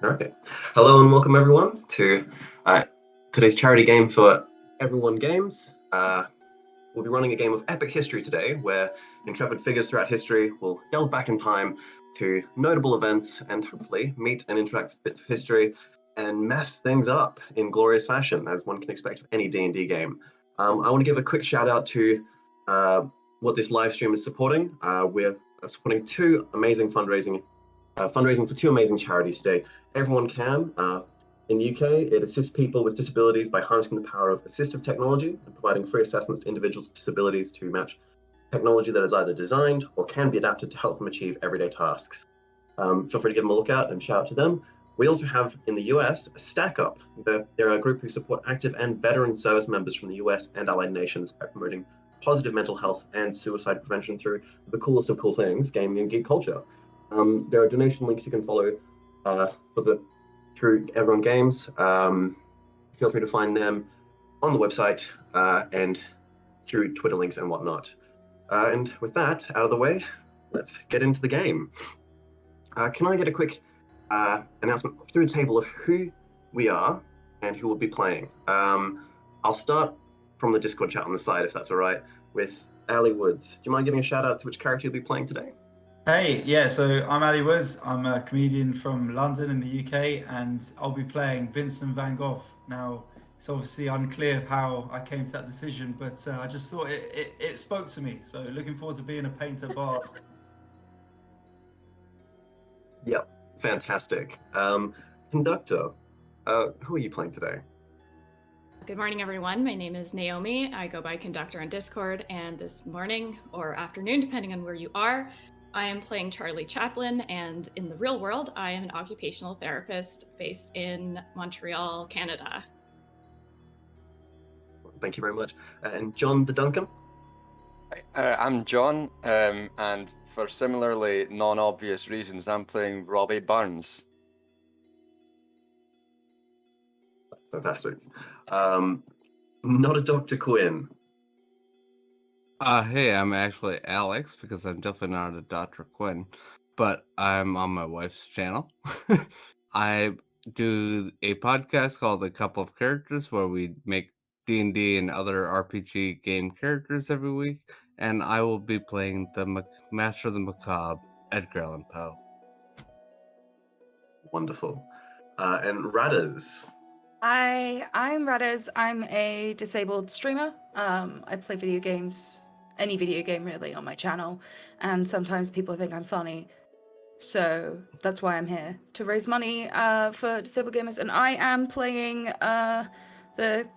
Okay. Hello and welcome everyone to today's charity game for Everyone Games. We'll be running a game of epic history today where intrepid figures throughout history will delve back in time to notable events and hopefully meet and interact with bits of history and mess things up in glorious fashion, as one can expect of any D&D game. I want to give a quick shout out to what this live stream is supporting. We're supporting fundraising for two amazing charities today. Everyone Can. In the UK, it assists people with disabilities by harnessing the power of assistive technology and providing free assessments to individuals with disabilities to match technology that is either designed or can be adapted to help them achieve everyday tasks. Feel free to give them a look out and shout out to them. We also have in the US Stack Up. They're a group who support active and veteran service members from the US and allied nations by promoting positive mental health and suicide prevention through the coolest of cool things, gaming and geek culture. There are donation links you can follow through Everyone Games. Feel free to find them on the website and through Twitter links and whatnot. And with that out of the way, let's get into the game. Can I get a quick announcement through the table of who we are and who will be playing? I'll start from the Discord chat on the side, if that's all right, with Ali Woods. Do you mind giving a shout out to which character you'll be playing today? Hey, yeah, so I'm Ali Woods. I'm a comedian from London in the UK, and I'll be playing Vincent van Gogh. Now, it's obviously unclear of how I came to that decision, but I just thought it spoke to me. So looking forward to being a painter bard. Yep, fantastic. Conductor, who are you playing today? Good morning, everyone. My name is Naomi. I go by Conductor on Discord, and this morning or afternoon, depending on where you are, I am playing Charlie Chaplin, and in the real world, I am an occupational therapist based in Montreal, Canada. Thank you very much. And John the Duncan? I'm John, and for similarly non-obvious reasons, I'm playing Robbie Burns. Fantastic. Not a Dr. Quinn. Hey, I'm actually Alex, because I'm definitely not a Dr. Quinn, but I'm on my wife's channel. I do a podcast called A Couple of Characters, where we make D&D and other RPG game characters every week, and I will be playing the Master of the Macabre, Edgar Allan Poe. Wonderful. And Radders. Hi, I'm Radders. I'm a disabled streamer. I play video games, any video game really, on my channel, and sometimes people think I'm funny. So that's why I'm here, to raise money for disabled gamers. And I am playing the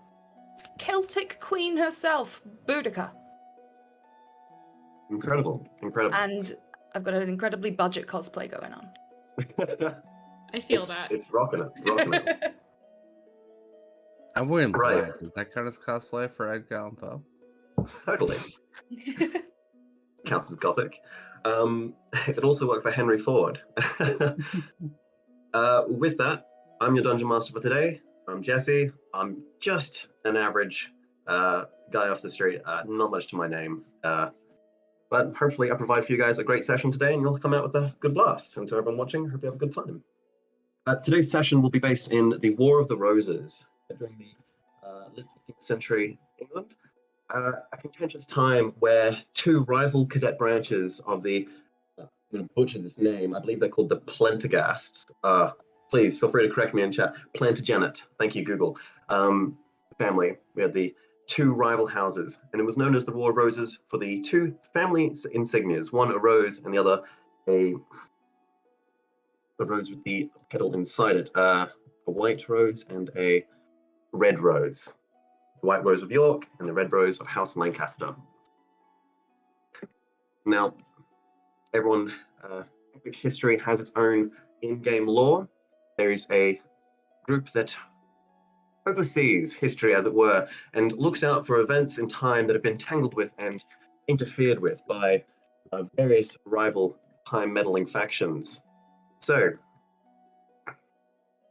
Celtic queen herself, Boudica. Incredible. And I've got an incredibly budget cosplay going on. I feel that. It's rocking it. I'm wearing Right. black. Does that count as cosplay for Edgar Allan Poe? Totally. Counts as gothic. It also worked for Henry Ford. With that, I'm your Dungeon Master for today. I'm Jesse. I'm just an average guy off the street. Not much to my name. But hopefully I provide for you guys a great session today and you'll come out with a good blast. And to everyone watching, hope you have a good time. Today's session will be based in the War of the Roses during the late 15th century England. A contentious time where two rival cadet branches of the, I'm going to butcher this name, I believe they're called the Plantagests. Please feel free to correct me in chat. Plantagenet, thank you, Google. Family, we had the two rival houses, and it was known as the War of Roses for the two family insignias, one a rose and the other a rose with the petal inside it, a white rose and a red rose. The white rose of York and the red rose of House Lancaster. Now, everyone, epic history has its own in-game lore. There is a group that oversees history, as it were, and looks out for events in time that have been tangled with and interfered with by various rival time-meddling factions. So,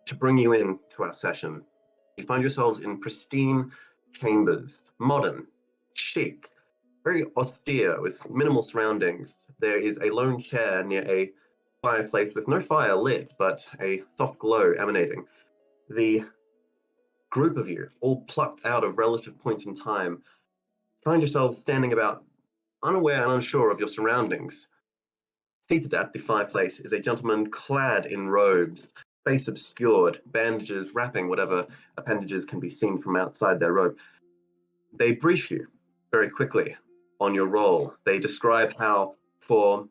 to bring you in to our session, you find yourselves in pristine chambers, modern, chic, very austere with minimal surroundings. There is a lone chair near a fireplace with no fire lit, but a soft glow emanating. The group of you, all plucked out of relative points in time, find yourselves standing about unaware and unsure of your surroundings. Seated at the fireplace is a gentleman clad in robes, face obscured, bandages wrapping whatever appendages can be seen from outside their robe. They brief you very quickly on your role. They describe how, for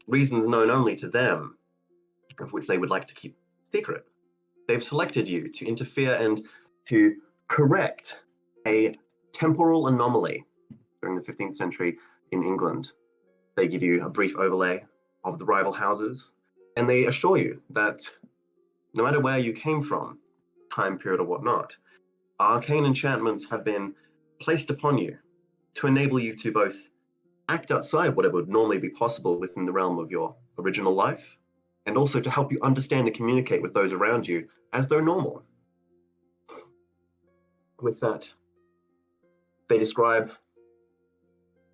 reasons known only to them, of which they would like to keep secret, they've selected you to interfere and to correct a temporal anomaly during the 15th century in England. They give you a brief overlay of the rival houses, and they assure you that no matter where you came from, time period or whatnot, arcane enchantments have been placed upon you to enable you to both act outside whatever would normally be possible within the realm of your original life, and also to help you understand and communicate with those around you as though normal. With that, they describe,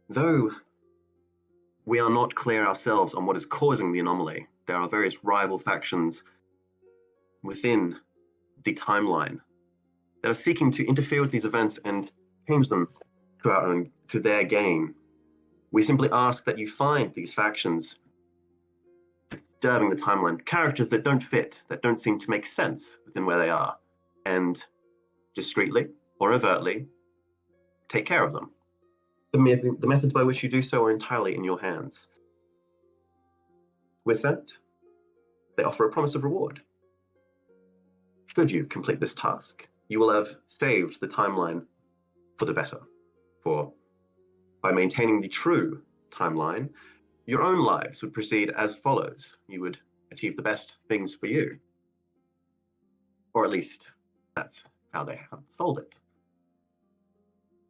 though we are not clear ourselves on what is causing the anomaly, there are various rival factions within the timeline that are seeking to interfere with these events and change them to their gain. We simply ask that you find these factions disturbing the timeline, characters that don't fit, that don't seem to make sense within where they are, and discreetly or overtly take care of them. The methods by which you do so are entirely in your hands. With that, they offer a promise of reward. Should you complete this task, you will have saved the timeline for the better. For by maintaining the true timeline, your own lives would proceed as follows. You would achieve the best things for you. Or at least, that's how they have sold it.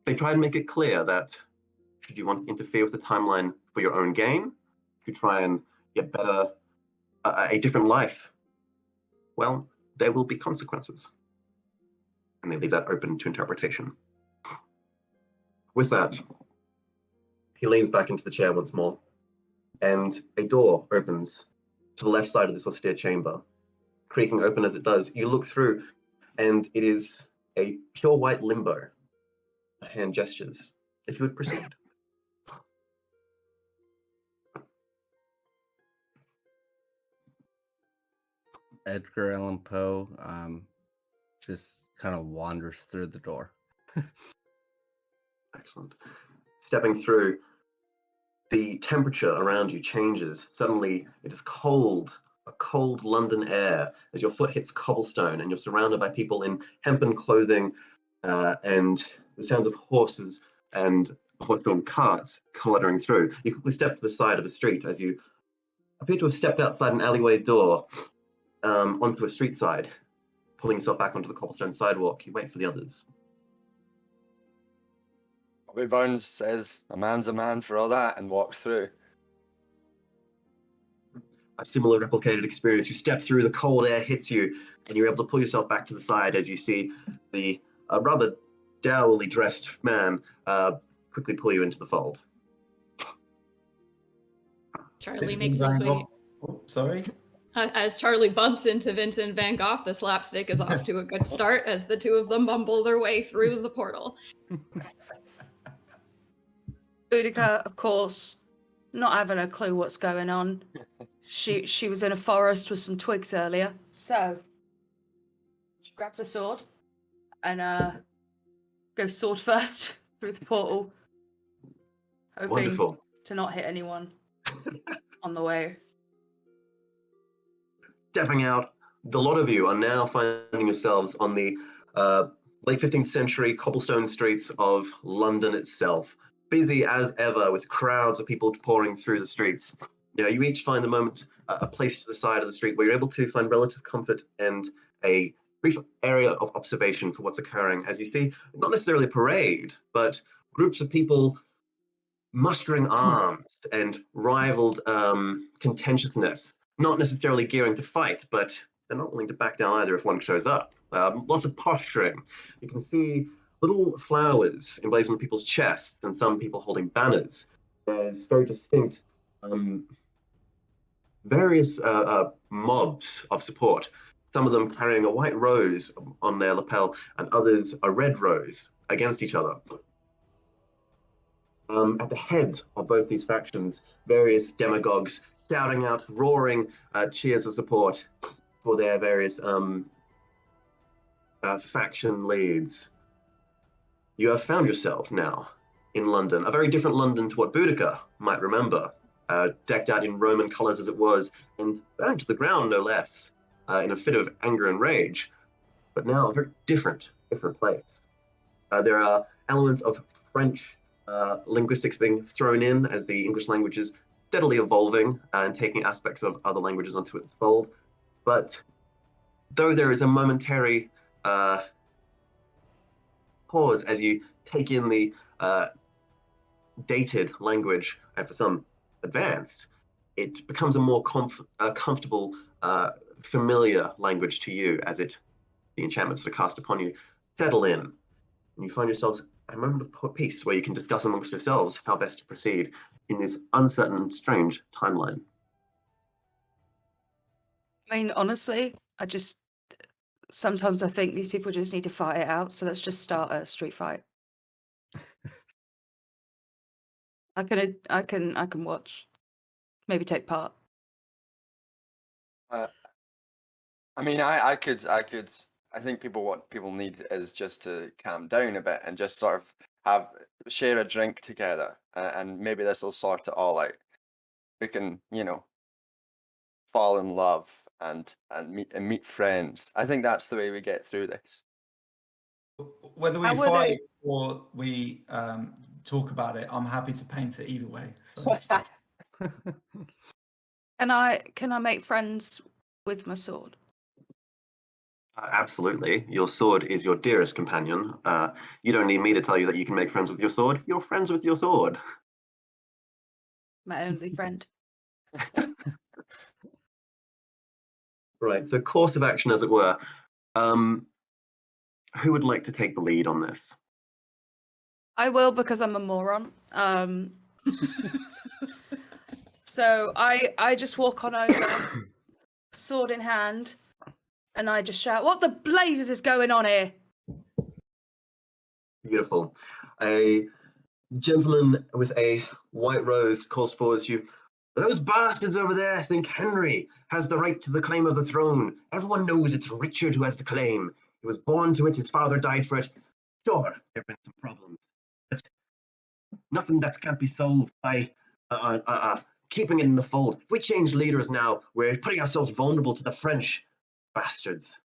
They try and make it clear that should you want to interfere with the timeline for your own gain, to try and get better, a different life, well, there will be consequences. And they leave that open to interpretation. With that, he leans back into the chair once more, and a door opens to the left side of this austere chamber. Creaking open as it does, you look through, and it is a pure white limbo. A hand gestures. If you would proceed. Edgar Allan Poe just kind of wanders through the door. Excellent. Stepping through, the temperature around you changes. Suddenly, it is cold, a cold London air as your foot hits cobblestone and you're surrounded by people in hempen clothing and the sounds of horses and horse-drawn carts cluttering through. You quickly step to the side of the street as you appear to have stepped outside an alleyway door onto a street side, pulling yourself back onto the cobblestone sidewalk. You wait for the others. Bobby Burns says, "A man's a man for all that," and walks through. A similar replicated experience. You step through, the cold air hits you, and you're able to pull yourself back to the side as you see the rather dowily dressed man quickly pull you into the fold. Charlie Vincent makes his Van way. Gogh. Oh, sorry. As Charlie bumps into Vincent Van Gogh, the slapstick is off to a good start as the two of them mumble their way through the portal. Boudica, of course, not having a clue what's going on. She was in a forest with some twigs earlier, so she grabs a sword and goes sword first through the portal, hoping Wonderful. to not hit anyone on the way. Stepping out, the lot of you are now finding yourselves on the late 15th century cobblestone streets of London itself, busy as ever with crowds of people pouring through the streets. You know, you each find a moment, a place to the side of the street where you're able to find relative comfort and a brief area of observation for what's occurring as you see, not necessarily a parade, but groups of people mustering arms and rivaled contentiousness, not necessarily gearing to fight, but they're not willing to back down either if one shows up. Lots of posturing. You can see little flowers emblazoned on people's chests and some people holding banners. There's very distinct various mobs of support. Some of them carrying a white rose on their lapel, and others a red rose against each other. At the head of both these factions, various demagogues shouting out, roaring cheers of support for their various faction leads. You have found yourselves now in London, a very different London to what Boudica might remember, decked out in Roman colours as it was, and burned to the ground no less, in a fit of anger and rage, but now a very different place. There are elements of French linguistics being thrown in as the English language is steadily evolving and taking aspects of other languages onto its fold. But though there is a momentary pause as you take in the dated language, and for some advanced, it becomes a more comfortable, familiar language to you as the enchantments that are cast upon you settle in, and you find yourselves at a moment of peace where you can discuss amongst yourselves how best to proceed in this uncertain and strange timeline. I mean, honestly, sometimes I think these people just need to fight it out. So let's just start a street fight. I can watch, maybe take part. I mean, I think what people need is just to calm down a bit and just sort of share a drink together, and maybe this will sort it all out. We can, fall in love and meet friends. I think that's the way we get through this. Whether we How would fight or we talk about it, I'm happy to paint it either way. So. Can I make friends with my sword? Absolutely. Your sword is your dearest companion. You don't need me to tell you that you can make friends with your sword. You're friends with your sword. My only friend. Right, so course of action, as it were. Who would like to take the lead on this? I will, because I'm a moron. So I just walk on over, sword in hand, and I just shout, "What the blazes is going on here?" Beautiful. A gentleman with a white rose calls forward to you. Those bastards over there think Henry has the right to the claim of the throne. Everyone knows it's Richard who has the claim. He was born to it, his father died for it. Sure, there have been some problems, but nothing that can't be solved by keeping it in the fold. If we change leaders now, we're putting ourselves vulnerable to the French bastards.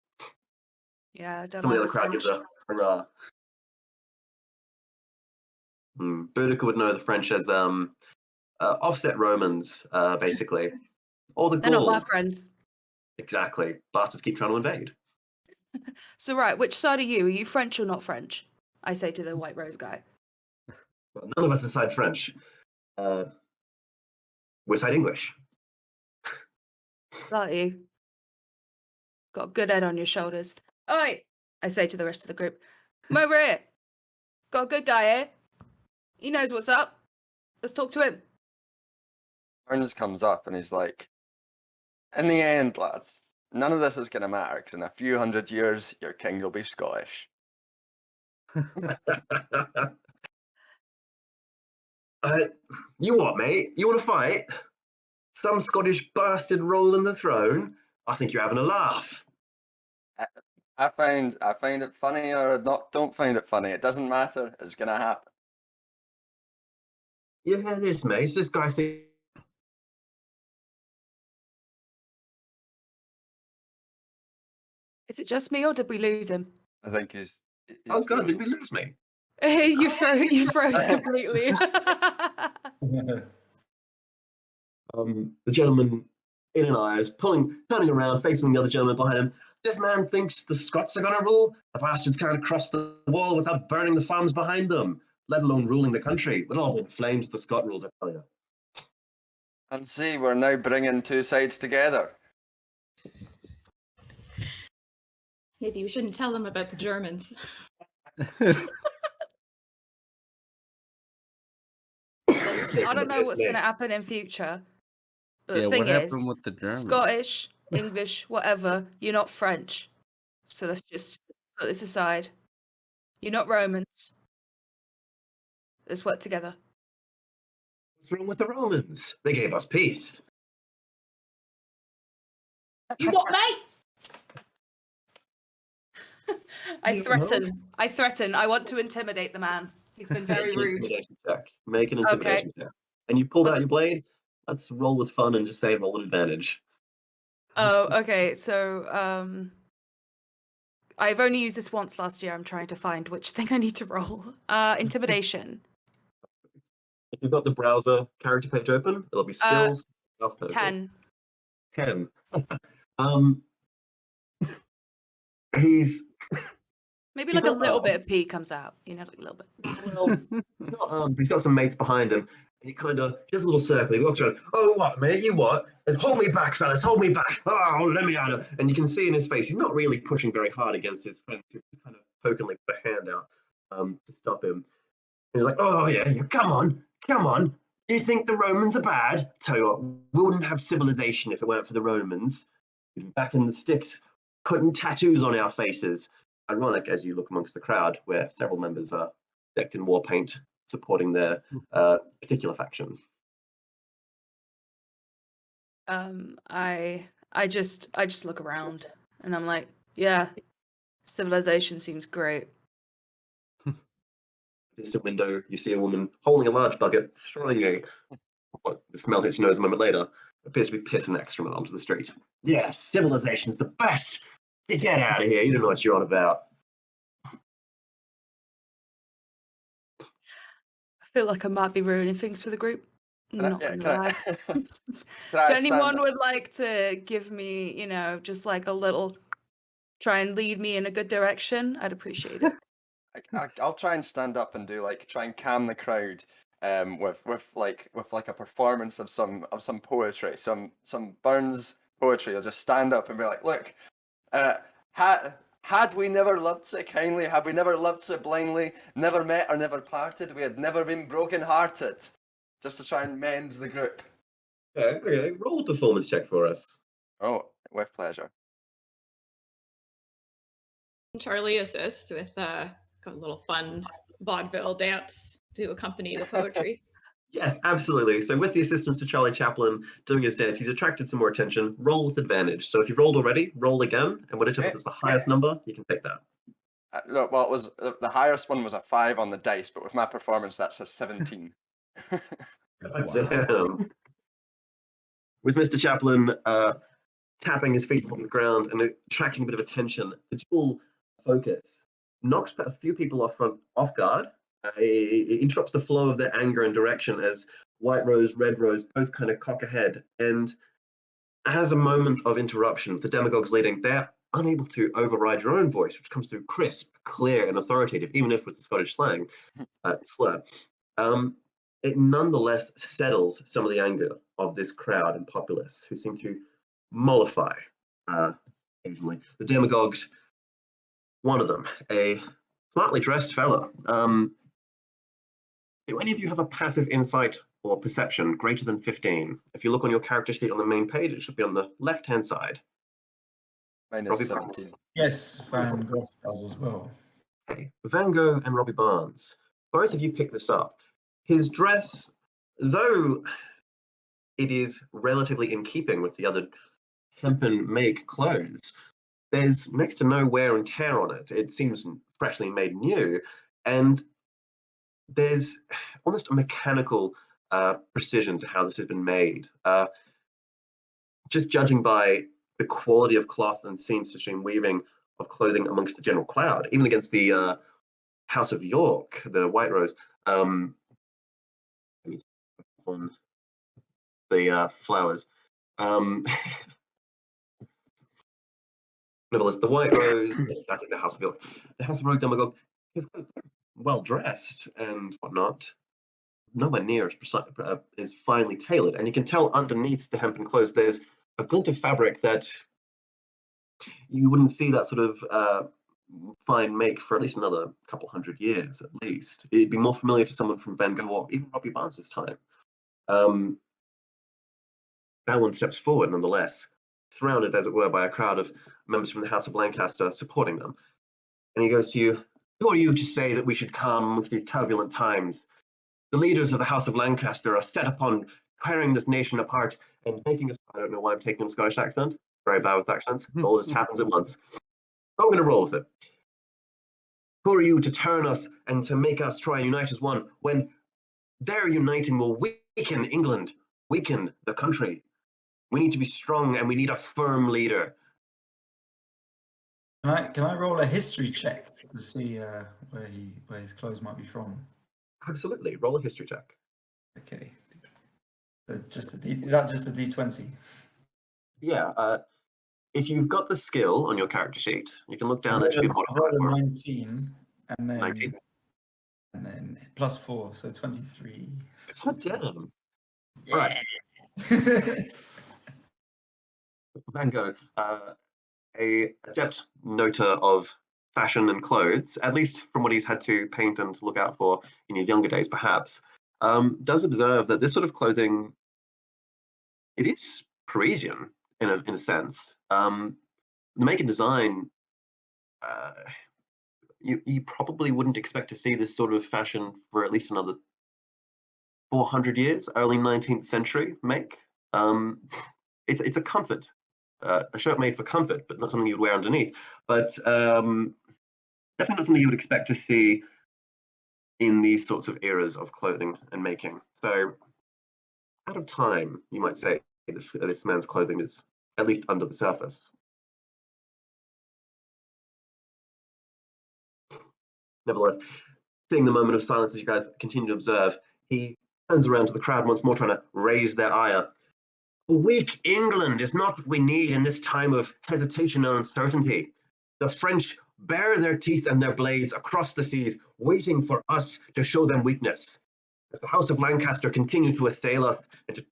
Yeah, I don't Somebody in like the the crowd French. gives a hurrah. Boudica would know the French as offset Romans, basically. Or the They're not my Gauls. friends. Exactly. Bastards keep trying to invade. So right, which side are you? Are you French or not French? I say to the white rose guy. Well, none of us is side French. We're side English. Like you. Got a good head on your shoulders. Oi! I say to the rest of the group. Come over here. Got a good guy here. He knows what's up. Let's talk to him. Burns comes up and he's like, in the end, lads, none of this is going to matter, because in a few hundred years, your king will be Scottish. You what, mate? You want to fight? Some Scottish bastard rolling the throne? I think you're having a laugh. I find it funny or don't find it funny. It doesn't matter. It's going to happen. You hear this, mate? This guy thinks. Is it just me or did we lose him? I think he's Oh God, did frozen. we lose me? You froze completely. The gentleman in an eye is turning around, facing the other gentleman behind him. This man thinks the Scots are going to rule. The bastards can't cross the wall without burning the farms behind them, let alone ruling the country. We'll all be in flames if the Scot rules, I tell you. And see, we're now bringing two sides together. Maybe we shouldn't tell them about the Germans. I don't know what's going to happen in future, But the Yeah, thing what happened is, with the Germans? Scottish, English, whatever, you're not French. So let's just put this aside. You're not Romans. Let's work together. What's wrong with the Romans? They gave us peace. You what, mate? I You don't know. threaten. I threaten. I want to intimidate the man. He's been very Make an rude. intimidation check. Make an intimidation check. And you pulled out your blade. Let's roll with fun and just say roll an advantage. Oh, okay. So, I've only used this once last year. I'm trying to find which thing I need to roll. Intimidation. If you've got the browser character page open, it'll be skills, alphabetical. 10. 10. He's Maybe He's like a not little bit armed. of pee comes out. You know, like a little bit. well, he's not armed. He's got some mates behind him. And he kind of does a little circle. He walks around. Oh, what, mate? You what? Hold me back, fellas. Hold me back. Oh, let me out of. And you can see in his face, he's not really pushing very hard against his friend. He's kind of pokingly put a hand out to stop him. And he's like, oh, yeah, come on. Do you think the Romans are bad? Tell you what, we wouldn't have civilization if it weren't for the Romans. We'd be back in the sticks, putting tattoos on our faces. Ironic as you look amongst the crowd, where several members are decked in war paint, supporting their particular faction. I just look around and I'm like, yeah, civilization seems great. Distant window, you see a woman holding a large bucket, throwing what the smell hits your nose a moment later, appears to be pissing excrement onto the street. Yeah, civilization's the best. Get out of here. You don't know what you're on about. I feel like I might be ruining things for the group. Not Can gonna lie. I If stand anyone up? would like to give me, just like a little, try and lead me in a good direction, I'd appreciate it. I'll try and stand up and try and calm the crowd with a performance of some poetry, some Burns poetry. I'll just stand up and be like, look, had we never loved so kindly, had we never loved so blindly, never met or never parted, we had never been broken hearted. Just to try and mend the group. Okay, roll a performance check for us. Oh, with pleasure. Charlie assists with a little fun vaudeville dance to accompany the poetry. Yes, absolutely. So with the assistance of Charlie Chaplin doing his dance, he's attracted some more attention. Roll with advantage. So if you've rolled already, roll again, and whatever is the highest number, you can take that. Look, well, it was the highest one was a 5 on the dice, but with my performance, that's a 17. Damn. With Mr. Chaplin tapping his feet on the ground and attracting a bit of attention, the dual focus knocks a few people off guard. It interrupts the flow of their anger and direction as White Rose, Red Rose both kind of cock ahead. And as a moment of interruption, the demagogues leading, they're unable to override your own voice, which comes through crisp, clear, and authoritative, even if with the Scottish slang slur. It nonetheless settles some of the anger of this crowd and populace who seem to mollify occasionally. The demagogues, one of them, a smartly dressed fella. Do any of you have a passive insight or perception greater than 15? If you look on your character sheet on the main page, it should be on the left-hand side. Mine Robbie is 17. Barnes. Yes, Van Gogh does as well. Okay, Van Gogh and Robbie Barnes, both of you pick this up. His dress, though it is relatively in keeping with the other hempen make clothes, there's next to no wear and tear on it. It seems freshly made new, and there's almost a mechanical precision to how this has been made. Just judging by the quality of cloth and seam stitching weaving of clothing amongst the general crowd, even against the House of York, the White Rose, on the flowers. Nevertheless, the White Rose, I think the House of York, the House of Rogue Demagogue is well dressed and whatnot. Nowhere near as precise, is finely tailored, and you can tell underneath the hempen clothes there's a glint of fabric that you wouldn't see that sort of fine make for at least another couple hundred years at least. It'd be more familiar to someone from Van Gogh or even Robbie Barnes' time. that one steps forward nonetheless, surrounded, as it were, by a crowd of members from the House of Lancaster supporting them. And he goes to you, "Who are you to say that we should come amongst these turbulent times? The leaders of the House of Lancaster are set upon tearing this nation apart and making us..." I don't know why I'm taking a Scottish accent. Very bad with accents. It all just happens at once. But I'm going to roll with it. Who are you to turn us and to make us try and unite as one when their uniting will weaken England, weaken the country? We need to be strong and we need a firm leader. Can I roll a history check to see where his clothes might be from? Absolutely. Roll a history check. Okay. So is that just a D20? Yeah. If you've got the skill on your character sheet, you can look down. It should be I modified. rolled a 19 and then 19. And then +4, so 23. God damn. Yeah. Right. Van Gogh, a adept noter of fashion and clothes, at least from what he's had to paint and look out for in his younger days, perhaps, does observe that this sort of clothing, it is Parisian in a sense. The make and design, you probably wouldn't expect to see this sort of fashion for at least another 400 years, early 19th century make. It's a comfort, a shirt made for comfort, but not something you'd wear underneath. But definitely not something you would expect to see in these sorts of eras of clothing and making. So out of time, you might say this man's clothing is at least under the surface. Nevertheless, seeing the moment of silence as you guys continue to observe, he turns around to the crowd once more, trying to raise their ire. Weak England is not what we need in this time of hesitation and uncertainty. The French bare their teeth and their blades across the seas, waiting for us to show them weakness. If the House of Lancaster continue to assail us and to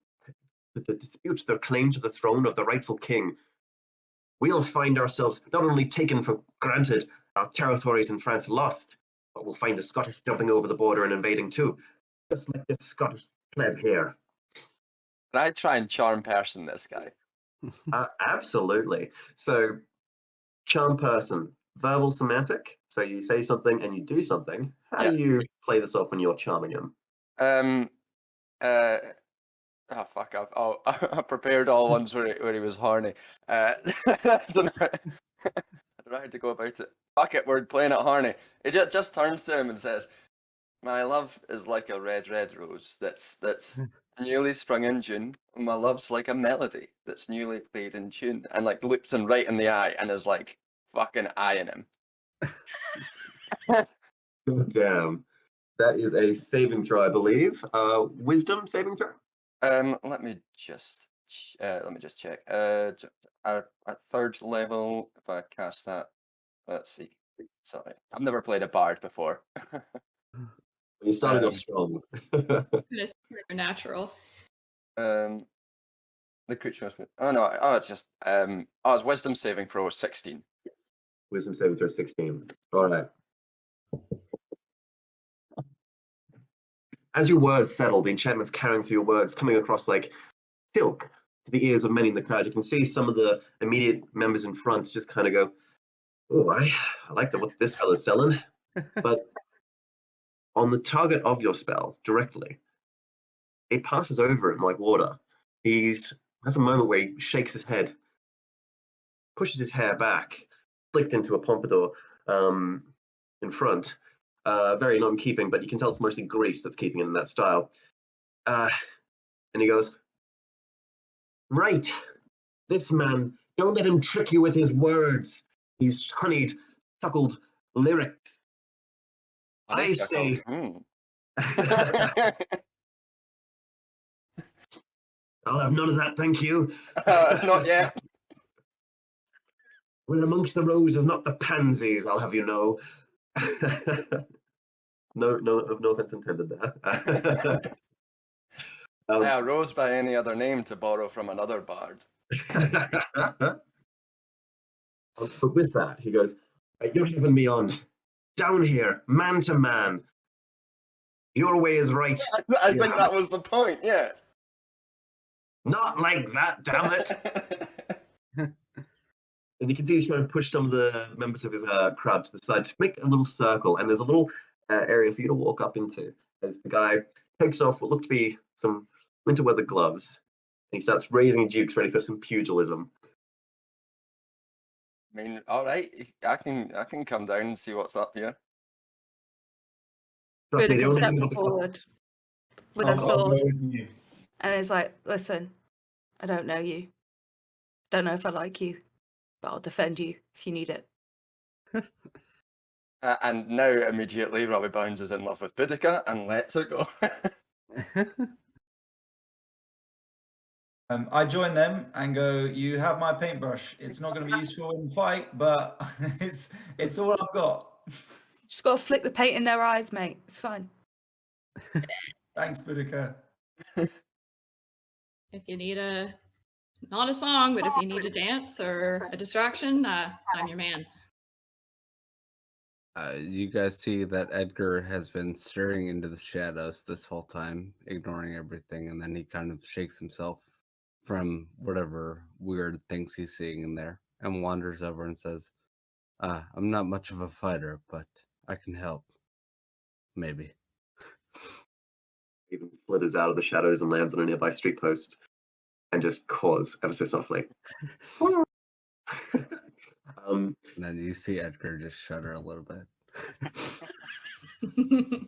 dispute their claim to the throne of the rightful king, we'll find ourselves not only taken for granted, our territories in France lost, but we'll find the Scottish jumping over the border and invading too, just like this Scottish pleb here. Can I try and charm person this guy? Absolutely. So, charm person, verbal semantic. So you say something and you do something. How do you play this off when you're charming him? Oh fuck! I prepared all ones where he was horny. I don't know. I don't know how to go about it. Fuck it, we're playing it horny. It just turns to him and says, "My love is like a red rose that's newly sprung in June. My love's like a melody that's newly played in tune." And like looks him right in the eye and is like fucking eyeing him. God damn. That is a saving throw, I believe. Wisdom saving throw? Let me just check. At third level, if I cast that, let's see. Sorry, I've never played a bard before. You started off strong. It's natural. The creature must be. Oh no! Oh, it's just. It's wisdom saving throw 16. Wisdom saving throw 16. All right. As your words settle, the enchantment's carrying through your words, coming across like silk to the ears of many in the crowd. You can see some of the immediate members in front just kind of go, "Oh, I like what this fella's selling." But on the target of your spell, directly, it passes over him like water. He has a moment where he shakes his head, pushes his hair back, flicked into a pompadour in front. Very not in keeping, but you can tell it's mostly grease that's keeping it in that style. And he goes, "Right, this man, don't let him trick you with his words. He's honeyed, suckled lyric. I say..." "I'll have none of that, thank you." Not yet. "We're amongst the roses, not the pansies, I'll have you know." No offense intended there. Yeah, rose by any other name to borrow from another bard. But with that, he goes, "You're having me on. Down here, man to man. Your way is right." I think that was the point, yeah. Not like that, damn it! And you can see he's trying to push some of the members of his crowd to the side to make a little circle. And there's a little area for you to walk up into as the guy takes off what look to be some winter weather gloves. And he starts raising dukes ready for some pugilism. I mean, all right, I can come down and see what's up here. Trust me, the Rudiger only thing steps about the forward with I'll a go sword with you. and is like, listen, I don't know you. Don't know if I like you, but I'll defend you if you need it. And now immediately Robbie Bounds is in love with Boudica and lets her go. I join them and go, you have my paintbrush. It's not going to be useful in the fight, but it's all I've got. Just got to flick the paint in their eyes, mate. It's fine. Thanks, Boudica. If you need not a song, but if you need a dance or a distraction, I'm your man. You guys see that Edgar has been staring into the shadows this whole time, ignoring everything, and then he kind of shakes himself from whatever weird things he's seeing in there and wanders over and says, I'm not much of a fighter, but I can help. Maybe. Even flitters out of the shadows and lands on a nearby street post and just caws ever so softly. And then you see Edgar just shudder a little bit. The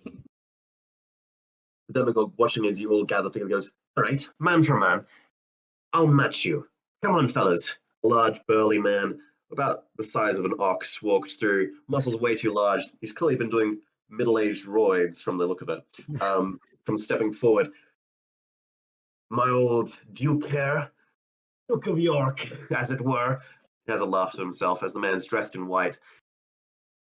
demagogue, watching as you all gather together, goes, all right, man for man, I'll match you. Come on, fellas. A large, burly man, about the size of an ox, walked through, muscles way too large. He's clearly been doing middle-aged roids from the look of it, from stepping forward. My old Duke of York, as it were, he has a laugh to himself as the man's dressed in white.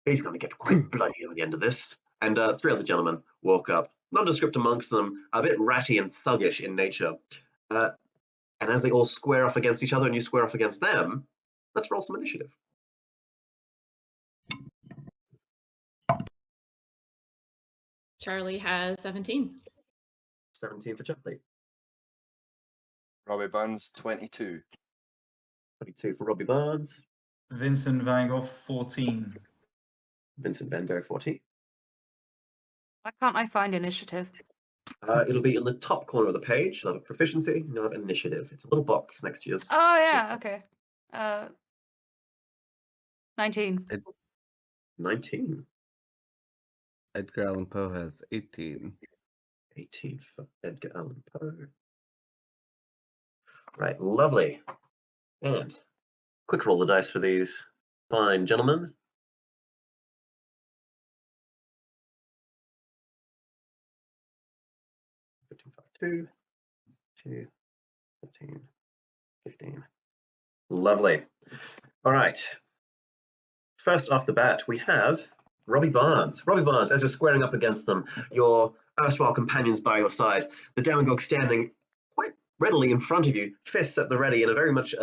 He's going to get quite bloody at the end of this. And three other gentlemen walk up, nondescript amongst them, a bit ratty and thuggish in nature. And as they all square off against each other and you square off against them, let's roll some initiative. Charlie has 17. 17 for Charlie. Robbie Bounds, 22. 22 for Robbie Barnes. Vincent Van Gogh, 14. Vincent Van Gogh, 14. Why can't I find initiative? It'll be in the top corner of the page. You'll have proficiency, you'll have initiative. It's a little box next to your... Oh, yeah, okay. 19. 19. Edgar Allan Poe has 18. 18 for Edgar Allan Poe. Right, lovely. And quick roll the dice for these fine gentlemen. Two, 15, 15. Lovely. All right. First off the bat, we have Robbie Barnes. Robbie Barnes, as you're squaring up against them, your erstwhile companions by your side, the demagogue standing quite readily in front of you, fists at the ready in a very much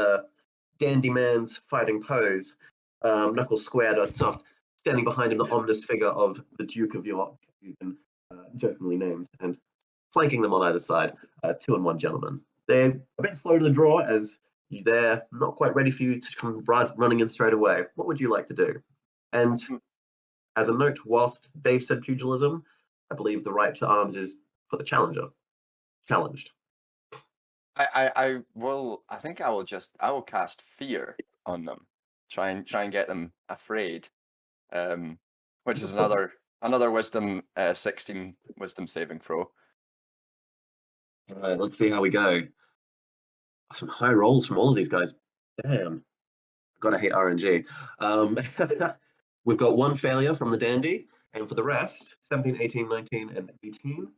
dandy man's fighting pose, knuckles squared and soft, standing behind him, the ominous figure of the Duke of York, who's been jokingly named, and flanking them on either side, 2 and 1 gentlemen. They're a bit slow to the draw as they're not quite ready for you to come running in straight away. What would you like to do? And as a note, whilst Dave said pugilism, I believe the right to arms is for the challenger. Challenged. I think I will cast fear on them. Try and get them afraid. Which is another wisdom 16 wisdom saving throw. All right, let's see how we go. Some high rolls from all of these guys. Damn. Gotta hate RNG. We've got 1 failure from the dandy, and for the rest, 17, 18, 19, and 18,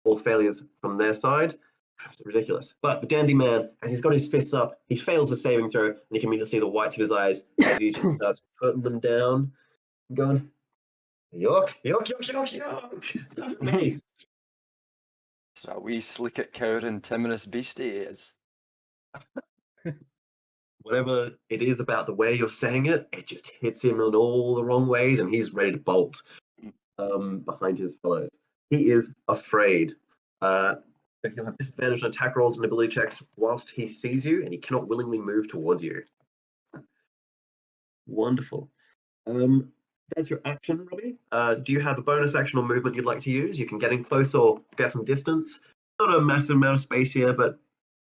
all failures from their side. It's ridiculous. But the dandy man, as he's got his fists up, he fails the saving throw, and you can immediately see the whites of his eyes as he just starts putting them down, going, York, York, York, York, York. Me. So a wee slicket cowering timorous beast he is. Whatever it is about the way you're saying it, it just hits him in all the wrong ways, and he's ready to bolt behind his fellows. He is afraid. So he'll have disadvantage on attack rolls and ability checks whilst he sees you, and he cannot willingly move towards you. Wonderful. That's your action, Robbie. Do you have a bonus action or movement you'd like to use? You can get in close or get some distance. Not a massive amount of space here, but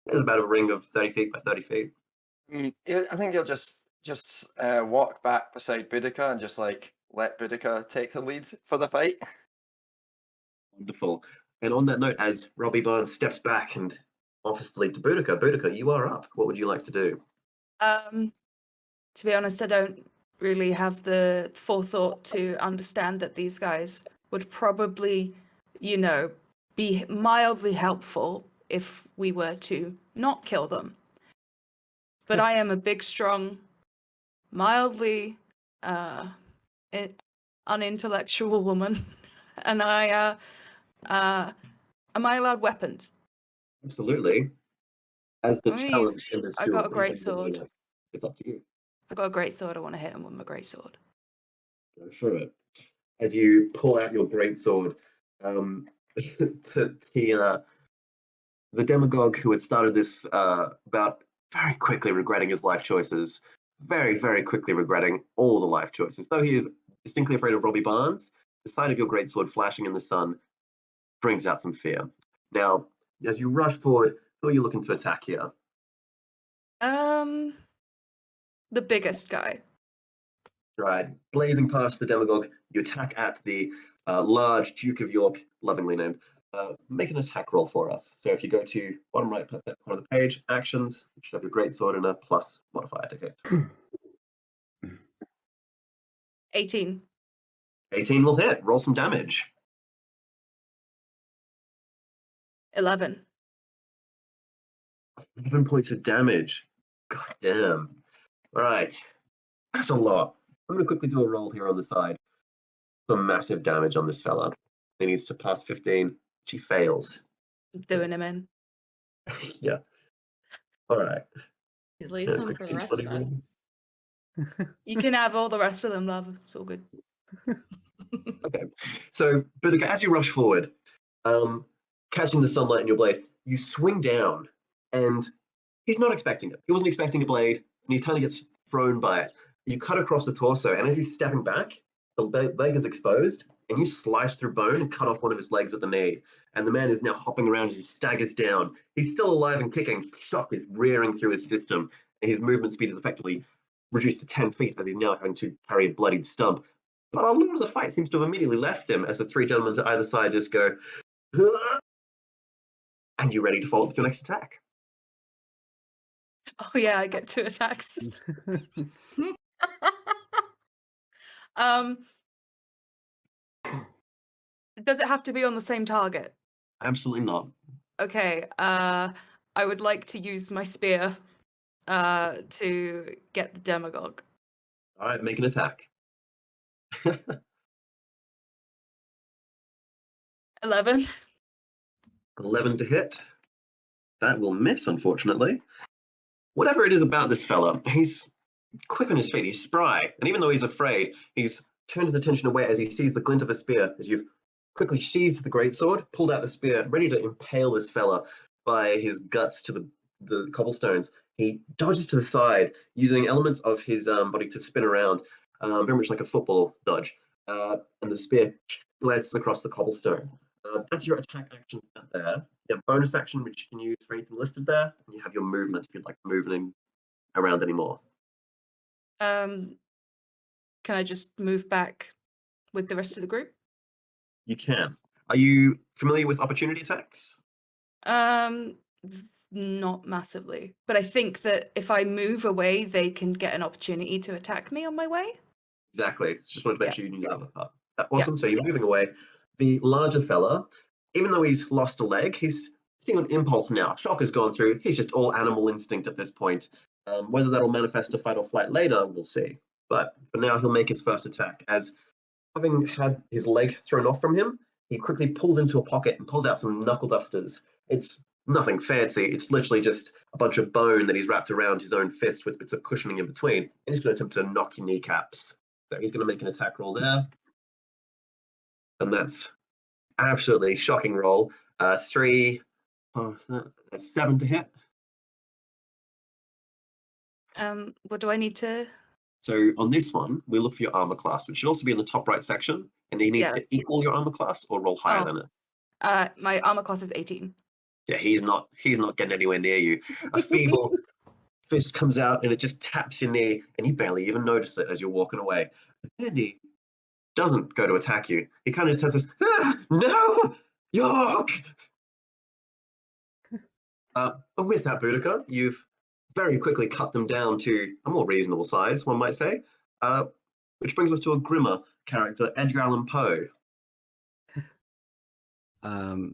there's about a ring of 30 feet by 30 feet. I think he'll just walk back beside Boudica and just like let Boudica take the lead for the fight. Wonderful. And on that note, as Robbie Barnes steps back and offers the lead to Boudica, Boudica, you are up. What would you like to do? To be honest, I don't really have the forethought to understand that these guys would probably, be mildly helpful if we were to not kill them. But I am a big, strong, mildly unintellectual woman, and am I allowed weapons? Absolutely. As the I'm gonna challenge in this I duel, got a great sword. it's up to you. I got a great sword. I want to hit him with my great sword. Go for it. As you pull out your great sword, the demagogue who had started this bout very quickly regretting his life choices, very, very quickly regretting all the life choices. Though he is distinctly afraid of Robbie Barnes, the sight of your great sword flashing in the sun brings out some fear. Now, as you rush forward, who are you looking to attack here? The biggest guy. Right, blazing past the demagogue, you attack at the large Duke of York, lovingly named. Make an attack roll for us. So if you go to bottom right corner of the page, actions, you should have your great sword and a plus modifier to hit. 18. 18 will hit. Roll some damage. 11. 11 points of damage. God damn. All right, that's a lot. I'm going to quickly do a roll here on the side. Some massive damage on this fella. He needs to pass 15, which he fails. Doing him in. Yeah. All right. Please leave some for the rest of us. You can have all the rest of them, love. It's all good. Okay. So, Boudica, as you rush forward, catching the sunlight in your blade, you swing down, and he's not expecting it. He wasn't expecting a blade, and he kind of gets thrown by it. You cut across the torso, and as he's stepping back, the leg is exposed, and you slice through bone and cut off one of his legs at the knee. And the man is now hopping around as he staggers down. He's still alive and kicking. Shock is rearing through his system, and his movement speed is effectively reduced to 10 feet as he's now having to carry a bloodied stump. But a lot of the fight seems to have immediately left him as the three gentlemen to either side just go, "Huh?" And you're ready to follow up with your next attack. Oh yeah, I get 2 attacks. Does it have to be on the same target? Absolutely not. Okay, I would like to use my spear to get the demagogue. All right, make an attack. 11. 11 to hit. That will miss, unfortunately. Whatever it is about this fella, he's quick on his feet, he's spry, and even though he's afraid, he's turned his attention away as he sees the glint of a spear, as you've quickly sheathed the greatsword, pulled out the spear, ready to impale this fella by his guts to the cobblestones. He dodges to the side, using elements of his body to spin around, very much like a football dodge, and the spear glances across the cobblestone. That's your attack action there. You have bonus action, which you can use for anything listed there, and you have your movement if you'd like to move around anymore. Can I just move back with the rest of the group? You can. Are you familiar with opportunity attacks? Not massively, but I think that if I move away, they can get an opportunity to attack me on my way. Exactly. Just wanted to make Yeah. sure you knew that part. Awesome. So you're moving away. The larger fella, even though he's lost a leg, he's acting on impulse now. Shock has gone through. He's just all animal instinct at this point. Whether that'll manifest to fight or flight later, we'll see. But for now, he'll make his first attack. As having had his leg thrown off from him, he quickly pulls into a pocket and pulls out some knuckle dusters. It's nothing fancy. It's literally just a bunch of bone that he's wrapped around his own fist with bits of cushioning in between. And he's going to attempt to knock your kneecaps. So he's going to make an attack roll there. And that's absolutely shocking roll. 3 Oh, that's 7 to hit. What do I need to? So on this one, we look for your armor class, which should also be in the top right section, and it needs Yeah. to equal your armor class or roll higher Oh. than it. My armor class is 18. Yeah, he's not getting anywhere near you. A feeble fist comes out and it just taps your knee, and you barely even notice it as you're walking away. Andy doesn't go to attack you. He kind of just says, "No, York." But with that, Boudica, you've very quickly cut them down to a more reasonable size, one might say. Which brings us to a grimmer character, Edgar Allan Poe.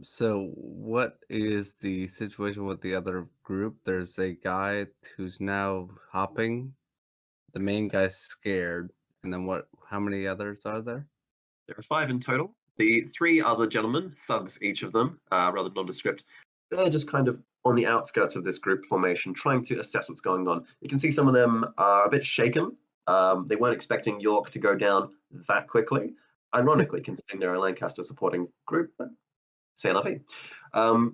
So what is the situation with the other group? There's a guy who's now hopping. The main guy's scared. And then what? How many others are there? There are 5 in total. The 3 other gentlemen, thugs each of them, rather nondescript, they're just kind of on the outskirts of this group formation, trying to assess what's going on. You can see some of them are a bit shaken. They weren't expecting York to go down that quickly. Ironically, considering they're a Lancaster supporting group, but say nothing. All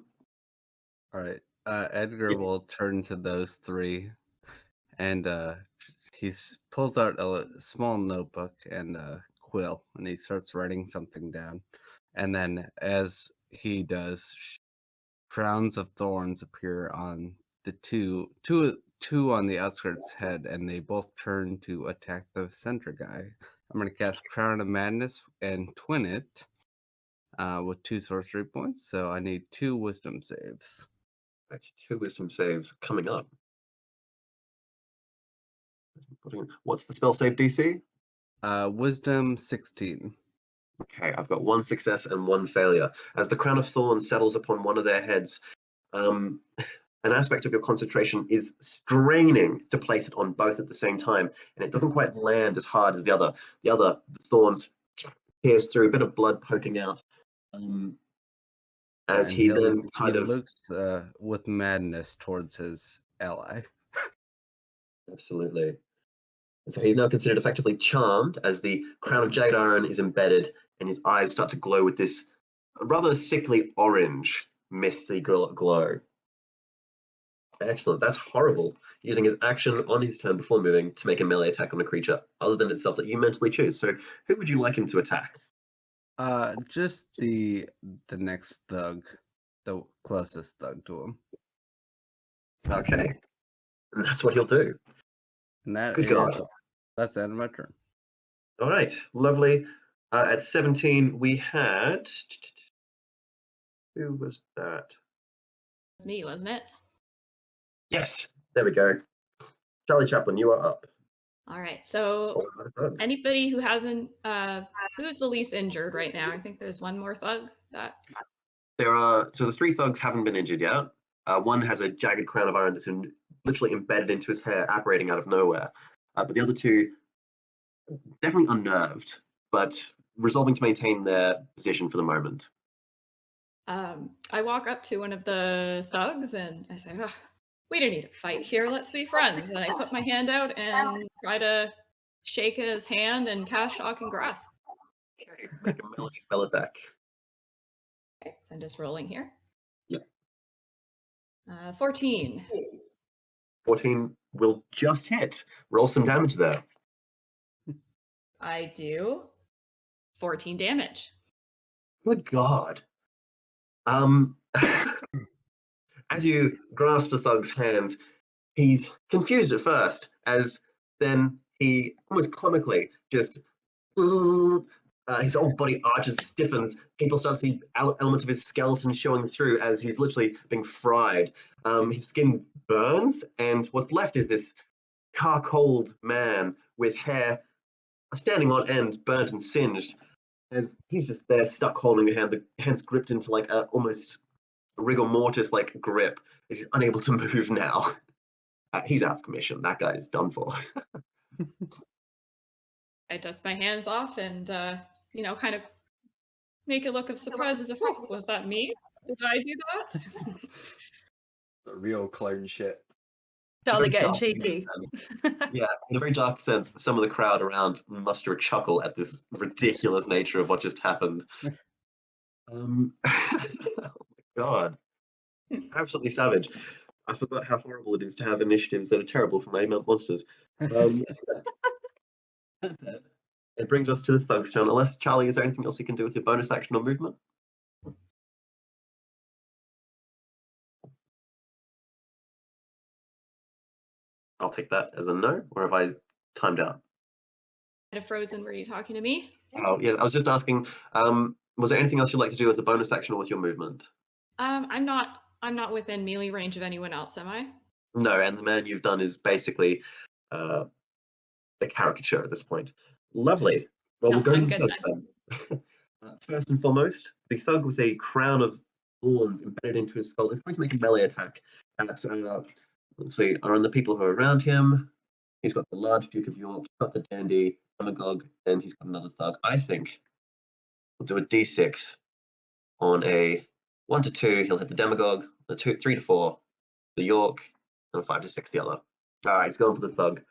right. Edgar Yes. will turn to those 3, and he pulls out a small notebook and a quill, and he starts writing something down. And then, as he does, crowns of thorns appear on the two on the outskirts head, and they both turn to attack the center guy. I'm going to cast Crown of Madness and twin it with 2 sorcery points, so I need 2 wisdom saves. That's 2 wisdom saves coming up. What's the spell save DC? Wisdom 16. Okay, I've got 1 success and 1 failure. As the crown of thorns settles upon one of their heads, an aspect of your concentration is straining to place it on both at the same time, and it doesn't quite land as hard as the other. The thorns pierce through, a bit of blood poking out. As And he then he kind of looks with madness towards his ally. absolutely. And so he's now considered effectively charmed as the crown of jagged iron is embedded, and his eyes start to glow with this rather sickly orange, misty glow. Excellent. That's horrible. Using his action on his turn before moving to make a melee attack on a creature other than itself that you mentally choose. So, who would you like him to attack? Just the next thug, the closest thug to him. Okay, and that's what he'll do. And that Good is God. that's the end of my turn. All right, lovely. At 17, we had who was that? It was me, wasn't it? Yes, there we go. Charlie Chaplin, you are up. All right. So anybody who hasn't, who's the least injured right now? I think there's one more thug that. There are, so the 3 thugs haven't been injured yet. One has a jagged crown of iron that's literally embedded into his hair, apparating out of nowhere. But the other 2, definitely unnerved, but resolving to maintain their position for the moment. I walk up to one of the thugs and I say, oh, we don't need to fight here. Let's be friends. And I put my hand out and try to shake his hand and cast Shock and Grasp. Okay, make a melee spell attack. Okay, so I'm just rolling here. Yep. 14. 14 will just hit. Roll some damage there. I do 14 damage. Good God. As you grasp the thug's hand, he's confused at first, as then he almost comically just his whole body arches, stiffens. People start to see elements of his skeleton showing through as he's literally being fried. His skin burns, and what's left is this charcoaled man with hair standing on end, burnt and singed. As he's just there, stuck holding a hand. The hand's gripped into like a almost rigor mortis like grip. He's unable to move now. He's out of commission. That guy is done for. I dust my hands off and, kind of make a look of surprise as if, oh, was that me? Did I do that? The real clown shit. Charlie Very getting dark cheeky. Yeah, in a very dark sense, some of the crowd around muster a chuckle at this ridiculous nature of what just happened. Oh my God. Absolutely savage. I forgot how horrible it is to have initiatives that are terrible for my monsters. That said, it brings us to the Thug's turn. Unless, Charlie, is there anything else you can do with your bonus action or movement? I'll take that as a no, or have I timed out? Kind of frozen. Were you talking to me? Oh, yeah, I was just asking, was there anything else you'd like to do as a bonus action or with your movement? I'm not within melee range of anyone else, am I? No, and the man you've done is basically a caricature at this point. Lovely. Well, No, we'll go to I'm the good thugs then. First and foremost, the thug with a crown of thorns embedded into his skull is going to make a melee attack. Let's see, are on the people who are around him. He's got the large Duke of York, he's got the dandy, demagogue, and he's got another thug. I think we'll do a d6 on a 1 to 2. He'll hit the demagogue, the 3 to 4, the York, and a 5 to 6 the other. All right, he's going for the thug.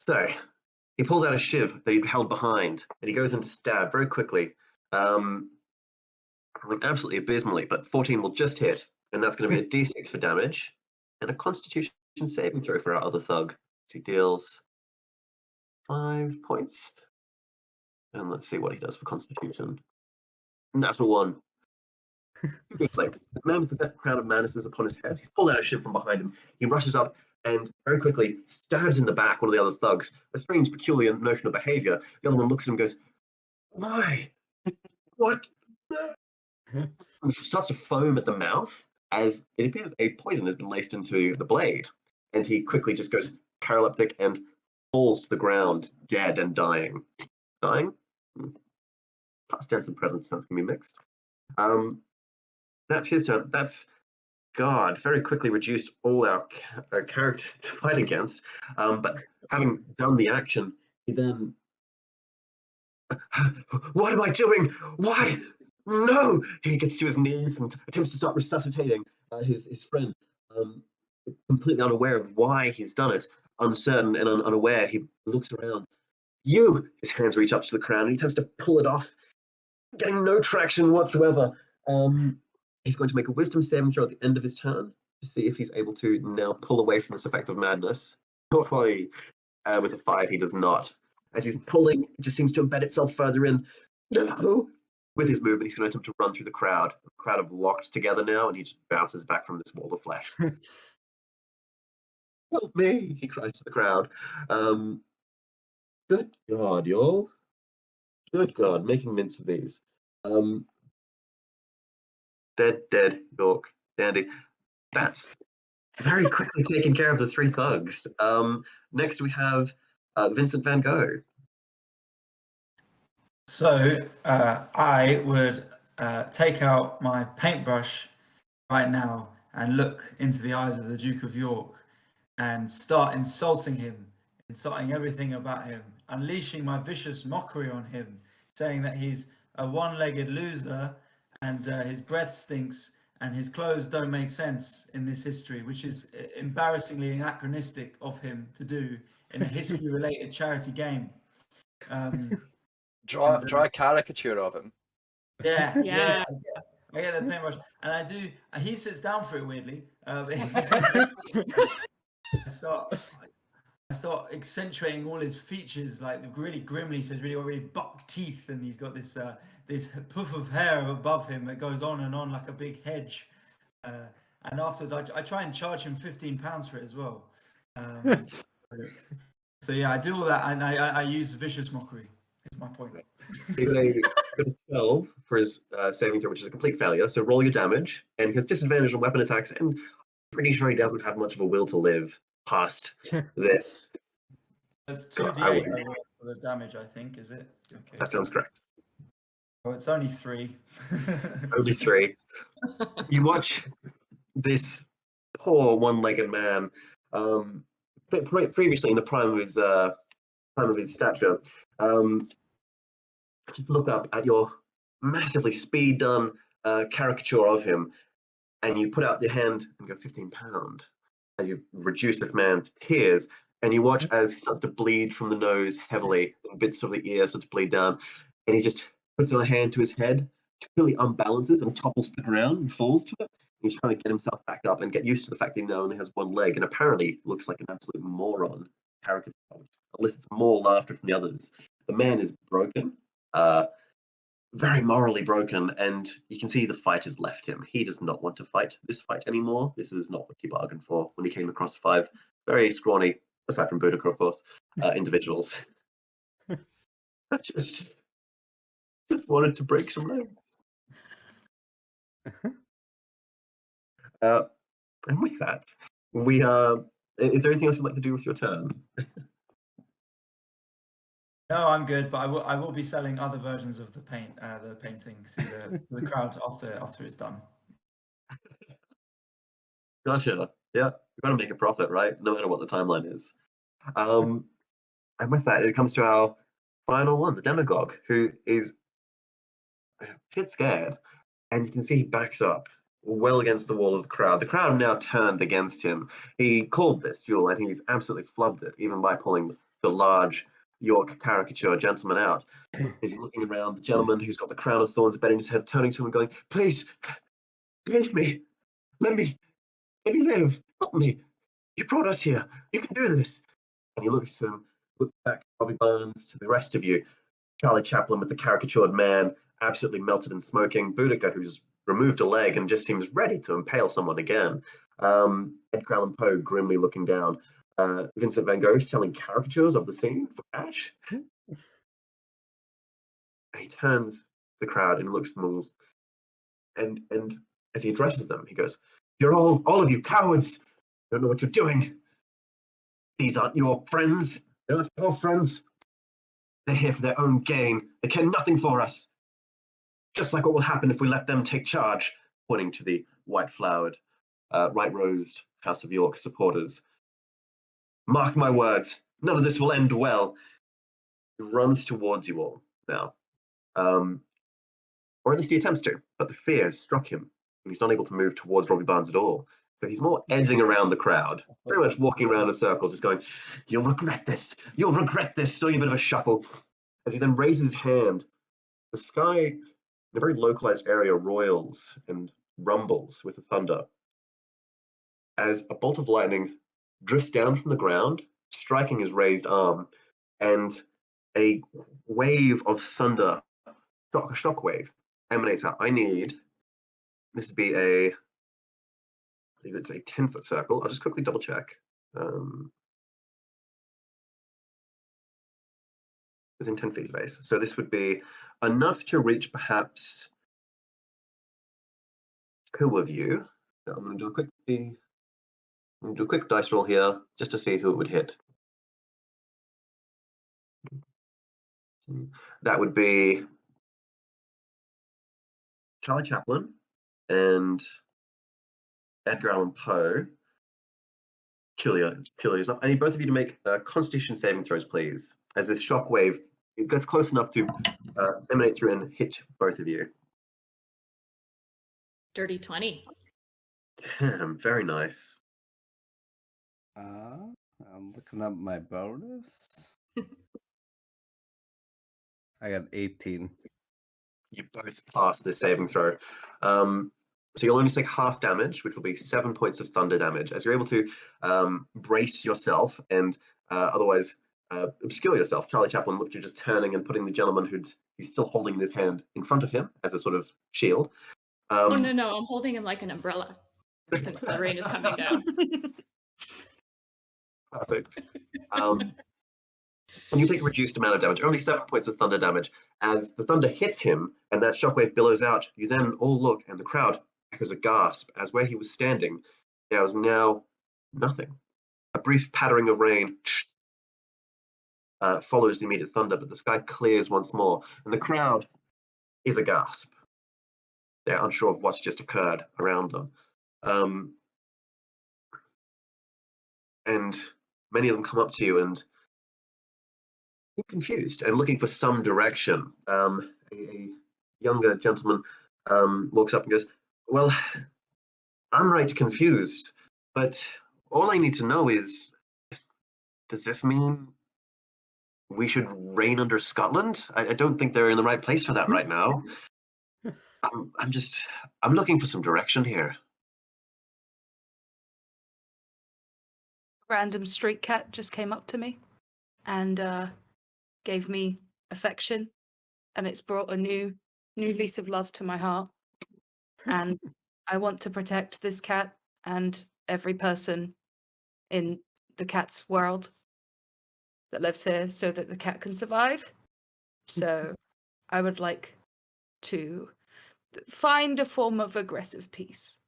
So he pulls out a shiv that he'd held behind, and he goes in to stab very quickly. Absolutely abysmally, but 14 will just hit, and that's going to be a d6 for damage, and a Constitution saving throw for our other thug. So he deals 5 points, and let's see what he does for Constitution. Natural 1. Good play. The man with the crown of madness is upon his head. He's pulled out a shiv from behind him. He rushes up and very quickly stabs in the back one of the other thugs. A strange, peculiar notion of behavior. The other one looks at him and goes, "Why? What?" He starts to foam at the mouth as it appears a poison has been laced into the blade. And he quickly just goes paralytic and falls to the ground, dead and dying. Dying? Past tense and present tense can be mixed. That's his turn. That's God. Very quickly reduced all our character to fight against. But having done the action, he then. What am I doing? Why? No! He gets to his knees and attempts to start resuscitating his friend, completely unaware of why he's done it, uncertain and unaware. He looks around. His hands reach up to the crown and he attempts to pull it off, getting no traction whatsoever. He's going to make a wisdom saving throw at the end of his turn to see if he's able to now pull away from this effect of madness. With a 5, he does not. As he's pulling, it just seems to embed itself further in. No! With his movement, he's going to attempt to run through the crowd. The crowd have locked together now, and he just bounces back from this wall of flesh. Help me! He cries to the crowd. Good God, y'all. Good God, making mince of these. Dead, York, dandy. That's very quickly taken care of the 3 thugs. Next we have Vincent van Gogh. So I would take out my paintbrush right now and look into the eyes of the Duke of York and start insulting him, insulting everything about him, unleashing my vicious mockery on him, saying that he's a one-legged loser and his breath stinks and his clothes don't make sense in this history, which is embarrassingly anachronistic of him to do in a history-related charity game. Draw a caricature of him. Yeah. I get the paintbrush, and I do. He sits down for it weirdly. I start accentuating all his features, like really grimly. So he's really buck teeth, and he's got this this puff of hair above him that goes on and on like a big hedge. And afterwards, I try and charge him £15 for it as well. So yeah, I do all that, and I use vicious mockery. Is my point. He got a 12 for his saving throw, which is a complete failure. So roll your damage, and he has disadvantage on weapon attacks, and I'm pretty sure he doesn't have much of a will to live past this. It's 2d8 for the damage, I think, is it? Okay. That sounds correct. Oh, it's only 3. Only 3. You watch this poor one-legged man, previously in the prime of his stature, just look up at your massively speed-done caricature of him, and you put out your hand and go £15 as you've reduced this man to tears, and you watch as he starts to bleed from the nose heavily, and bits of the ear start to bleed down, and he just puts a hand to his head, completely unbalances and topples to the ground and falls to it. He's trying to get himself back up and get used to the fact that he now only has one leg and apparently looks like an absolute moron. Caricature elicits more laughter from the others. The man is broken, very morally broken, and you can see the fight has left him. He does not want to fight this fight anymore. This was not what he bargained for when he came across 5 very scrawny, aside from Boudica, of course, individuals. I just wanted to break some legs. And with that, we is there anything else you'd like to do with your turn? No, I'm good, but I will be selling other versions of the painting to the crowd after it's done. Gotcha. Yeah, you've got to make a profit, right? No matter what the timeline is. And with that, it comes to our final one, the demagogue, who is a bit scared, and you can see he backs up well against the wall of the crowd. The crowd now turned against him. He called this duel, and he's absolutely flubbed it, even by pulling the large York caricature gentleman out. He's looking around, the gentleman who's got the crown of thorns embedded in his head, turning to him and going, "Please, leave me. Let me live. Help me. You brought us here. You can do this." And he looks to him, looks back to Robbie Barnes, to the rest of you. Charlie Chaplin with the caricatured man, absolutely melted and smoking. Boudica, who's removed a leg and just seems ready to impale someone again. Edgar Allan Poe grimly looking down. Vincent van Gogh selling caricatures of the scene for cash. And he turns to the crowd and looks at them all. And as he addresses them, he goes, "You're all of you cowards. You don't know what you're doing. These aren't your friends. They're not your friends. They're here for their own gain. They care nothing for us. Just like what will happen if we let them take charge," pointing to the white-flowered, white-rosed House of York supporters. "Mark my words, none of this will end well." He runs towards you all now. Or at least he attempts to, but the fear has struck him, and he's not able to move towards Robbie Barnes at all. But he's more edging around the crowd, very much walking around a circle, just going, "You'll regret this. You'll regret this," doing a bit of a shuffle. As he then raises his hand, the sky, in a very localized area, roils and rumbles with the thunder as a bolt of lightning drifts down from the ground, striking his raised arm, and a wave of thunder, a shockwave, emanates out. I need this to be I believe it's a 10-foot circle. I'll just quickly double check. Within 10 feet of base. So this would be enough to reach perhaps 2 of you. So I'm going to do a quick dice roll here just to see who it would hit. That would be Charlie Chaplin and Edgar Allan Poe. Curious enough. I need both of you to make Constitution saving throws, please. As a shockwave, it gets close enough to emanate through and hit both of you. Dirty 20. Damn, very nice. I'm looking up my bonus. I got 18. You both pass this saving throw. So you'll only take half damage, which will be 7 points of thunder damage, as you're able to brace yourself and otherwise obscure yourself. Charlie Chaplin looked at you just turning and putting the gentleman he's still holding his hand in front of him as a sort of shield. Oh, no, I'm holding him like an umbrella since the rain is coming down. Perfect. And you take a reduced amount of damage, only 7 points of thunder damage. As the thunder hits him and that shockwave billows out, you then all look and the crowd echoes a gasp as where he was standing, there was now nothing. A brief pattering of rain follows the immediate thunder, but the sky clears once more, and the crowd is aghast. They're unsure of what's just occurred around them. And many of them come up to you and confused and looking for some direction. A younger gentleman walks up and goes, "Well, I'm right confused, but all I need to know is, does this mean we should reign under Scotland? I don't think they're in the right place for that right now. I'm looking for some direction here." random street cat just came up to me and gave me affection, and it's brought a new lease of love to my heart. And I want to protect this cat and every person in the cat's world that lives here so that the cat can survive. So I would like to find a form of aggressive peace.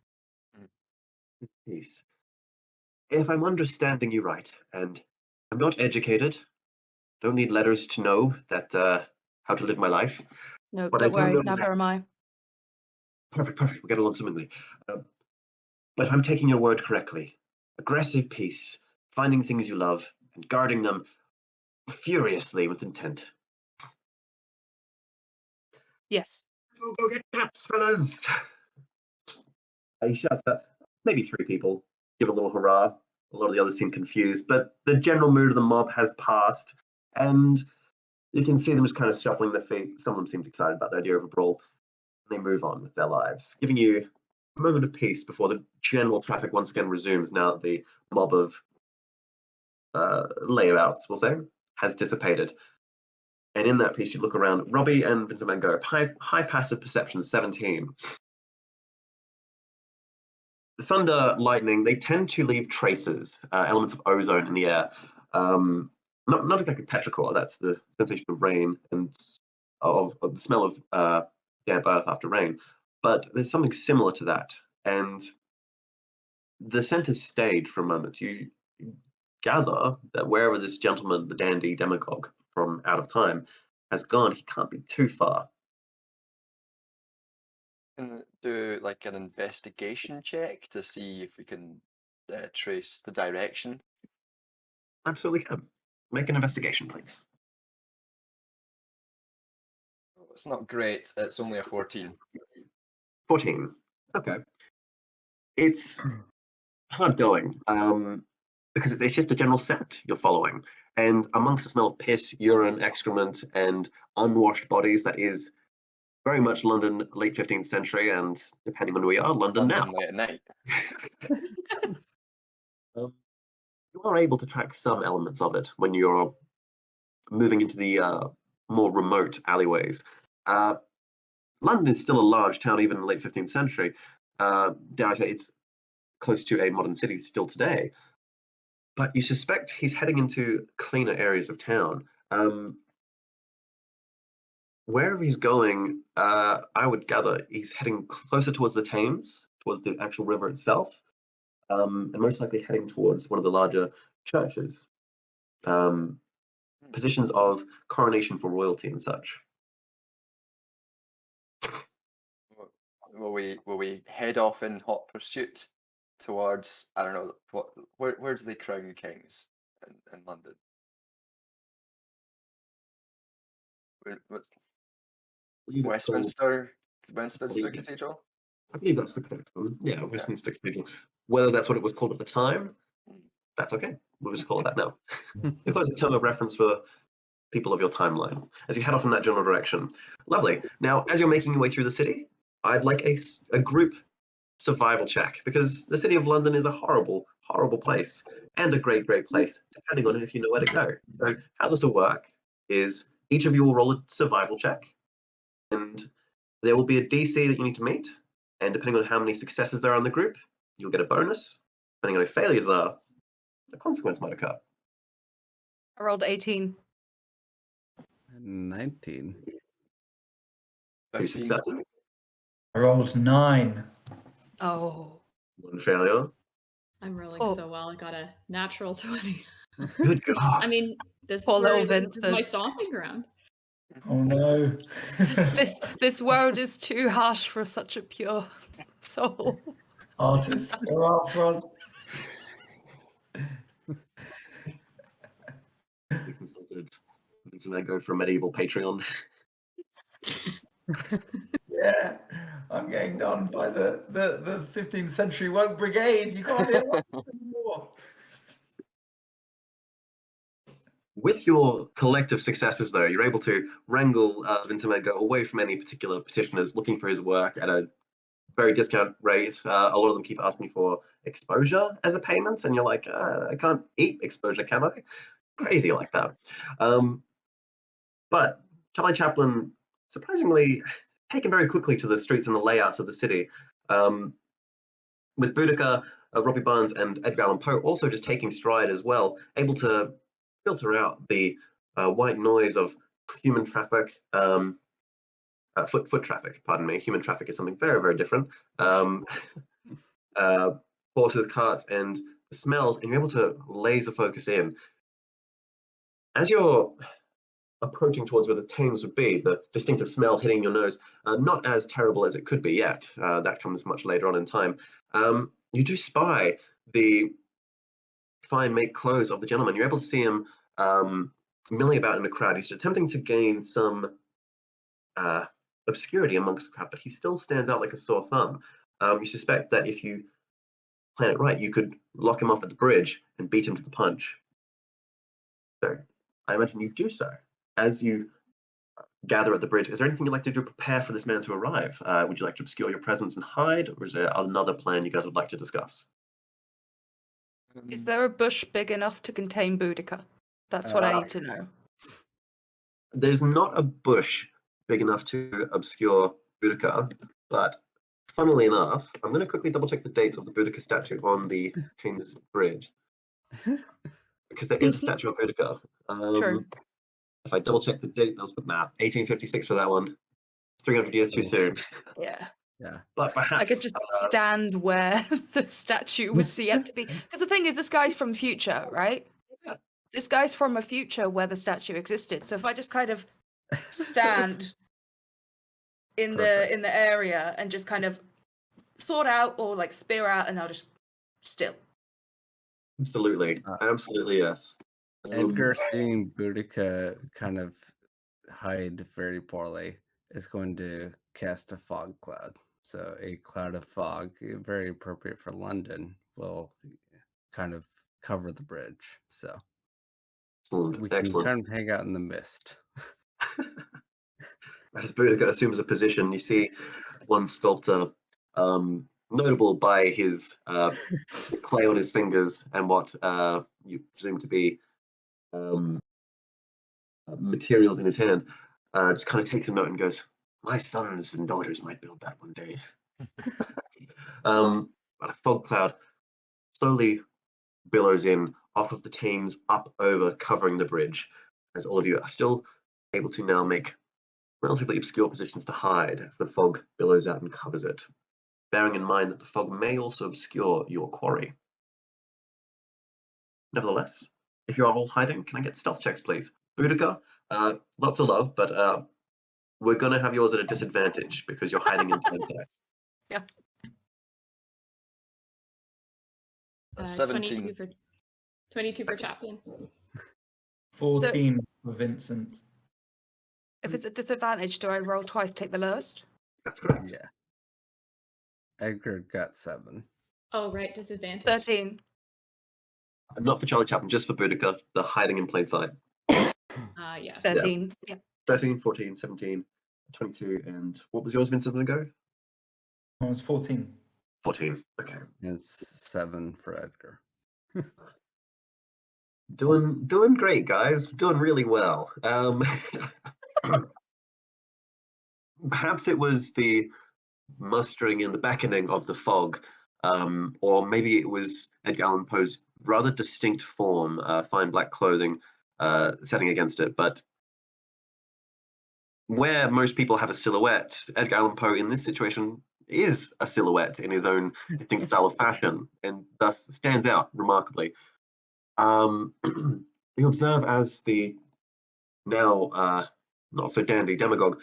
Peace. If I'm understanding you right, and I'm not educated, don't need letters to know that how to live my life. No, But I don't do worry, know neither that. am I. Perfect. We get along swimmingly. But if I'm taking your word correctly, aggressive peace, finding things you love, and guarding them furiously with intent. Yes. Go get cats, fellas! He shouts at maybe 3 people, give a little hurrah. A lot of the others seem confused, but the general mood of the mob has passed, and you can see them just kind of shuffling their feet. Some of them seemed excited about the idea of a brawl. And they move on with their lives, giving you a moment of peace before the general traffic once again resumes now that the mob of layabouts, we'll say, has dissipated. And in that piece, you look around. Robbie and Vincent Van Gogh, high passive perception, 17. The thunder, lightning, they tend to leave traces, elements of ozone in the air. Not exactly petrichor, that's the sensation of rain and of the smell of damp earth after rain. But there's something similar to that. And the scent has stayed for a moment. You gather that wherever this gentleman, the dandy demagogue from out of time, has gone, he can't be too far. Can do like an investigation check to see if we can trace the direction. Absolutely can. Make an investigation, please. It's not great. It's only a 14. 14. Okay. It's hard going because it's just a general scent you're following. And amongst the smell of piss, urine, excrement, and unwashed bodies, that is very much London, late 15th century, and depending on where we are, London now. Late at night. You are able to track some elements of it when you're moving into the more remote alleyways. London is still a large town, even in the late 15th century. Dare I say, it's close to a modern city still today. But you suspect he's heading into cleaner areas of town. Wherever he's going, I would gather he's heading closer towards the Thames, towards the actual river itself, and most likely heading towards one of the larger churches, positions of coronation for royalty and such. Will we head off in hot pursuit towards, I don't know, where do they crown kings in London? Westminster Cathedral? I believe that's the correct one. Yeah, Westminster Cathedral. Whether that's what it was called at the time, that's okay. We'll just call it that now. The closest term of reference for people of your timeline as you head off in that general direction. Lovely. Now, as you're making your way through the city, I'd like a group survival check, because the city of London is a horrible, horrible place, and a great, great place, depending on if you know where to go. So how this will work is each of you will roll a survival check, and there will be a DC that you need to meet, and depending on how many successes there are in the group, you'll get a bonus. Depending on how failures are, a consequence might occur. I rolled 18. 19. 2 successes, I rolled 9. Oh. 1 failure. I'm rolling Oh. so well. I got a natural 20. Good God. I mean, this Poor little is my Vincent. stomping ground. Oh no. This world is too harsh for such a pure soul. Artists, they're out for us. We consulted Vincent Van Gogh for a medieval Patreon. Yeah, I'm getting done by the 15th century woke brigade. You can't be alive anymore. With your collective successes, though, you're able to wrangle Vincent Van Gogh away from any particular petitioners looking for his work at a very discount rate. A lot of them keep asking for exposure as a payment, and you're like, I can't eat exposure, can I? Crazy like that. But Charlie Chaplin, surprisingly, taken very quickly to the streets and the layouts of the city. With Boudica, Robbie Barnes, and Edgar Allan Poe also just taking stride as well, able to filter out the white noise of human traffic, foot traffic, pardon me. Human traffic is something very, very different. Horses, carts, and the smells, and you're able to laser focus in. As you're approaching towards where the Thames would be, the distinctive smell hitting your nose, not as terrible as it could be yet. That comes much later on in time. You do spy the fine make clothes of the gentleman. You're able to see him milling about in the crowd. He's attempting to gain some obscurity amongst the crowd, but he still stands out like a sore thumb. You suspect that if you plan it right, you could lock him off at the bridge and beat him to the punch. So I imagine you do so. As you gather at the bridge, is there anything you'd like to do to prepare for this man to arrive? Would you like to obscure your presence and hide, or is there another plan you guys would like to discuss? Is there a bush big enough to contain Boudica? That's what I need to know. There's not a bush big enough to obscure Boudica, but funnily enough, I'm going to quickly double check the dates of the Boudica statue on the Thames Bridge, because there is a statue of Boudica. True. If I double check the date, that was the map, 1856 for that one. 300 years too soon. Yeah. Yeah. But perhaps I could just stand where the statue was yet to be. Because the thing is, this guy's from the future, right? Yeah. This guy's from a future where the statue existed. So if I just kind of stand in the area and just kind of sword out or like spear out, and I'll just still. Absolutely, absolutely, yes. Edgar, seeing Boudica kind of hide very poorly, is going to cast a fog cloud. So a cloud of fog, very appropriate for London, will kind of cover the bridge. So we can Excellent. kind of hang out in the mist. As Boudica assumes a position, you see one sculptor, notable by his clay on his fingers and what you presume to be materials in his hand, just kind of takes a note and goes, "My sons and daughters might build that one day." But a fog cloud slowly billows in off of the Thames up over, covering the bridge, as all of you are still able to now make relatively obscure positions to hide as the fog billows out and covers it, bearing in mind that the fog may also obscure your quarry. Nevertheless, if you are all hiding, can I get stealth checks, please? Boudica, lots of love, but we're going to have yours at a disadvantage because you're hiding in plain sight. Yeah. 17. 22 for Chaplin. 14 for Vincent. If it's a disadvantage, do I roll twice, take the lowest? That's correct. Yeah. Edgar got 7. Oh, right, disadvantage. 13. Not for Charlie Chaplin, just for Boudica, the hiding in plain sight. Yes. 13. Yeah. 13, 14, 17, 22, and what was yours, Vincent, ago? Mine was 14. 14, okay. And 7 for Edgar. Doing great, guys. Doing really well. Perhaps it was the mustering and the beckoning of the fog, or maybe it was Edgar Allan Poe's rather distinct form, fine black clothing, setting against it. But where most people have a silhouette, Edgar Allan Poe in this situation is a silhouette in his own distinct style of fashion, and thus stands out remarkably. You observe as the now not so dandy demagogue,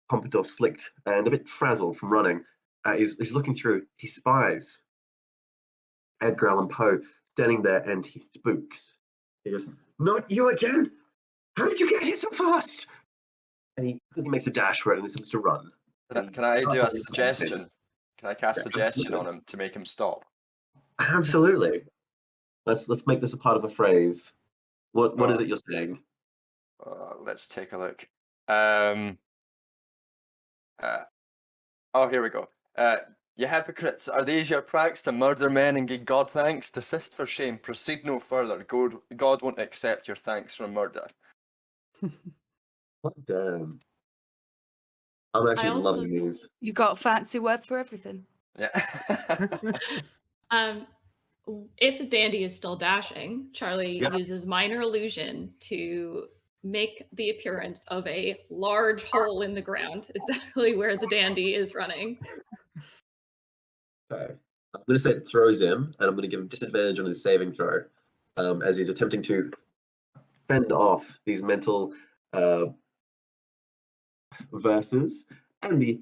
pompadour slicked and a bit frazzled from running, is looking through. He spies Edgar Allan Poe standing there, and he spooks. He goes, "Not you again! How did you get here so fast?" And he quickly makes a dash for it and attempts to run. Can I do a Absolutely. suggestion? Can I cast Yeah, suggestion absolutely. on him to make him stop? Absolutely. Let's make this a part of a phrase. What is Oh. it you're saying? Let's take a look. Oh, here we go. You hypocrites, are these your pranks to murder men and give God thanks? Desist for shame, proceed no further. God won't accept your thanks for murder. Oh, damn. I'm actually also- loving these. You got a fancy word for everything. Yeah. If the dandy is still dashing, Charlie Yeah. uses minor illusion to make the appearance of a large hole in the ground, exactly where the dandy is running. Okay. I'm going to say it throws him, and I'm going to give him disadvantage on his saving throw, as he's attempting to fend off these mental verses and the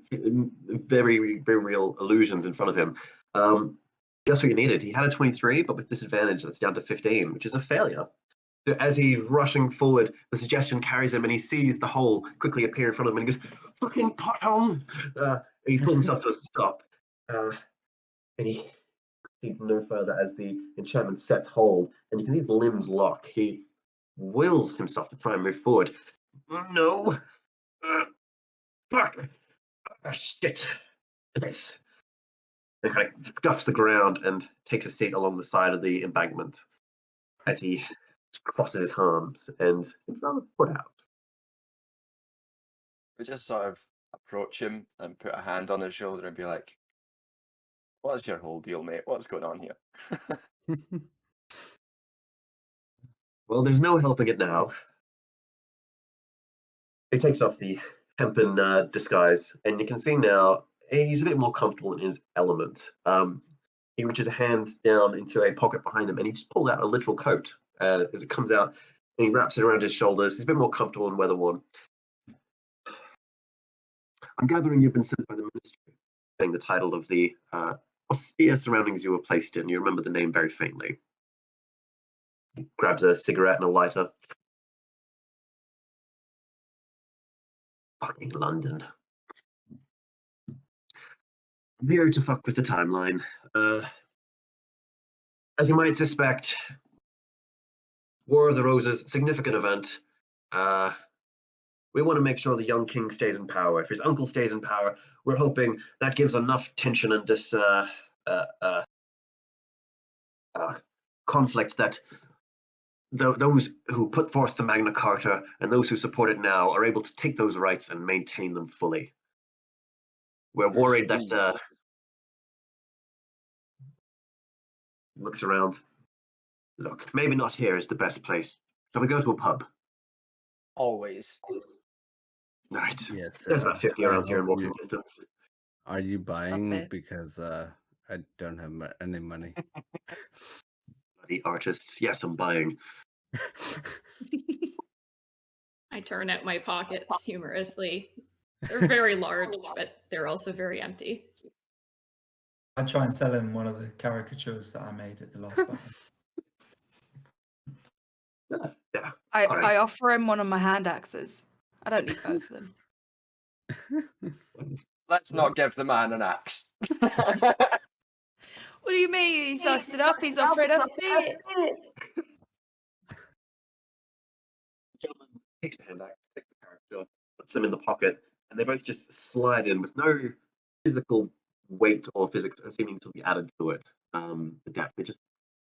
very, very real illusions in front of him. Guess what you needed? He had a 23, but with disadvantage, that's down to 15, which is a failure. So as he's rushing forward, the suggestion carries him, and he sees the hole quickly appear in front of him, and he goes, "Fucking pothole!" And he pulls himself to a stop, and he no further as the enchantment sets hold, and you can see his limbs lock. He wills himself to try and move forward. No, fuck, shit, this. And kind of scuffs the ground and takes a seat along the side of the embankment as he crosses his arms and seems rather put out. We just sort of approach him and put a hand on his shoulder and be like, "What's your whole deal, mate? What's going on here?" Well, there's no helping it now. He takes off the hempen disguise, and you can see now he's a bit more comfortable in his element. He reaches a hand down into a pocket behind him, and he just pulls out a literal coat as it comes out, and he wraps it around his shoulders. He's a bit more comfortable and weather-worn. I'm gathering you've been sent by the ministry, saying the title of the austere surroundings you were placed in. You remember the name very faintly. He grabs a cigarette and a lighter. Fucking London. I'm here to fuck with the timeline. As you might suspect, War of the Roses, significant event. We want to make sure the young king stays in power. If his uncle stays in power, we're hoping that gives enough tension and this conflict that those who put forth the Magna Carta and those who support it now are able to take those rights and maintain them fully. We're worried that looks around. Look, maybe not here is the best place. Shall we go to a pub? Always. All right. Yes. There's about 50 around here in you, Walking. are you buying? there. Because I don't have any money. The artists. Yes, I'm buying. I turn out my pockets humorously. They're very large, but they're also very empty. I try and sell him one of the caricatures that I made at the last battle. Yeah. I Alright. offer him one of my hand axes. I don't need both of them. Let's not give the man an axe. What do you mean? He's dusted up. He's offering us beer. Gentleman takes the hand axe, takes the character, puts them in the pocket, and they both just slide in with no physical weight or physics seeming to be added to it. The depth, they just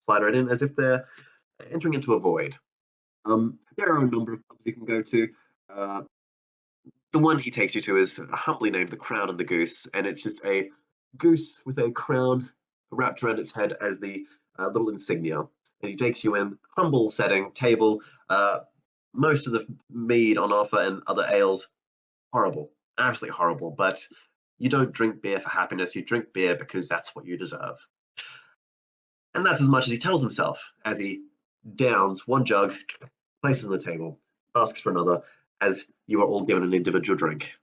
slide right in as if they're entering into a void. There are a number of pubs you can go to. The one he takes you to is humbly named the Crown and the Goose, and it's just a goose with a crown wrapped around its head as the little insignia. And he takes you in, humble setting, table, most of the mead on offer and other ales, horrible, absolutely horrible. But you don't drink beer for happiness, you drink beer because that's what you deserve. And that's as much as he tells himself as he downs one jug, places on the table, asks for another, as you are all given an individual drink.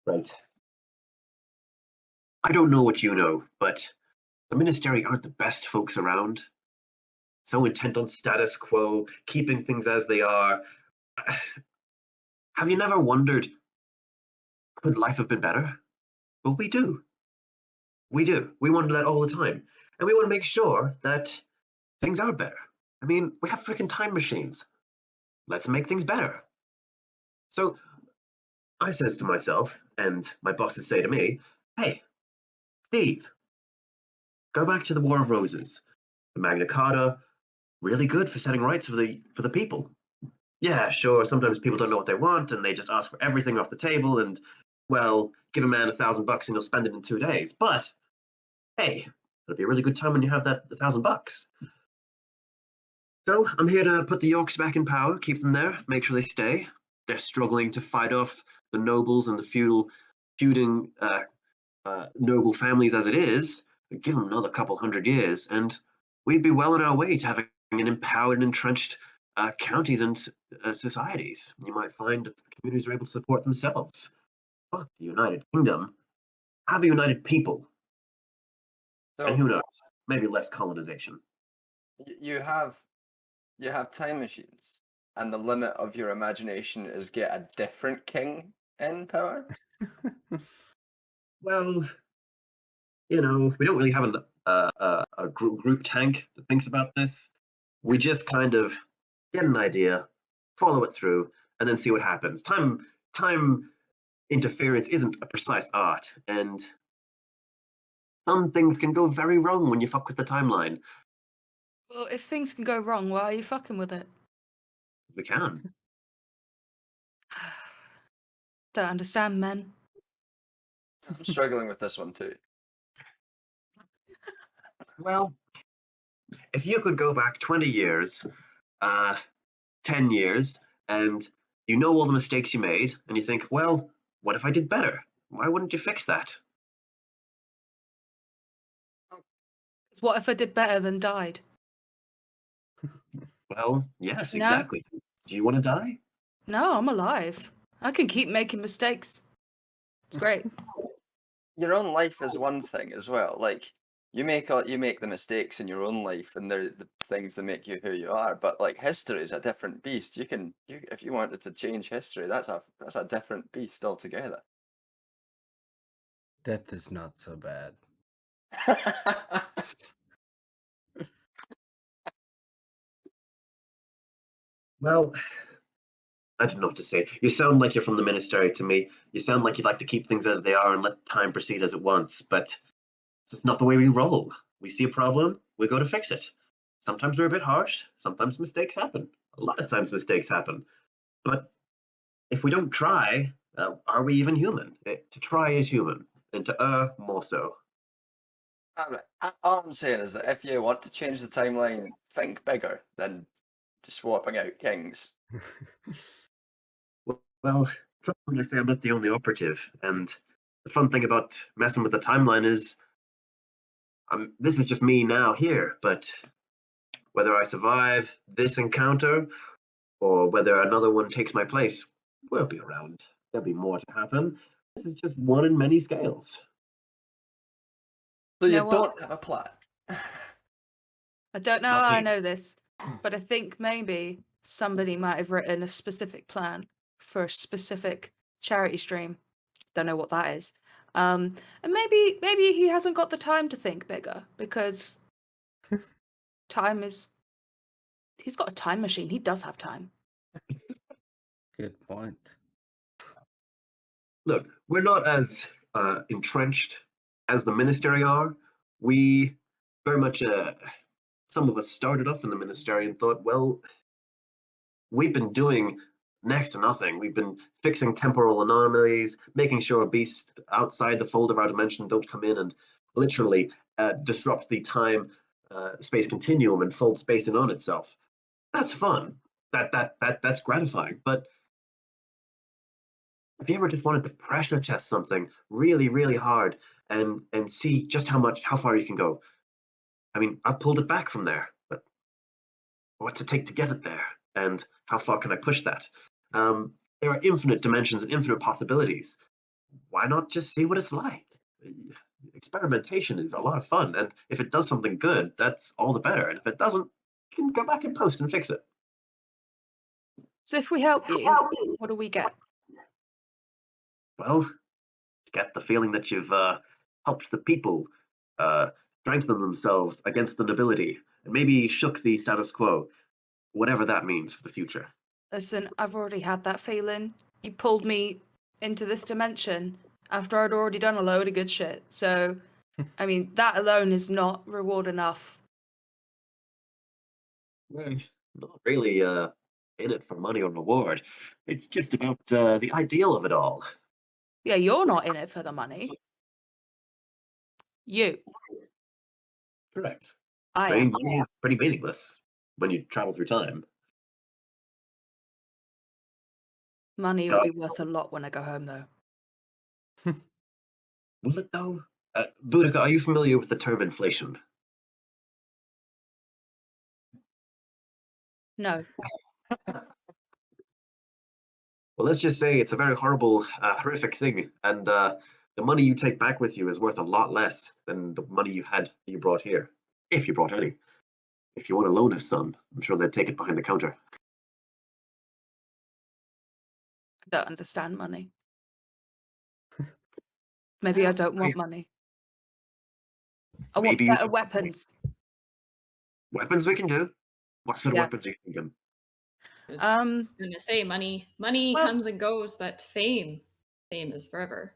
Right. I don't know what you know, but the Ministry aren't the best folks around. So intent on status quo, keeping things as they are. Have you never wondered, could life have been better? Well, we do. We do. We wonder that all the time. And we want to make sure that things are better. I mean, we have freaking time machines. Let's make things better. So I says to myself, and my bosses say to me, "Hey, Steve, go back to the War of Roses. The Magna Carta, really good for setting rights for the people. Yeah, sure, sometimes people don't know what they want and they just ask for everything off the table and, well, give a man $1,000 and he'll spend it in 2 days. But hey, it'll be a really good time when you have that $1,000. So I'm here to put the Yorks back in power, keep them there, make sure they stay. They're struggling to fight off the nobles and the feuding noble families as it is. Give them another couple hundred years, and we'd be well on our way to having an empowered and entrenched counties and societies. You might find that the communities are able to support themselves. Fuck the United Kingdom. Have a united people. And who So knows? Maybe less colonization. you have time machines, and the limit of your imagination is get a different king in power. Well, we don't really have a group tank that thinks about this. We just kind of get an idea, follow it through, and then see what happens. Time interference isn't a precise art, and some things can go very wrong when you fuck with the timeline. Well, if things can go wrong, why are you fucking with it? We can. Don't understand, men. I'm struggling with this one too. Well, if you could go back 20 years, 10 years, and you know all the mistakes you made, and you think, well, what if I did better? Why wouldn't you fix that? What if I did better than died? Well, yes, You know? exactly. Do you want to die? No, I'm alive. I can keep making mistakes. It's great. Your own life is one thing as well. Like you make the mistakes in your own life, and they're the things that make you who you are. But like history is a different beast. You if you wanted to change history, that's a different beast altogether. Death is not so bad. Well, I don't know what to say. You sound like you're from the ministry to me. You sound like you'd like to keep things as they are and let time proceed as it wants, but it's not the way we roll. We see a problem, we go to fix it. Sometimes we're a bit harsh, sometimes mistakes happen. A lot of times mistakes happen. But if we don't try, are we even human? To try is human, and to err more so. All I'm saying is that if you want to change the timeline, think bigger than just swapping out kings. Well, I'm to say I'm not the only operative, and the fun thing about messing with the timeline is this is just me now here, but whether I survive this encounter or whether another one takes my place, we'll be around. There'll be more to happen. This is just one in many scales. So You you know what? don't have a plan. I don't know Not how I me. know this, but I think maybe somebody might have written a specific plan for a specific charity stream. Don't know what that is. And maybe he hasn't got the time to think bigger because he's got a time machine. He does have time. Good point. Look, we're not as entrenched as the ministry are. We very much, some of us started off in the ministry and thought, well, we've been doing next to nothing. We've been fixing temporal anomalies, making sure beasts outside the fold of our dimension don't come in and literally disrupt the time space continuum and fold space in on itself. That's fun. That's gratifying. But if you ever just wanted to pressure test something really, really hard and see just how far you can go, I mean, I've pulled it back from there, but what's it take to get it there? And how far can I push that? There are infinite dimensions and infinite possibilities. Why not just see what it's like? Experimentation is a lot of fun, and if it does something good, that's all the better. And if it doesn't, you can go back and post and fix it. So if we help you, what do we get? Well, get the feeling that you've helped the people strengthen themselves against the nobility and maybe shook the status quo, whatever that means for the future. Listen, I've already had that feeling. You pulled me into this dimension after I'd already done a load of good shit. So, I mean, that alone is not reward enough. Well, not really in it for money or reward. It's just about the ideal of it all. Yeah, you're not in it for the money. You. Correct. I I mean, am. money is pretty meaningless when you travel through time. Money will be worth a lot when I go home, though. Will it though? Boudica, are you familiar with the term inflation? No. Well, let's just say it's a very horrible, horrific thing, and the money you take back with you is worth a lot less than the money you brought here, if you brought any. If you want to loan us some, I'm sure they'd take it behind the counter. I don't understand money. Maybe I don't want money. I want Maybe you better don't want money. weapons. Weapons we can do. What sort of Yeah. weapons are you thinking? I was Um, gonna say money Well- comes and goes, but fame is forever.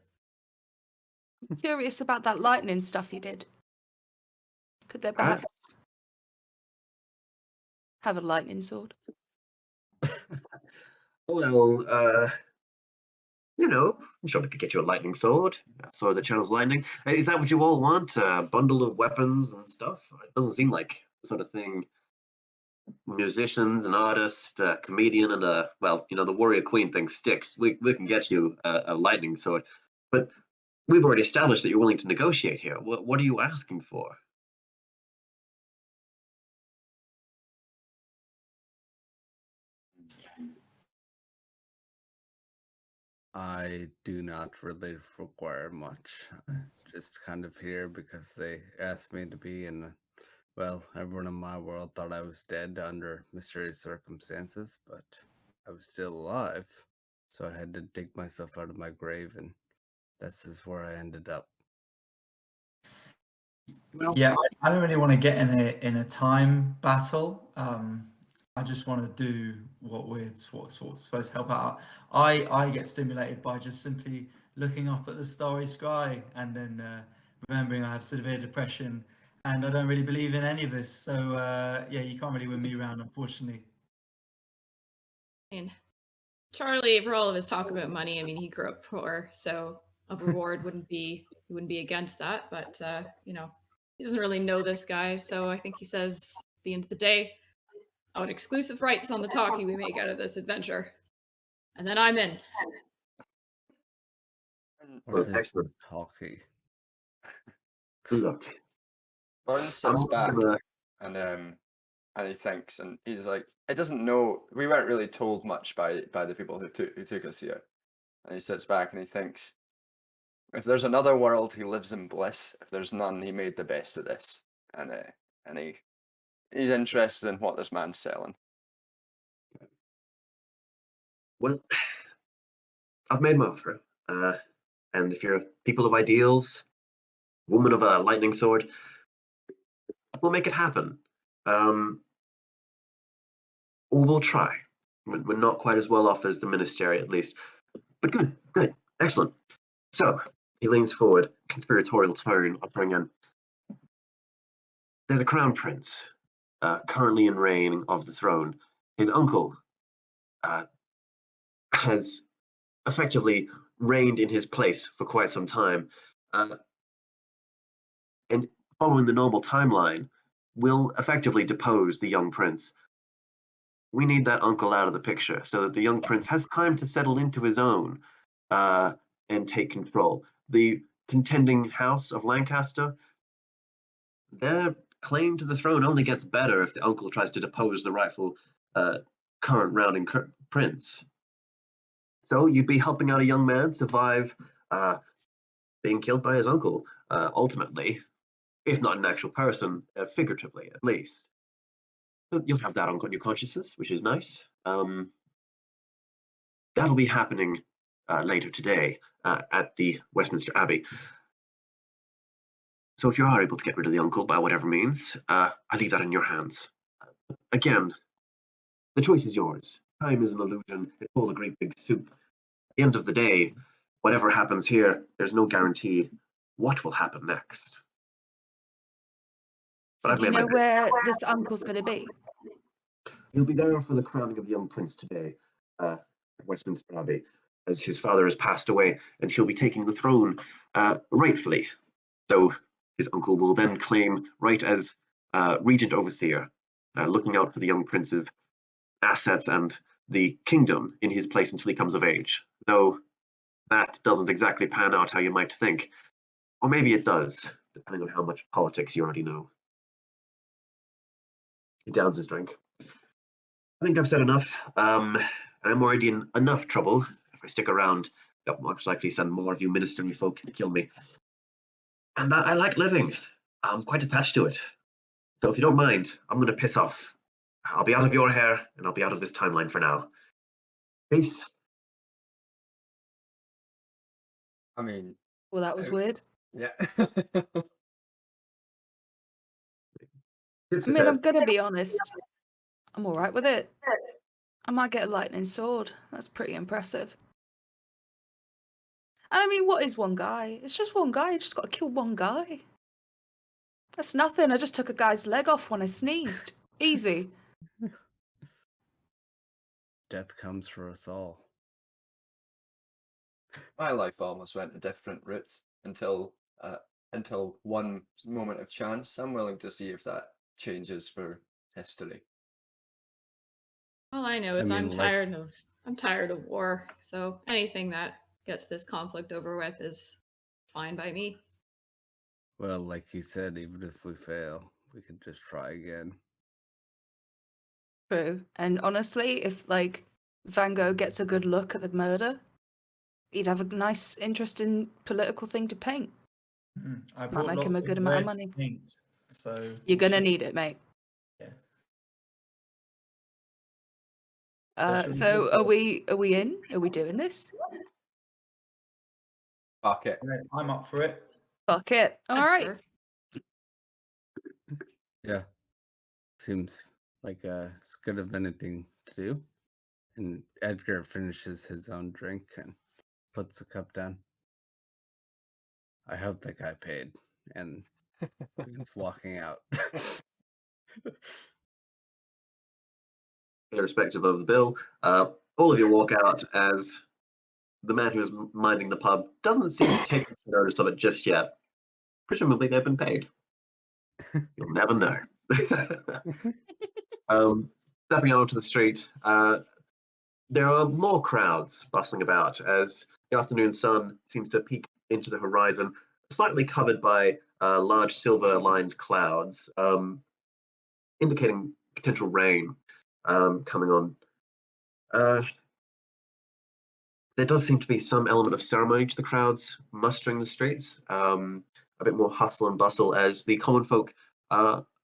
curious about that lightning stuff you did. Could they Huh? perhaps have a lightning sword? Well, I'm sure we could get you a lightning sword, a sword that channels lightning. Is that what you all want? A bundle of weapons and stuff? It doesn't seem like the sort of thing musicians, an artist, a comedian, and the warrior queen thing sticks. We can get you a lightning sword, but we've already established that you're willing to negotiate here. What are you asking for? I do not really require much. I'm just kind of here because they asked me to be, and well, everyone in my world thought I was dead under mysterious circumstances, but I was still alive. So I had to dig myself out of my grave, and this is where I ended up. Well, Yeah, I don't really want to get in a time battle. I just want to do what's supposed to help out. I get stimulated by just simply looking up at the starry sky and then remembering I have severe depression and I don't really believe in any of this. So yeah, you can't really win me around, unfortunately. I mean, Charlie, for all of his talk about money, I mean, he grew up poor, so a reward wouldn't be against that. But he doesn't really know this guy, so I think he says at the end of the day, I want exclusive rights on the talkie we make out of this adventure, and then I'm in. What is excellent. the talkie? Look, Burns sits I'm back gonna- and he thinks, and he's like, "It doesn't know. We weren't really told much by the people who took us here." And he sits back and he thinks, "If there's another world, he lives in bliss. If there's none, he made the best of this." And he's interested in what this man's selling. Well, I've made my offer, and if you're people of ideals, woman of a lightning sword, we'll make it happen. We'll try. We're not quite as well off as the ministry, at least. But good, excellent. So he leans forward, conspiratorial tone, uttering in. They're the crown prince, currently in reign of the throne. His uncle has effectively reigned in his place for quite some time, and following the normal timeline, will effectively depose the young prince. We need that uncle out of the picture so that the young prince has time to settle into his own and take control. The contending house of Lancaster, their claim to the throne only gets better if the uncle tries to depose the rightful current rounding prince. So you'd be helping out a young man survive being killed by his uncle, ultimately, if not an actual person, figuratively at least. So you'll have that on your consciousness, which is nice. That'll be happening later today at the Westminster Abbey. So if you are able to get rid of the uncle by whatever means, I leave that in your hands. Again, the choice is yours. Time is an illusion. It's all a great big soup. At the end of the day, whatever happens here, there's no guarantee what will happen next. But So I've do you made my know pick. where this uncle's going to be? He'll be there for the crowning of the young prince today at Westminster Abbey, as his father has passed away, and he'll be taking the throne rightfully. So his uncle will then claim right as regent overseer, looking out for the young prince's assets and the kingdom in his place until he comes of age. Though that doesn't exactly pan out how you might think. Or maybe it does, depending on how much politics you already know. He downs his drink. I think I've said enough. And I'm already in enough trouble. If I stick around, they'll most likely send more of you ministering folk to kill me. And I like living. I'm quite attached to it. So if you don't mind, I'm going to piss off. I'll be out of your hair, and I'll be out of this timeline for now. Peace. I mean, Well, that was Uh, weird. yeah. Tips I his mean, head. I'm going to be honest. I'm all right with it. I might get a lightning sword. That's pretty impressive. And I mean, what is one guy? It's just one guy. You just got to kill one guy. That's nothing. I just took a guy's leg off when I sneezed. Easy. Death comes for us all. My life almost went a different route until one moment of chance. I'm willing to see if that changes for history. All I know is mean, I'm like- tired of war. So anything that gets this conflict over with is fine by me. Well, like you said, even if we fail, we can just try again. True. And honestly, if like Van Gogh gets a good look at the murder, he'd have a nice, interesting political thing to paint. I Might bought make him lots a of good amount of red money. paint, so You're gonna should- need it, mate. Yeah. Should we So go are for we in? Are we doing this? Fuck it. it? I'm up for it. Fuck it. All right. Sure. Yeah. Seems like as good of anything to do. And Edgar finishes his own drink and puts the cup down. I hope that guy paid and begins walking out. Irrespective of the bill, all of you walk out as the man who is minding the pub doesn't seem to take notice of it just yet. Presumably they've been paid. You'll never know. Stepping out onto the street, there are more crowds bustling about as the afternoon sun seems to peek into the horizon, slightly covered by large silver-lined clouds, indicating potential rain coming on. There does seem to be some element of ceremony to the crowds mustering the streets, a bit more hustle and bustle as the common folk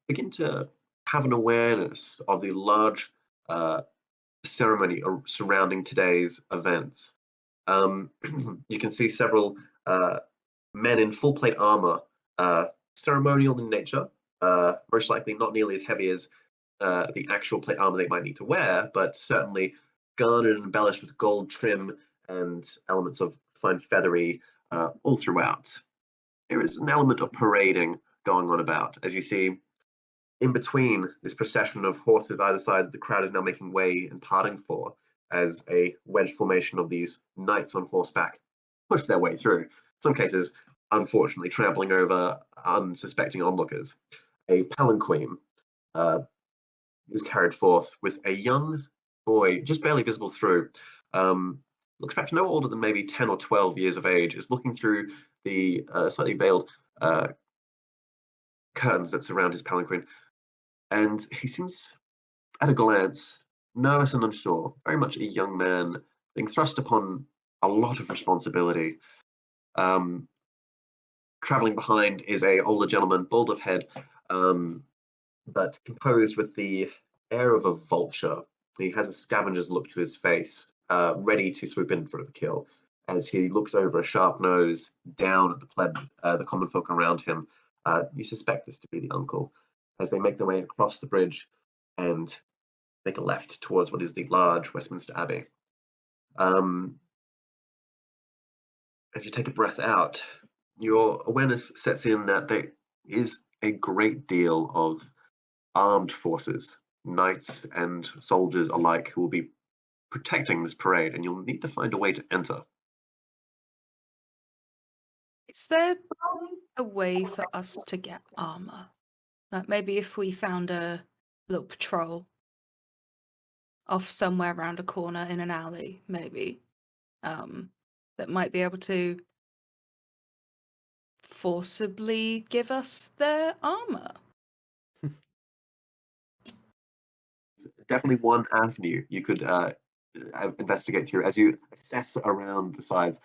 begin to have an awareness of the large ceremony surrounding today's events. You can see several men in full plate armor, ceremonial in nature, most likely not nearly as heavy as the actual plate armor they might need to wear, but certainly garnered and embellished with gold trim and elements of fine feathery all throughout. There is an element of parading going on about, as you see in between this procession of horses either side, the crowd is now making way and parting for as a wedge formation of these knights on horseback push their way through. In some cases, unfortunately, trampling over unsuspecting onlookers. A palanquin is carried forth with a young boy, just barely visible through. Looks perhaps no older than maybe 10 or 12 years of age, is looking through the slightly veiled curtains that surround his palanquin. And he seems, at a glance, nervous and unsure, very much a young man being thrust upon a lot of responsibility. Traveling behind is a older gentleman, bald of head, but composed with the air of a vulture. He has a scavenger's look to his face, ready to swoop in for the kill. As he looks over a sharp nose down at the pleb, the common folk around him, you suspect this to be the uncle. As they make their way across the bridge and make a left towards what is the large Westminster Abbey. as you take a breath out, your awareness sets in that there is a great deal of armed forces, knights and soldiers alike, who will be protecting this parade, and you'll need to find a way to enter. Is there a way for us to get armor? Like maybe if we found a little patrol off somewhere around a corner in an alley, maybe, that might be able to forcibly give us their armor. Definitely one avenue you could investigate through as you assess around the sides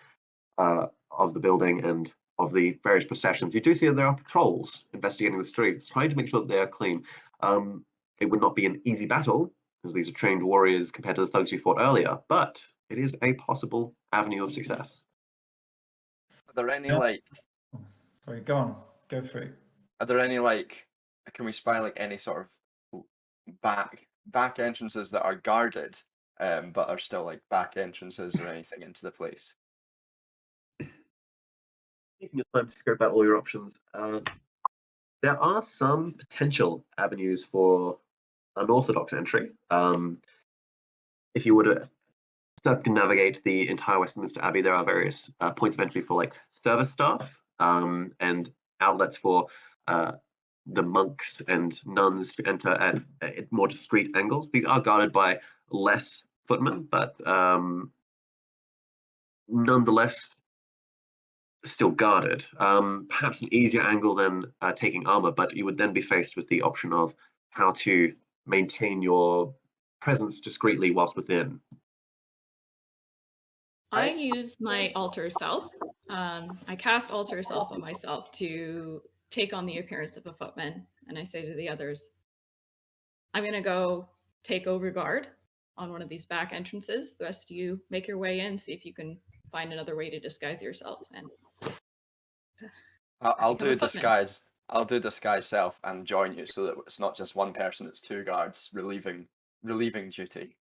of the building and of the various processions. You do see that there are patrols investigating the streets, trying to make sure that they are clean. It would not be an easy battle, because these are trained warriors compared to the folks you fought earlier, but it is a possible avenue of success. Are there any Yeah. like? Sorry, go on. Go through. Are there any like? Can we spy like any sort of back entrances that are guarded, but are still like back entrances or anything into the place? Taking your time to scope out all your options, there are some potential avenues for unorthodox entry. If you were to circumnavigate the entire Westminster Abbey, there are various points of entry for like service staff and outlets for the monks and nuns to enter at more discreet angles. These are guarded by less footmen, but nonetheless still guarded. Perhaps an easier angle than taking armor, but you would then be faced with the option of how to maintain your presence discreetly whilst within. I use my alter self. I cast alter self on myself to take on the appearance of a footman, and I say to the others, I'm going to go take over guard on one of these back entrances. The rest of you make your way in, see if you can find another way to disguise yourself. And I'll become do a footman. disguise. I'll do disguise self and join you, so that it's not just one person; it's two guards relieving duty.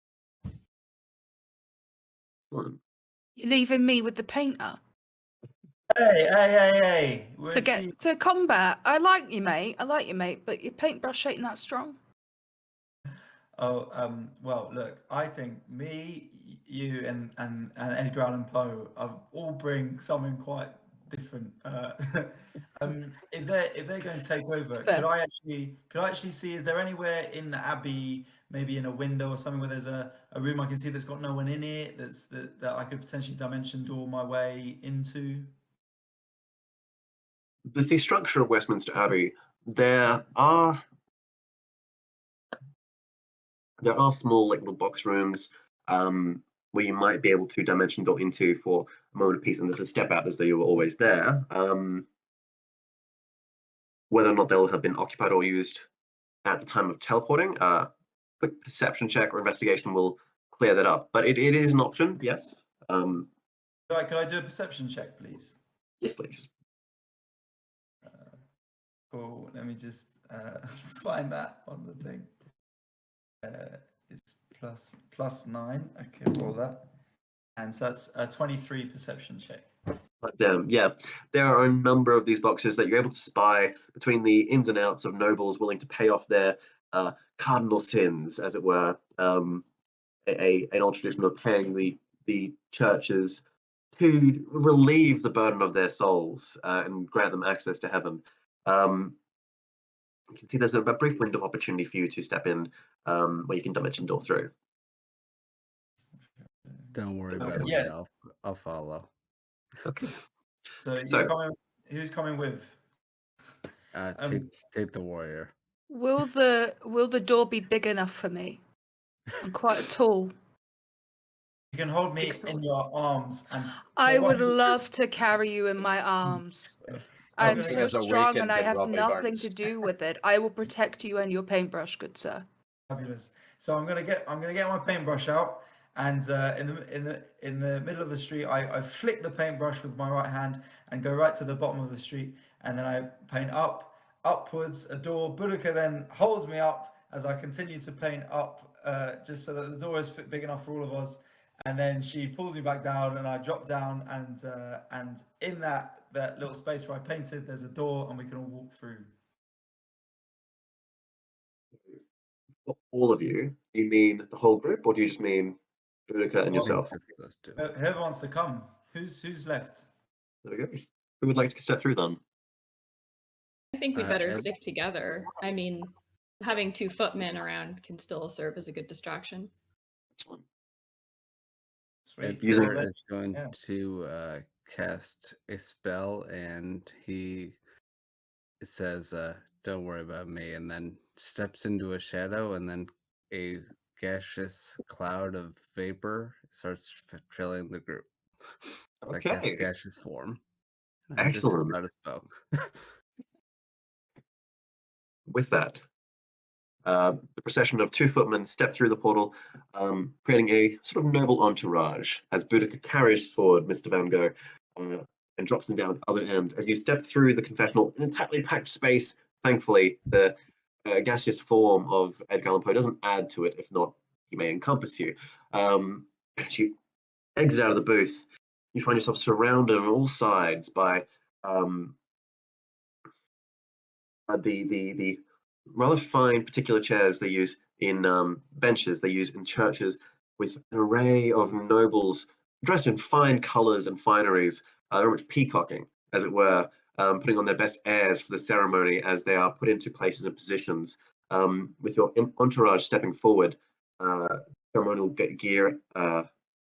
Um, You're leaving me with the painter Hey! to get to combat. I like you, mate. But your paintbrush ain't that strong. Oh, well, look, I think me, you, and Edgar Allan Poe all bring something quite different. If they're going to take over, Fair. could I actually see? Is there anywhere in the Abbey, maybe in a window or something, where there's a room I can see that's got no one in it, that I could potentially dimension door my way into? With the structure of Westminster Abbey, there are small like little box rooms where you might be able to dimension door into for a moment of peace and then to step out as though you were always there. Whether or not they'll have been occupied or used at the time of teleporting, quick perception check or investigation will clear that up. But it is an option, yes. Could I do a perception check, please? Yes, please. Cool. Let me just find that on the thing. It's +9. Okay, roll that. And so that's a 23 perception check. Yeah, there are a number of these boxes that you're able to spy between the ins and outs of nobles willing to pay off their cardinal sins, as it were. An old tradition of paying the churches to relieve the burden of their souls and grant them access to heaven. You can see there's a brief window of opportunity for you to step in where you can dimension door through. Don't worry Okay. about me. Yeah. I'll follow. Okay. So, So- who's coming with? Take the warrior. Will the door be big enough for me? I'm quite tall. You can hold me Excellent. in your arms, and I would love to carry you in my arms. I'm Okay. so As strong awakened and I in have Robbie nothing Burns. to do with it. I will protect you and your paintbrush, good sir. Fabulous. So I'm gonna get my paintbrush out, and in the middle of the street, I flick the paintbrush with my right hand and go right to the bottom of the street, and then I paint upwards a door. Boudica then holds me up as I continue to paint up, just so that the door is big enough for all of us. And then she pulls me back down, and I drop down, and in that little space where I painted, there's a door, and we can all walk through. For all of you, you mean the whole group, or do you just mean Boudica and Well, yourself? Just those two. Whoever wants to come. Who's left? There we go. Who would like to step through then? I think we better Ed? stick together. I mean, having 2 footmen around can still serve as a good distraction. Excellent. Sweet. Using- Edgar Well, is going yeah. to cast a spell, and he says, "Don't worry about me," and then steps into a shadow, and then a gaseous cloud of vapor starts filling the group. Like has Okay. gaseous form. And I'm just Excellent. about to spell. With that, the procession of 2 footmen step through the portal, creating a sort of noble entourage as Boudica carries forward Mr. Van Gogh and drops him down at the other end. As you step through the confessional, in a tightly packed space, thankfully, the gaseous form of Edgar Allan Poe doesn't add to it. If not, he may encompass you. As you exit out of the booth, you find yourself surrounded on all sides by the rather fine particular chairs they use in benches they use in churches, with an array of nobles dressed in fine colours and fineries, very much peacocking, as it were, putting on their best airs for the ceremony as they are put into places and positions, with your entourage stepping forward, ceremonial gear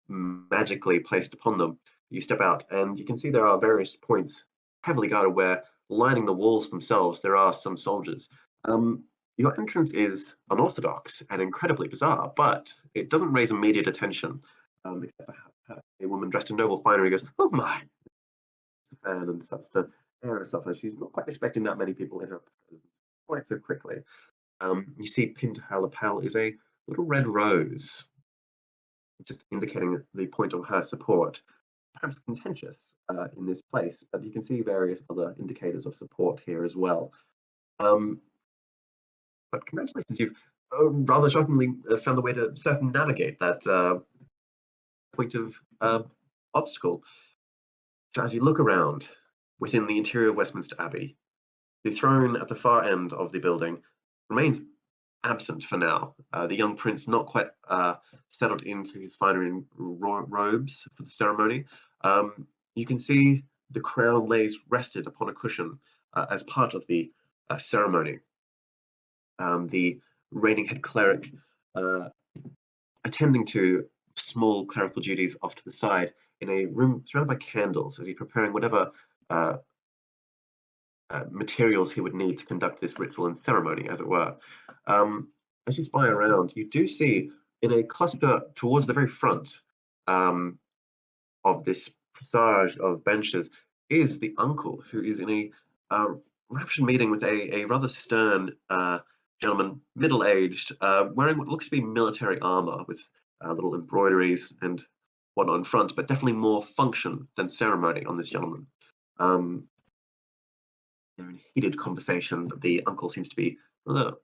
magically placed upon them. You step out, and you can see there are various points heavily guarded where, lining the walls themselves, there are some soldiers. Your entrance is unorthodox and incredibly bizarre, but it doesn't raise immediate attention, except for a woman dressed in noble finery goes, "Oh my!" and starts to air herself, and she's not quite expecting that many people in her presence quite so quickly. You see pinned to her lapel is a little red rose, just indicating the point of her support. Perhaps contentious in this place, but you can see various other indicators of support here as well. But congratulations, you've rather shockingly found a way to circumnavigate that point of obstacle. So as you look around within the interior of Westminster Abbey, the throne at the far end of the building remains absent for now. The young prince not quite settled into his finery and robes for the ceremony. You can see the crown lays rested upon a cushion as part of the ceremony. The reigning head cleric attending to small clerical duties off to the side in a room surrounded by candles as he's preparing whatever materials he would need to conduct this ritual and ceremony, as it were. As you spy around, you do see in a cluster towards the very front of this passage of benches is the uncle, who is in a raptured meeting with a rather stern gentleman, middle-aged, wearing what looks to be military armor with little embroideries and whatnot in front, but definitely more function than ceremony on this gentleman. They're in heated conversation that the uncle seems to be rather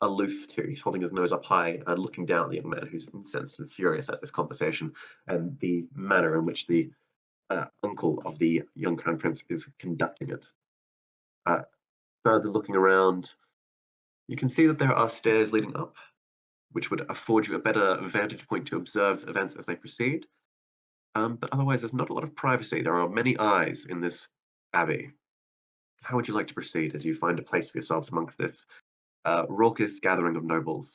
aloof to. He's holding his nose up high and looking down at the young man, who's incensed and furious at this conversation and the manner in which the uncle of the young crown prince is conducting it. Further looking around, you can see that there are stairs leading up, which would afford you a better vantage point to observe events as they proceed. But otherwise, there's not a lot of privacy. There are many eyes in this abbey. How would you like to proceed as you find a place for yourselves amongst this raucous gathering of nobles?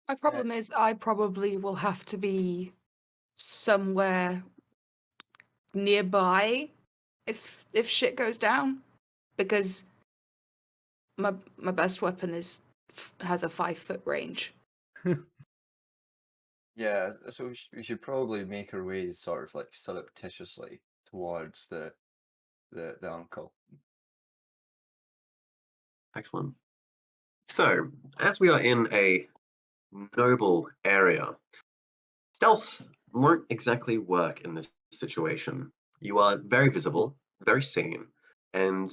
My problem is I probably will have to be somewhere nearby if shit goes down, because my best weapon has a 5-foot range. Yeah, so we should probably make our way sort of like surreptitiously towards the uncle. Excellent. So, as we are in a noble area, stealth won't exactly work in this situation. You are very visible, very seen, and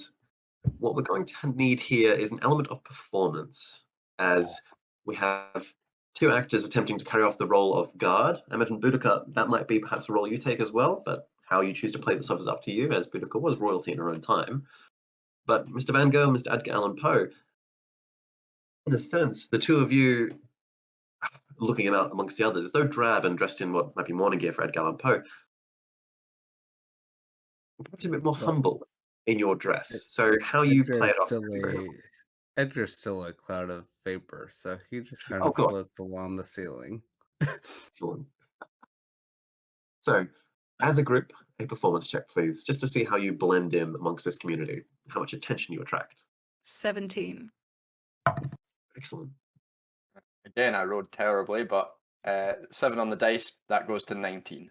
what we're going to need here is an element of performance, as We have two actors attempting to carry off the role of guard. I imagine Boudica, that might be perhaps a role you take as well, but how you choose to play this off is up to you, as Boudica was royalty in her own time. But Mr. Van Gogh and Mr. Edgar Allan Poe, in a sense, the two of you, looking out amongst the others, though drab and dressed in what might be morning gear for Edgar Allan Poe, perhaps a bit more Well, humble in your dress. So how you play it off. Edgar's still a cloud of vapor, so he just kind Oh, of God. floats along the ceiling. Excellent. So, as a group, a performance check, please, just to see how you blend in amongst this community, how much attention you attract. 17. Excellent. Again, I rolled terribly, but 7 on the dice, that goes to 19.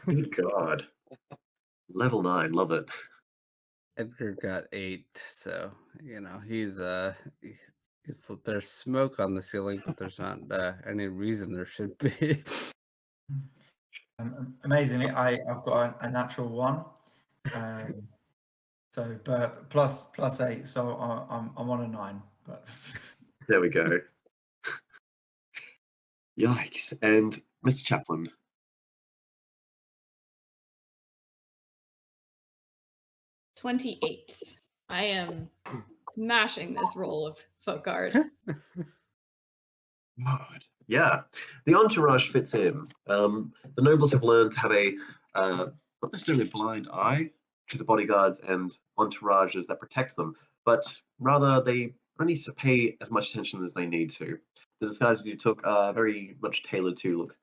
Good God. Level 9, love it. Edgar got 8, so he's there's smoke on the ceiling, but there's not any reason there should be. Amazingly, I've got a natural 1. So, but plus 8, so I'm on a 9. But There we go. Yikes. And Mr. Chaplin. 28. I am smashing this roll of folk guard. God. Yeah, the entourage fits in. The nobles have learned to have a not necessarily a blind eye to the bodyguards and entourages that protect them, but rather they only to pay as much attention as they need to. The disguises you took are very much tailored to look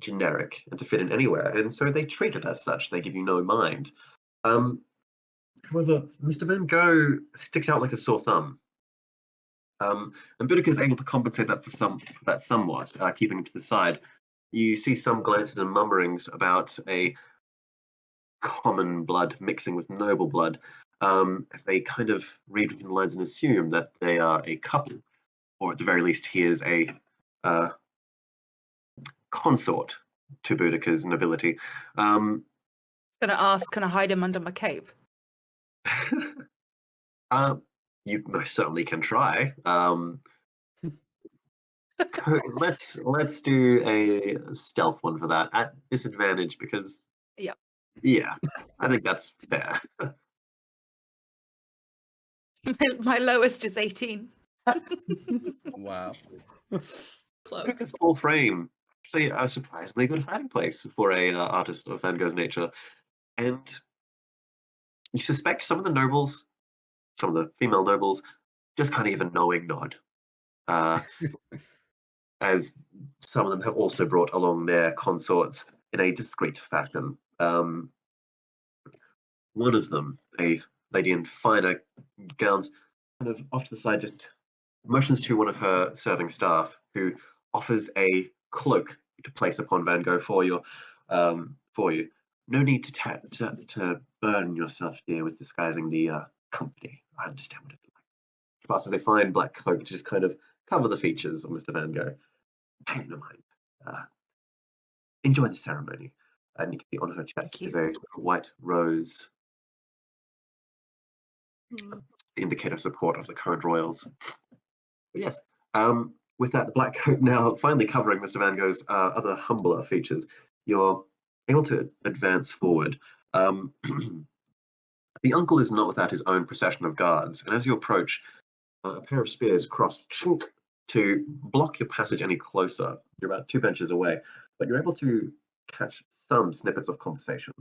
generic and to fit in anywhere, and so they treat it as such. They give you no mind. However, Mr. Van Gogh sticks out like a sore thumb. And Boudica is able to compensate that somewhat, keeping him to the side. You see some glances and murmurings about a common blood mixing with noble blood, as they kind of read between the lines and assume that they are a couple, or at the very least, he is a consort to Boudica's nobility. I was going to ask, can I hide him under my cape? You most certainly can try. Let's do a stealth one for that at disadvantage because yeah, I think that's fair. My lowest is 18. Wow. Cloak. Boudica's full frame actually a surprisingly good hiding place for a artist of Van Gogh's nature, and you suspect some of the nobles, some of the female nobles, just kind of give a knowing nod. As some of them have also brought along their consorts in a discreet fashion. One of them, a lady in finer gowns, kind of off to the side, just motions to one of her serving staff, who offers a cloak to place upon Van Gogh for you. No need to burden yourself, dear, with disguising the company. I understand what it's like. Plus, a fine black cloak to just kind of cover the features of Mr. Van Gogh. Pay no mind. Enjoy the ceremony. And on her chest is a white rose, indicator of support of the current royals. But yes, with that black coat now finally covering Mr. Van Gogh's other humbler features, you're able to advance forward. The uncle is not without his own procession of guards, and as you approach, a pair of spears cross chunk to block your passage any closer. You're about 2 benches away, but you're able to catch some snippets of conversation.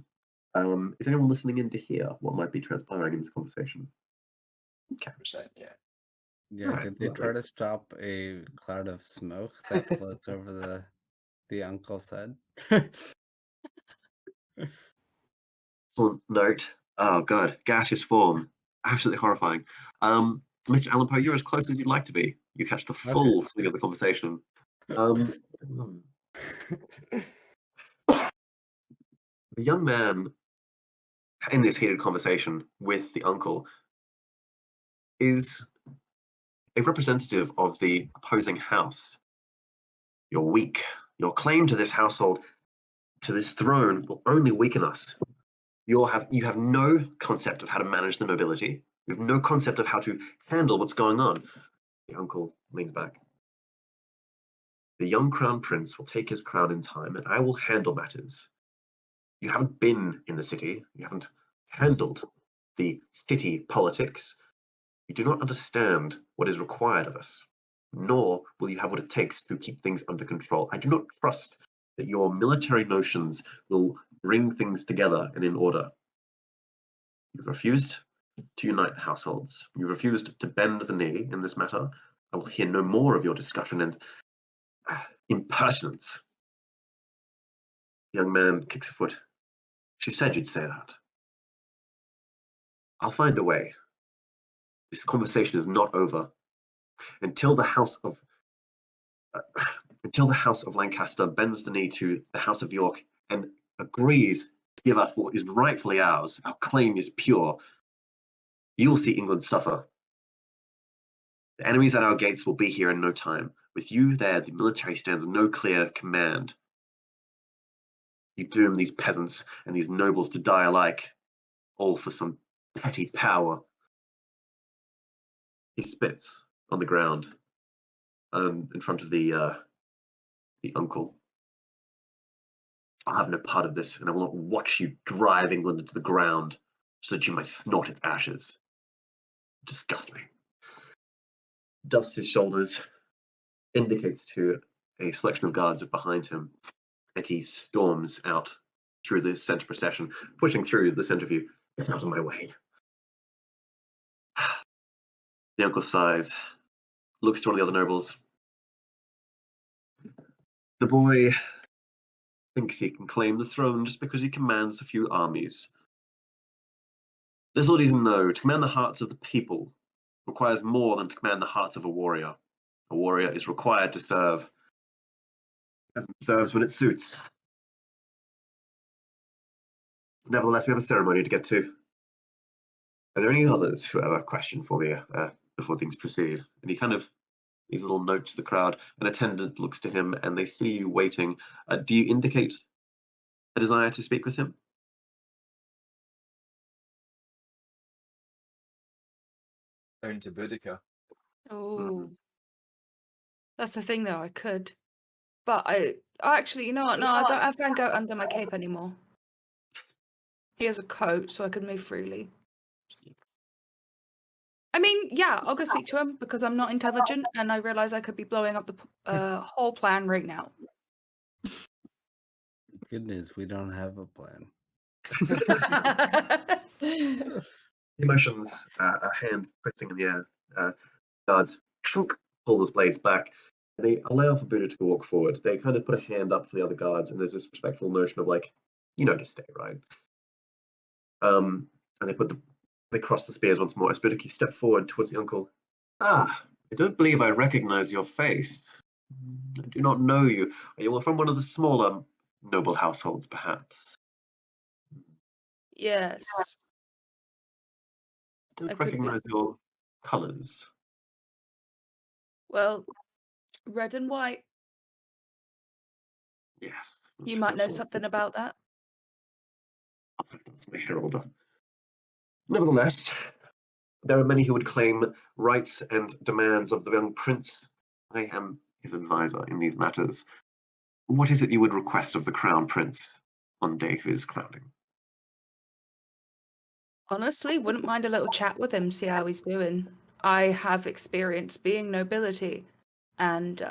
Is anyone listening in to hear what might be transpiring in this conversation? Okay. Yeah. Yeah, Right, did they try lovely. to stop a cloud of smoke that floats over the uncle's head? Excellent note. Oh god, gaseous form. Absolutely horrifying. Mr. Allan Poe, you're as close as you'd like to be. You catch the full swing of the conversation. The young man in this heated conversation with the uncle is a representative of the opposing house. You're weak. Your claim to this household, to this throne, will only weaken us. You have no concept of how to manage the nobility. You have no concept of how to handle what's going on. The uncle leans back. The young crown prince will take his crown in time, and I will handle matters. You haven't been in the city. You haven't handled the city politics. You do not understand what is required of us, nor will you have what it takes to keep things under control. I do not trust that your military notions will bring things together and in order. You've refused to unite the households. You've refused to bend the knee in this matter. I will hear no more of your discussion and impertinence. The young man kicks a foot. She said you'd say that. I'll find a way. This conversation is not over until the House of Lancaster bends the knee to the House of York and agrees to give us what is rightfully ours. Our claim is pure. You will see England suffer. The enemies at our gates will be here in no time. With you there, the military stands no clear command. You doom these peasants and these nobles to die alike, all for some petty power. He spits on the ground in front of the uncle. I'll have no part of this, and I will not watch you drive England into the ground so that you may snort its ashes. Disgust me. Dusts his shoulders, indicates to a selection of guards behind him, and he storms out through the center procession, pushing through the center view. Get out of my way. The uncle sighs, looks to one of the other nobles. The boy thinks he can claim the throne just because he commands a few armies. Little does he know, to command the hearts of the people requires more than to command the hearts of a warrior. A warrior is required to serve, as it serves when it suits. Nevertheless, we have a ceremony to get to. Are there any others who have a question for me before things proceed? And he kind of leaves a little note to the crowd. An attendant looks to him and they see you waiting. Do you indicate a desire to speak with him? Down to Boudica. Oh, that's the thing though. I could, but I actually, you know what? No, I don't have Van Gogh under my cape anymore. He has a coat, so I could move freely. I mean, yeah, I'll go speak to him because I'm not intelligent, and I realize I could be blowing up the whole plan right now. Good news, we don't have a plan. He motions a hand twisting in the air. Guards pull those blades back. And they allow for Buddha to walk forward. They kind of put a hand up for the other guards, and there's this respectful notion of like, you know, to stay, right? And they cross the spears once more. As Boudica steps forward towards the uncle. Ah, I don't believe I recognize your face. I do not know you. You are from one of the smaller noble households, perhaps. Yes. I don't could be. recognize your colors. Well, red and white. Yes. You might know something about that. That's my herald. Nevertheless, there are many who would claim rights and demands of the young prince. I am his advisor in these matters. What is it you would request of the crown prince on day of his crowning? Honestly, wouldn't mind a little chat with him, see how he's doing. I have experience being nobility, and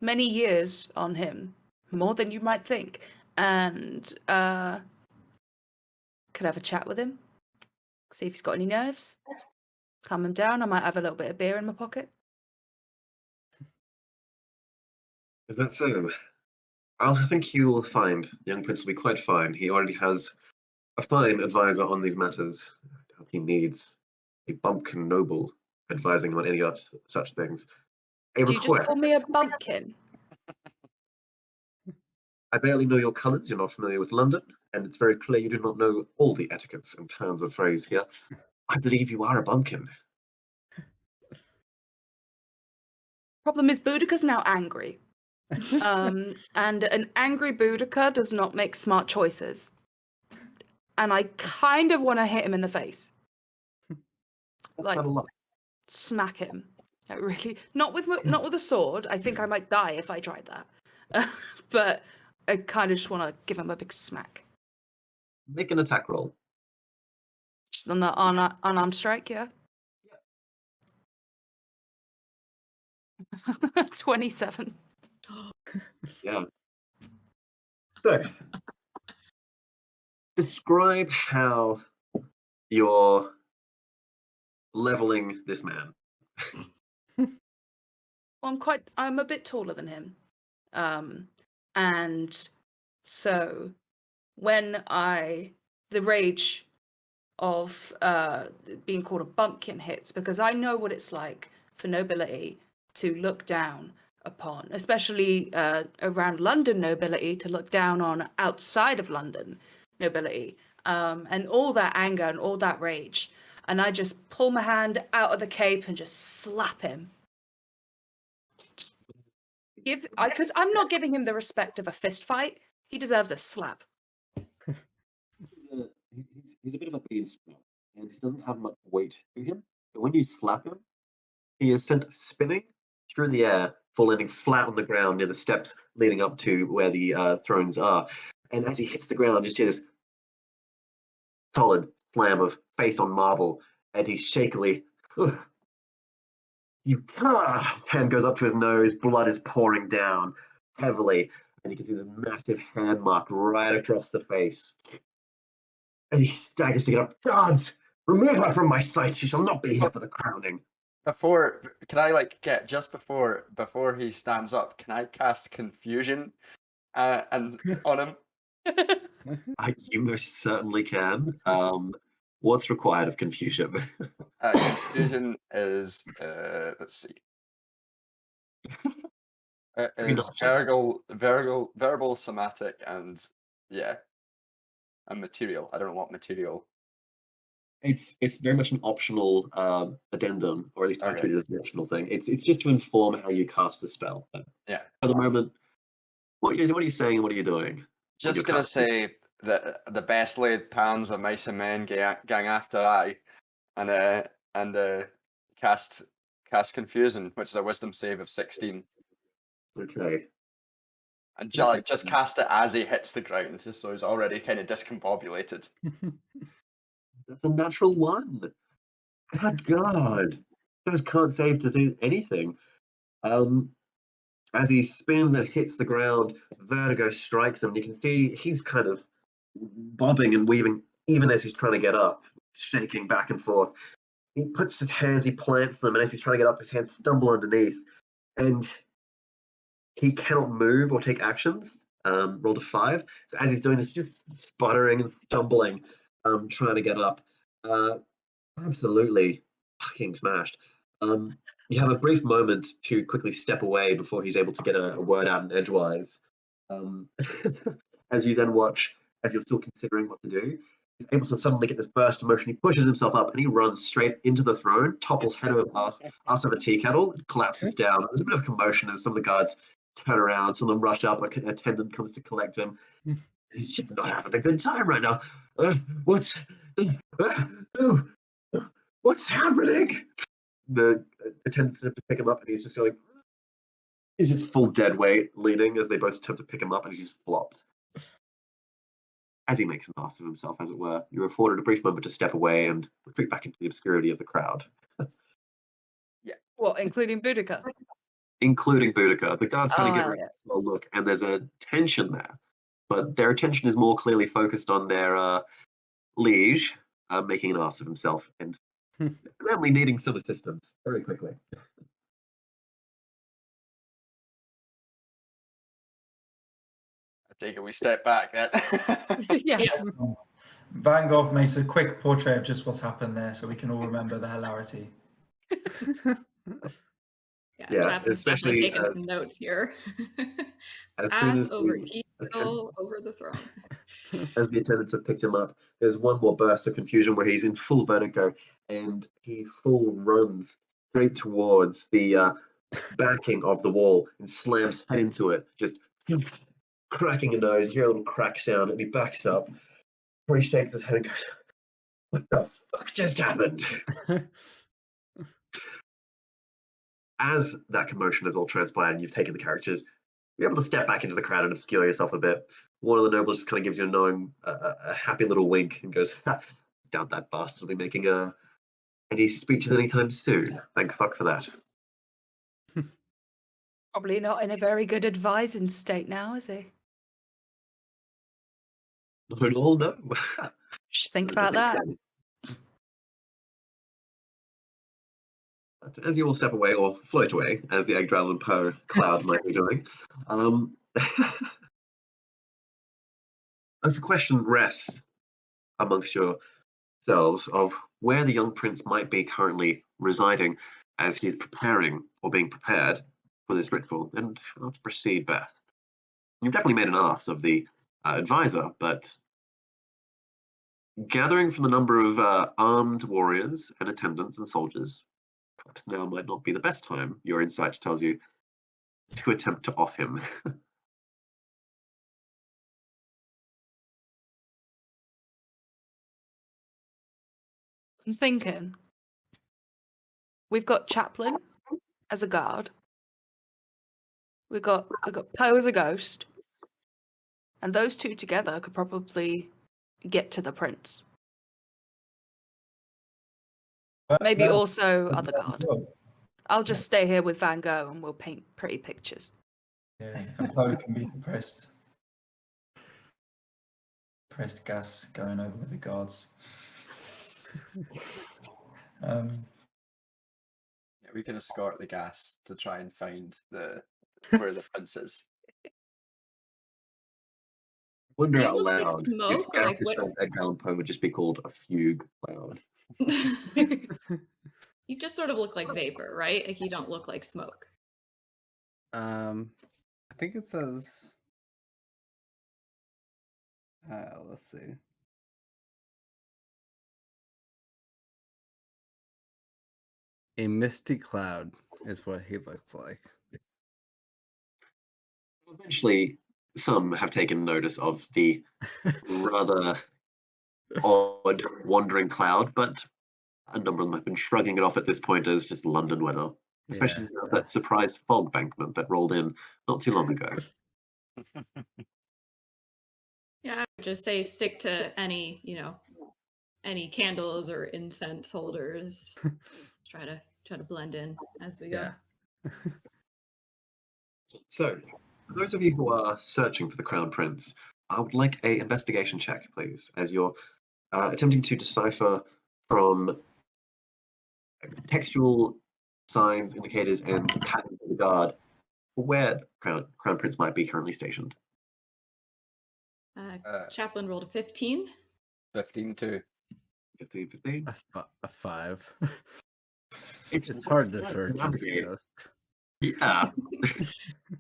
many years on him, more than you might think. And could have a chat with him, see if he's got any nerves, calm him down. I might have a little bit of beer in my pocket. Is that so? I think you will find the young prince will be quite fine. He already has a fine advisor on these matters. He needs a bumpkin noble advising him on any such things. A Do you just request. call me a bumpkin? I barely know your colours, you're not familiar with London, and it's very clear you do not know all the etiquettes and turns of phrase here. I believe you are a bumpkin. Problem is, Boudica's now angry. And an angry Boudica does not make smart choices. And I kind of want to hit him in the face. Like, Not a lot. smack him Like really, not with a sword. I think I might die if I tried that. But I kind of just want to give him a big smack. Make an attack roll. Just on the unarmed strike, yeah. 27. Yeah. So, describe how you're leveling this man. Well, I'm a bit taller than him. And so when the rage of being called a bumpkin hits, because I know what it's like for nobility to look down upon, especially around London nobility, to look down on outside of London nobility, and all that anger and all that rage. And I just pull my hand out of the cape and just slap him. Because I'm not giving him the respect of a fist fight. He deserves a slap. He's a bit of a bean sprout, and he doesn't have much weight to him. But when you slap him, he is sent spinning through the air, landing flat on the ground near the steps leading up to where the thrones are. And as he hits the ground, just hear this solid slam of face on marble, and he shakily, hand goes up to his nose, blood is pouring down heavily, and you can see this massive hand mark right across the face. And he staggers to get up. Gods, remove her from my sight. She shall not be here for the crowning. Can I get just before he stands up? Can I cast confusion and on him? You most certainly can. What's required of confusion? Confusion is let's see. Is verbal, somatic, and and material. I don't know what material. It's very much an optional addendum, or at least I treat it as an optional thing. It's just to inform how you cast the spell. But yeah. For the moment, what are you saying and what are you doing? Just gonna say that the best laid plans of mice and men gang after I, and cast confusion, which is a wisdom save of 16. Okay. And just cast it as he hits the ground, just so he's already kind of discombobulated. That's a natural 1. God, God. You guys can't save to do anything. As he spins and hits the ground, vertigo strikes him. You can see he's kind of bobbing and weaving, even as he's trying to get up, shaking back and forth. He puts his hands, he plants them, and as he's trying to get up, his hands stumble underneath. And he cannot move or take actions. Rolled a 5. So as he's doing this, just sputtering and stumbling, trying to get up. Absolutely fucking smashed. You have a brief moment to quickly step away before he's able to get a word out in edgewise. As you then watch, as you're still considering what to do, he's able to suddenly get this burst of motion. He pushes himself up and he runs straight into the throne, topples head over ass over tea kettle, and collapses down. There's a bit of commotion as some of the guards turn around, some of them rush up, an attendant comes to collect him. He's just not having a good time right now. What's happening? The attendants have to pick him up, and he's just going. He's just full dead weight, leaning as they both attempt to pick him up, and he's just flopped. As he makes an ass of himself, as it were, you're afforded a brief moment to step away and retreat back into the obscurity of the crowd. Yeah. Well, including Boudica. Including Boudica. The guards kind of give yeah. a small look, and there's a tension there. But their attention is more clearly focused on their liege making an ass of himself and apparently needing some assistance very quickly. I take it we step back then. Yeah. Van Gogh makes a quick portrait of just what's happened there so we can all remember the hilarity. Yeah, Chaplin's especially definitely taking some notes here. as soon as over the tea, over the throne. As the attendants have picked him up, there's one more burst of confusion where he's in full vertigo and he full runs straight towards the backing of the wall and slams head into it, just cracking a nose. You hear a little crack sound, and he backs up. Where he shakes his head and goes, "What the fuck just happened?" as that commotion has all transpired and you've taken the characters, you're able to step back into the crowd and obscure yourself a bit. One of the nobles just kind of gives you a knowing, a happy little wink and goes, doubt that bastard will be making any speeches anytime soon. Thank fuck for that. Probably not in a very good advising state now, is he? Not at all, no. Just think about that. But as you all step away or float away, as the Egg and Poe cloud might be doing, the question rests amongst yourselves of where the young prince might be currently residing as he is preparing or being prepared for this ritual, and how to proceed best. You've definitely made an ass of the advisor, but gathering from the number of armed warriors and attendants and soldiers, perhaps now might not be the best time, your insight tells you, to attempt to off him. I'm thinking we've got Chaplain as a guard. We've got Poe as a ghost. And those two together could probably get to the prince. Maybe also other guard. I'll just stay here with Van Gogh and we'll paint pretty pictures. Yeah, and Poe can be pressed gas going over with the guards. Yeah, we can escort the gas to try and find where the prince is. Wonder Do you out look like loud smoke, if or gas like is what- from Edgar Allan Poe would just be called a fugue cloud. You just sort of look like vapor, right? Like you don't look like smoke. I think it says. Let's see. A misty cloud is what he looks like. Eventually, some have taken notice of the rather odd wandering cloud, but a number of them have been shrugging it off at this point as just London weather, especially since that surprise fog bankment that rolled in not too long ago. Yeah, I would just say stick to any candles or incense holders. try to blend in as we go. Yeah. So, for those of you who are searching for the Crown Prince, I would like a investigation check, please, as you're attempting to decipher from textual signs, indicators, and patterns of the guard where the Crown Prince might be currently stationed. Chaplain rolled a 15. 15 too. 15. A 5. It's hard to hard search as a navigate. ghost. Yeah.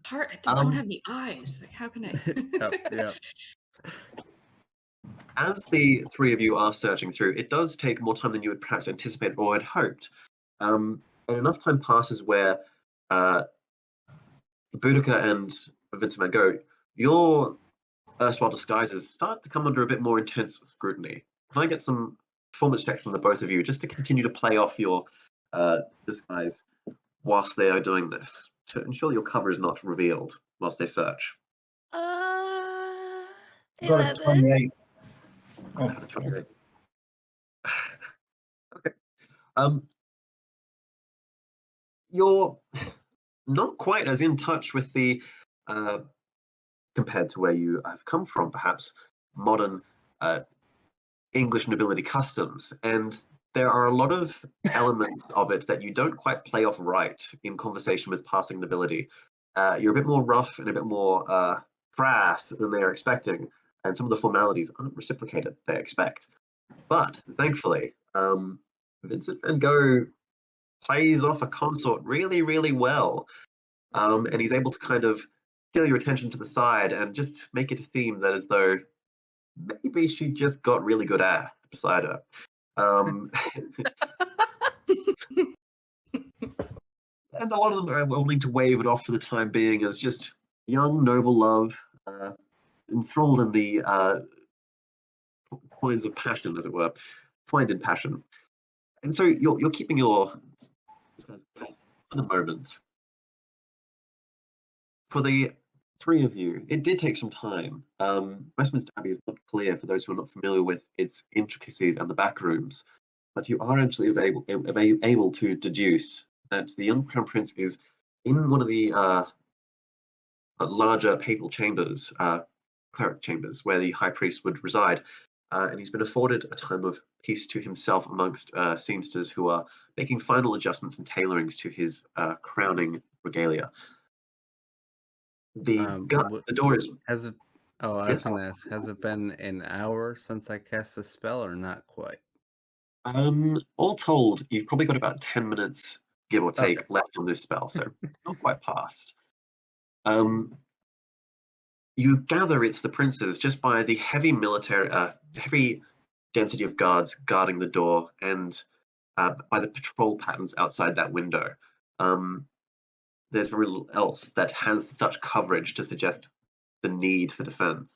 Hard. I just don't have the eyes. Like, how can I? Yep. As the three of you are searching through, it does take more time than you would perhaps anticipate or had hoped. And enough time passes where Boudica and Vincent Van Gogh, your erstwhile disguises start to come under a bit more intense scrutiny. Can I get some performance checks from the both of you just to continue to play off your disguise whilst they are doing this, to ensure your cover is not revealed whilst they search? Got a 11. 28. Oh, Okay. You're not quite as in touch with the compared to where you have come from, perhaps modern English nobility customs, and there are a lot of elements of it that you don't quite play off right in conversation with passing nobility. You're a bit more rough and a bit more crass than they are expecting, and some of the formalities aren't reciprocated they expect. But thankfully, Vincent Van Gogh plays off a consort really, really well, and he's able to kind of steal your attention to the side and just make it seem that as though maybe she just got really good ass beside her. And a lot of them are willing to wave it off for the time being as just young, noble love, enthralled in the coins of passion, as it were, twined in passion. And so you're keeping your for the moment, for the three of you, it did take some time. Westminster Abbey is not clear for those who are not familiar with its intricacies and the back rooms, but you are actually able to deduce that the young Crown Prince is in one of the larger papal chambers, cleric chambers, where the High Priest would reside, and he's been afforded a time of peace to himself amongst seamsters who are making final adjustments and tailorings to his crowning regalia. The door is. Has it? Oh, I was Yes? gonna ask. Has it been an hour since I cast the spell, or not quite? All told, you've probably got about 10 minutes, give or take, Okay. left on this spell, so it's not quite past. You gather it's the prince's just by the heavy heavy density of guards guarding the door, and by the patrol patterns outside that window. There's very little else that has such coverage to suggest the need for defense.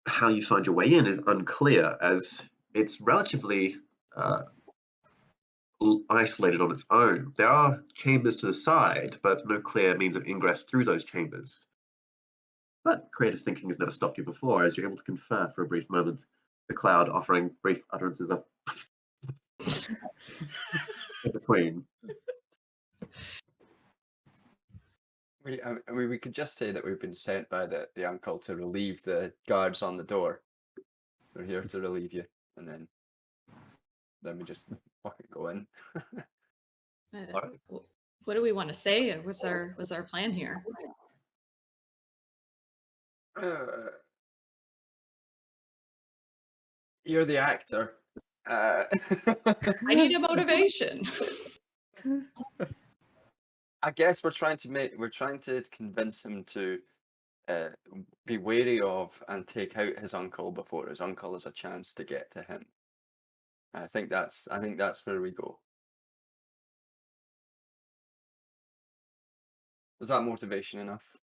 How you find your way in is unclear, as it's relatively isolated on its own. There are chambers to the side, but no clear means of ingress through those chambers. But creative thinking has never stopped you before, as you're able to confer for a brief moment, the cloud offering brief utterances of in between. We could just say that we've been sent by the uncle to relieve the guards on the door. We're here to relieve you, and then we just fucking go in. What do we want to say? What's our plan here? You're the actor. I need a motivation. I guess we're trying to convince him to be wary of and take out his uncle before his uncle has a chance to get to him. I think that's where we go. Was that motivation enough?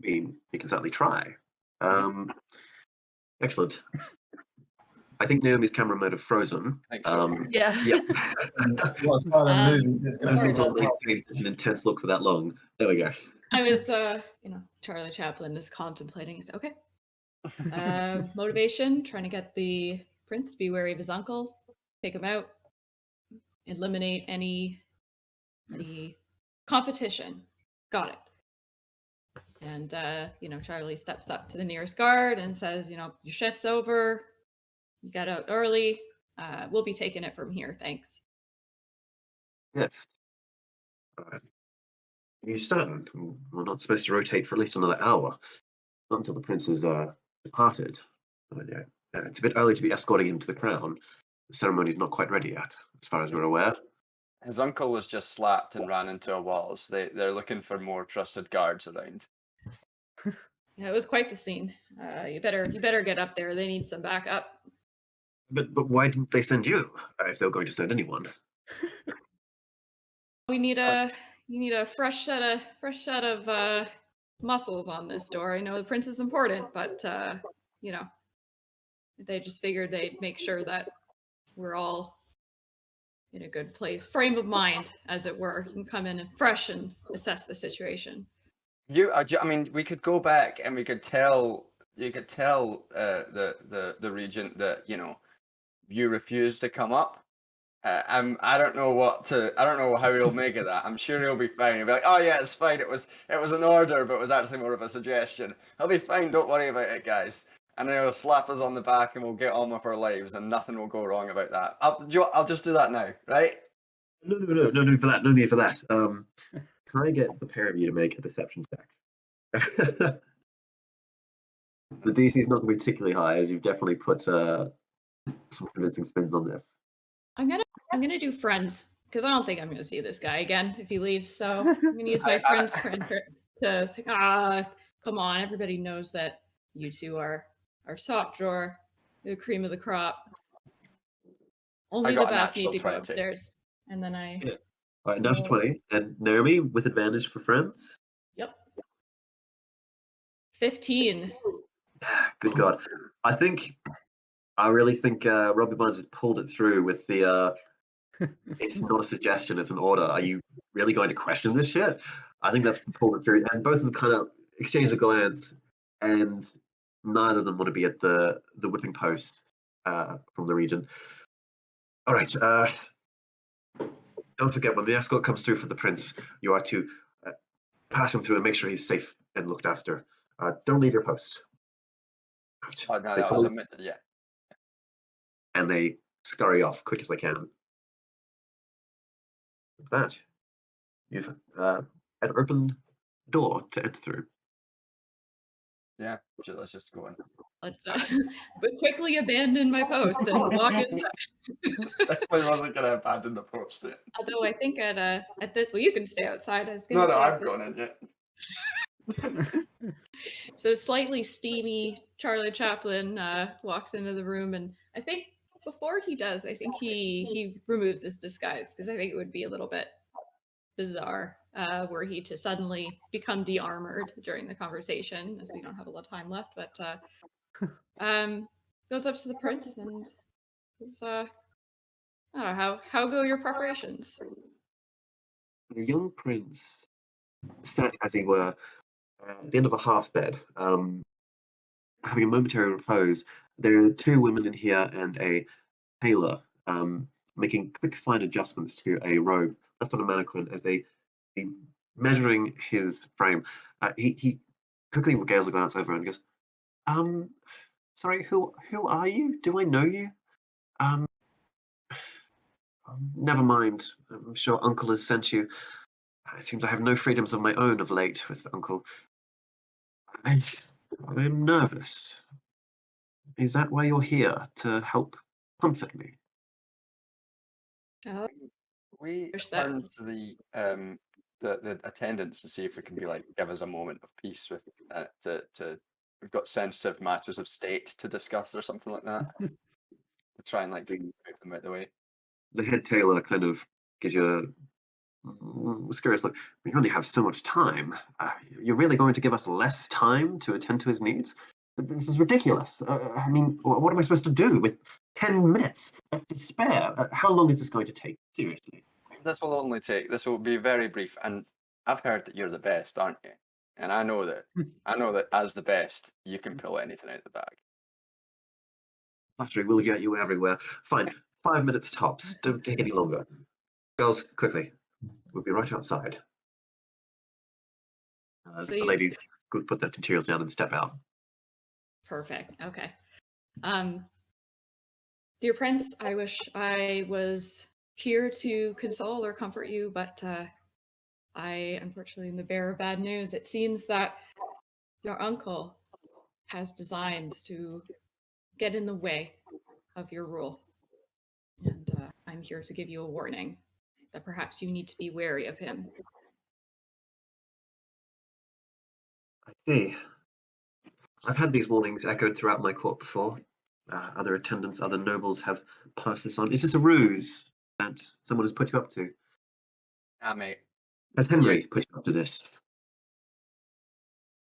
I mean, you can certainly try. Excellent. I think Naomi's camera might have frozen. Thanks, so. Yeah. Yep. What silent movie is going Those to things don't really paint such an intense look for that long. There we go. I was, Charlie Chaplin is contemplating. He's okay. Motivation, trying to get the prince to be wary of his uncle, take him out, eliminate any competition. Got it. And Charlie steps up to the nearest guard and says, your shift's over. You got out early. We'll be taking it from here. Thanks. Yes. You certain? We're not supposed to rotate for at least another hour. Not until the prince has departed. Yeah. It's a bit early to be escorting him to the crown. The ceremony's not quite ready yet, as far as we're aware. His uncle was just slapped and ran into a wall. So they're looking for more trusted guards around. Yeah, it was quite the scene. You better get up there. They need some backup. But why didn't they send you? If they were going to send anyone. We need a fresh set of muscles on this door. I know the prince is important, but they just figured they'd make sure that we're all in a good frame of mind, as it were. You can come in and fresh and assess the situation. I mean, we could go back and we could tell. You could tell the regent that you refused to come up. I don't know how he'll make of that. I'm sure he'll be fine. He'll be like, oh yeah, it's fine. It was an order, but it was actually more of a suggestion. He'll be fine. Don't worry about it, guys. And then he'll slap us on the back and we'll get on with our lives and nothing will go wrong about that. I'll just do that now, right? No need for that. No need for that. Can I get the pair of you to make a deception check? The DC is not going to be particularly high, as you've definitely put some convincing spins on this. I'm gonna do friends, because I don't think I'm gonna see this guy again if he leaves. So I'm gonna use my friends to think, come on, everybody knows that you two are top drawer, the cream of the crop. Only the best need to go upstairs. And then Yeah. All right, natural 20. And Naomi, with advantage for friends? Yep. 15. Good God. I think I really think Robbie Barnes has pulled it through with the it's not a suggestion, it's an order. Are you really going to question this shit? I think that's pulled it through. And both of them kind of exchange a glance, and neither of them want to be at the whipping post from the region. All right. Don't forget, when the escort comes through for the prince, you are to pass him through and make sure he's safe and looked after. Don't leave your post. Right. Oh, no, They that was salute, yeah. and they scurry off quick as they can. With that, you've an open door to enter through. Yeah, let's just go in. Let's but quickly abandon my post and walk inside. Definitely wasn't going to abandon the post it. Although I think at this, well, you can stay outside. I was No, gonna say I've this- gone in yet. So slightly steamy Charlie Chaplin walks into the room, and I think before he does, I think he removes his disguise, because I think it would be a little bit bizarre were he to suddenly become de-armored during the conversation, as we don't have a lot of time left. But goes up to the prince and says, how go your preparations? The young prince sat, as he were, at the end of a half bed, having a momentary repose. There are two women in here and a tailor making quick, fine adjustments to a robe left on a mannequin as they measuring his frame. He quickly regales a glance over and goes, sorry, who are you? Do I know you? Um, Never mind. I'm sure Uncle has sent you. It seems I have no freedoms of my own of late with Uncle. I'm nervous. Is that why you're here, to help comfort me? Oh, We There's that. turn to the attendants to see if we can be like, give us a moment of peace with we've got sensitive matters of state to discuss or something like that. To try and like move them out the way. The head tailor kind of gives you a mysterious look. We only have so much time. You're really going to give us less time to attend to his needs? This is ridiculous. I mean, what am I supposed to do with 10 minutes left to spare? How long is this going to take? Seriously. This will be very brief. And I've heard that you're the best, aren't you? And I know that as the best, you can pull anything out of the bag. Flattery will get you everywhere. Fine, 5 minutes tops. Don't take any longer. Girls, quickly. We'll be right outside. So the ladies could put their materials down and step out. Perfect. Okay. Dear Prince, I wish I was here to console or comfort you, but I unfortunately am the bearer of bad news. It seems that your uncle has designs to get in the way of your rule. And I'm here to give you a warning that perhaps you need to be wary of him. I see. I've had these warnings echoed throughout my court before. Other attendants, other nobles have passed this on. Is this a ruse that someone has put you up to? Mate. Has Henry put you up to this?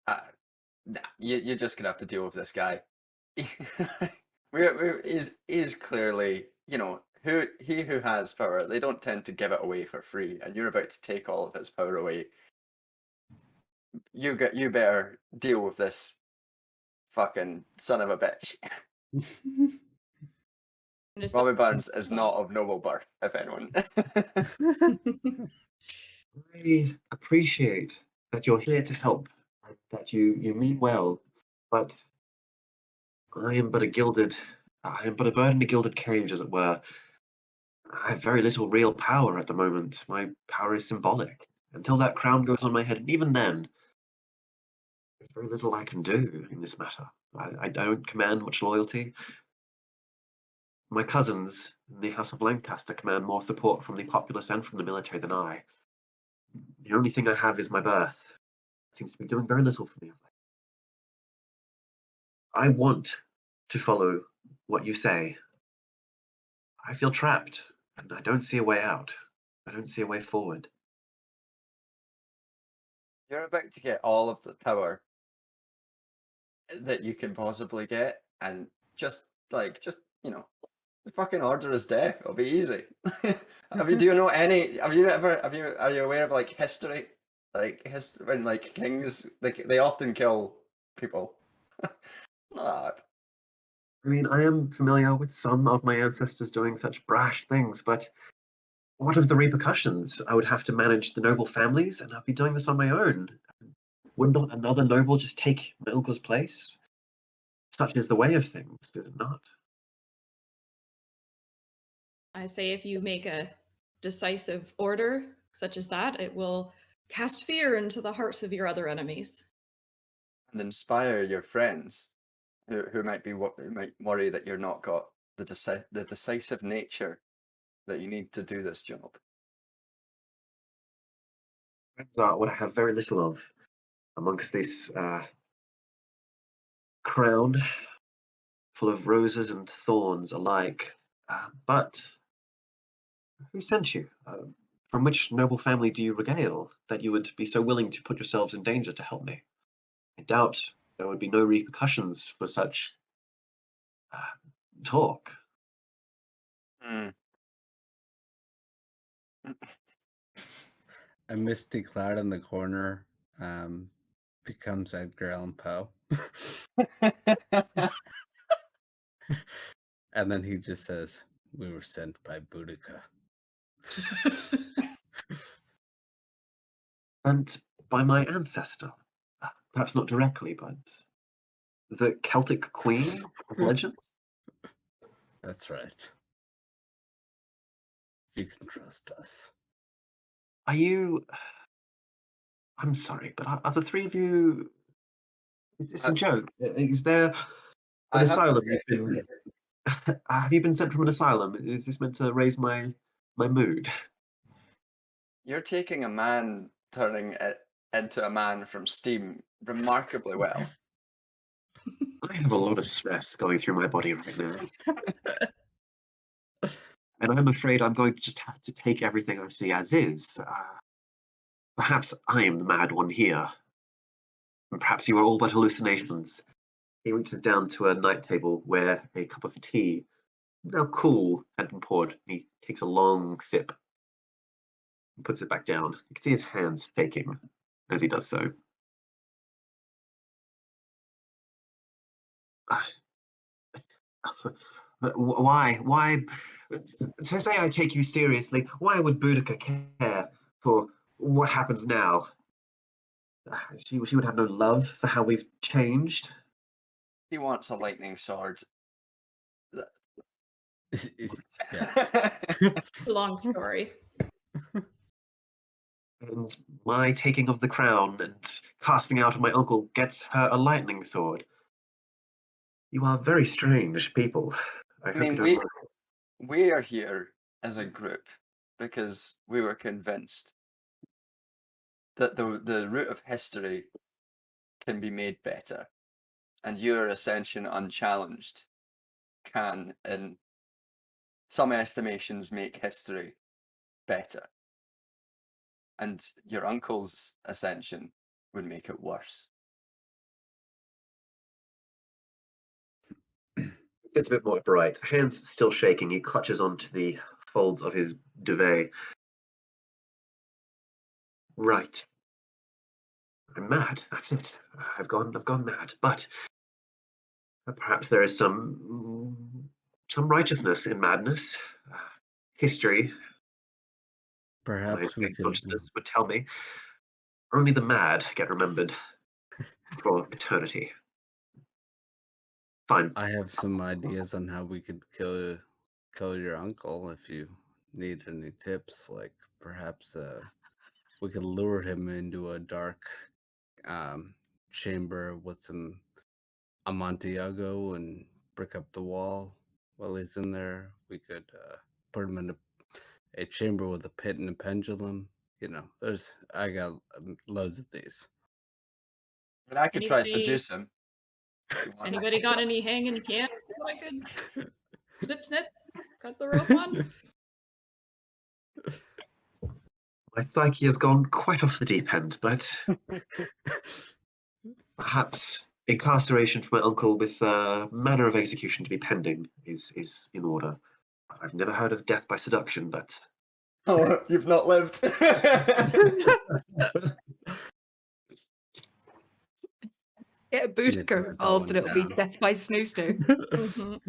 Nah, you're just gonna have to deal with this guy. He's clearly, who has power. They don't tend to give it away for free, and you're about to take all of his power away. You better deal with this fucking son of a bitch. Robbie Burns is not of noble birth, if anyone. I appreciate that you're here to help, that you mean well, but I am but a bird in a gilded cage, as it were. I have very little real power at the moment. My power is symbolic. Until that crown goes on my head, and even then, there's very little I can do in this matter. I don't command much loyalty. My cousins in the House of Lancaster command more support from the populace and from the military than I. The only thing I have is my birth. It seems to be doing very little for me. I want to follow what you say. I feel trapped, and I don't see a way out. I don't see a way forward. You're about to get all of the power that you can possibly get, and just like just fucking order his death. It'll be easy. Do you know any? Are you aware of like history? Like when like kings, like they often kill people. Not. I mean, I am familiar with some of my ancestors doing such brash things, but what of the repercussions? I would have to manage the noble families, and I'd be doing this on my own. Would not another noble just take my uncle's place? Such is the way of things, is it not? I say if you make a decisive order such as that, it will cast fear into the hearts of your other enemies. And inspire your friends who might worry that you're not got the decisive nature that you need to do this job. Friends are what I have very little of amongst this crown full of roses and thorns alike. But who sent you? From which noble family do you regale that you would be so willing to put yourselves in danger to help me? I doubt there would be no repercussions for such talk. A misty cloud in the corner becomes Edgar Allan Poe. And then he just says, "We were sent by Boudica." And by my ancestor. Perhaps not directly, but the Celtic queen of legend? That's right. You can trust us. Are you... I'm sorry, but are the three of you... Is this a joke? Is there an asylum you've been... Have you been sent from an asylum? Is this meant to raise my mood? You're taking a man turning it into a man from Steam remarkably well. I have a lot of stress going through my body right now. And I'm afraid I'm going to just have to take everything I see as is. Perhaps I am the mad one here. And perhaps you are all but hallucinations. He reaches down to a night table where a cup of tea, now cool, had been poured. He takes a long sip and puts it back down. You can see his hands shaking as he does so. Why? To say I take you seriously, why would Boudica care for what happens now? She would have no love for how we've changed. He wants a lightning sword. Yeah. Long story. And my taking of the crown and casting out of my uncle gets her a lightning sword. You are very strange people. I hope mean, you don't mind. we are here as a group because we were convinced that the root of history can be made better, and your ascension unchallenged can, in some estimations, make history better. And your uncle's ascension would make it worse. It's a bit more bright. Hands still shaking, he clutches onto the folds of his duvet. Right. I'm mad, that's it. I've gone mad. But perhaps there is some righteousness in madness. History, my Perhaps we could. consciousness would tell me only the mad get remembered for eternity. Fine. I have some ideas on how we could kill your uncle if you need any tips. Like perhaps we could lure him into a dark chamber with some Amontillado and brick up the wall while he's in there. We could put him in a chamber with a pit and a pendulum. I got loads of these. But I could try to Anybody- seduce him. Anybody got any hanging cans that I could snip, cut the rope on? My psyche has gone quite off the deep end, but perhaps incarceration for my uncle with manner of execution to be pending is in order. I've never heard of death by seduction, but Oh, you've not lived. Get a Boudica involved and it'll be death by snoo. Mhm.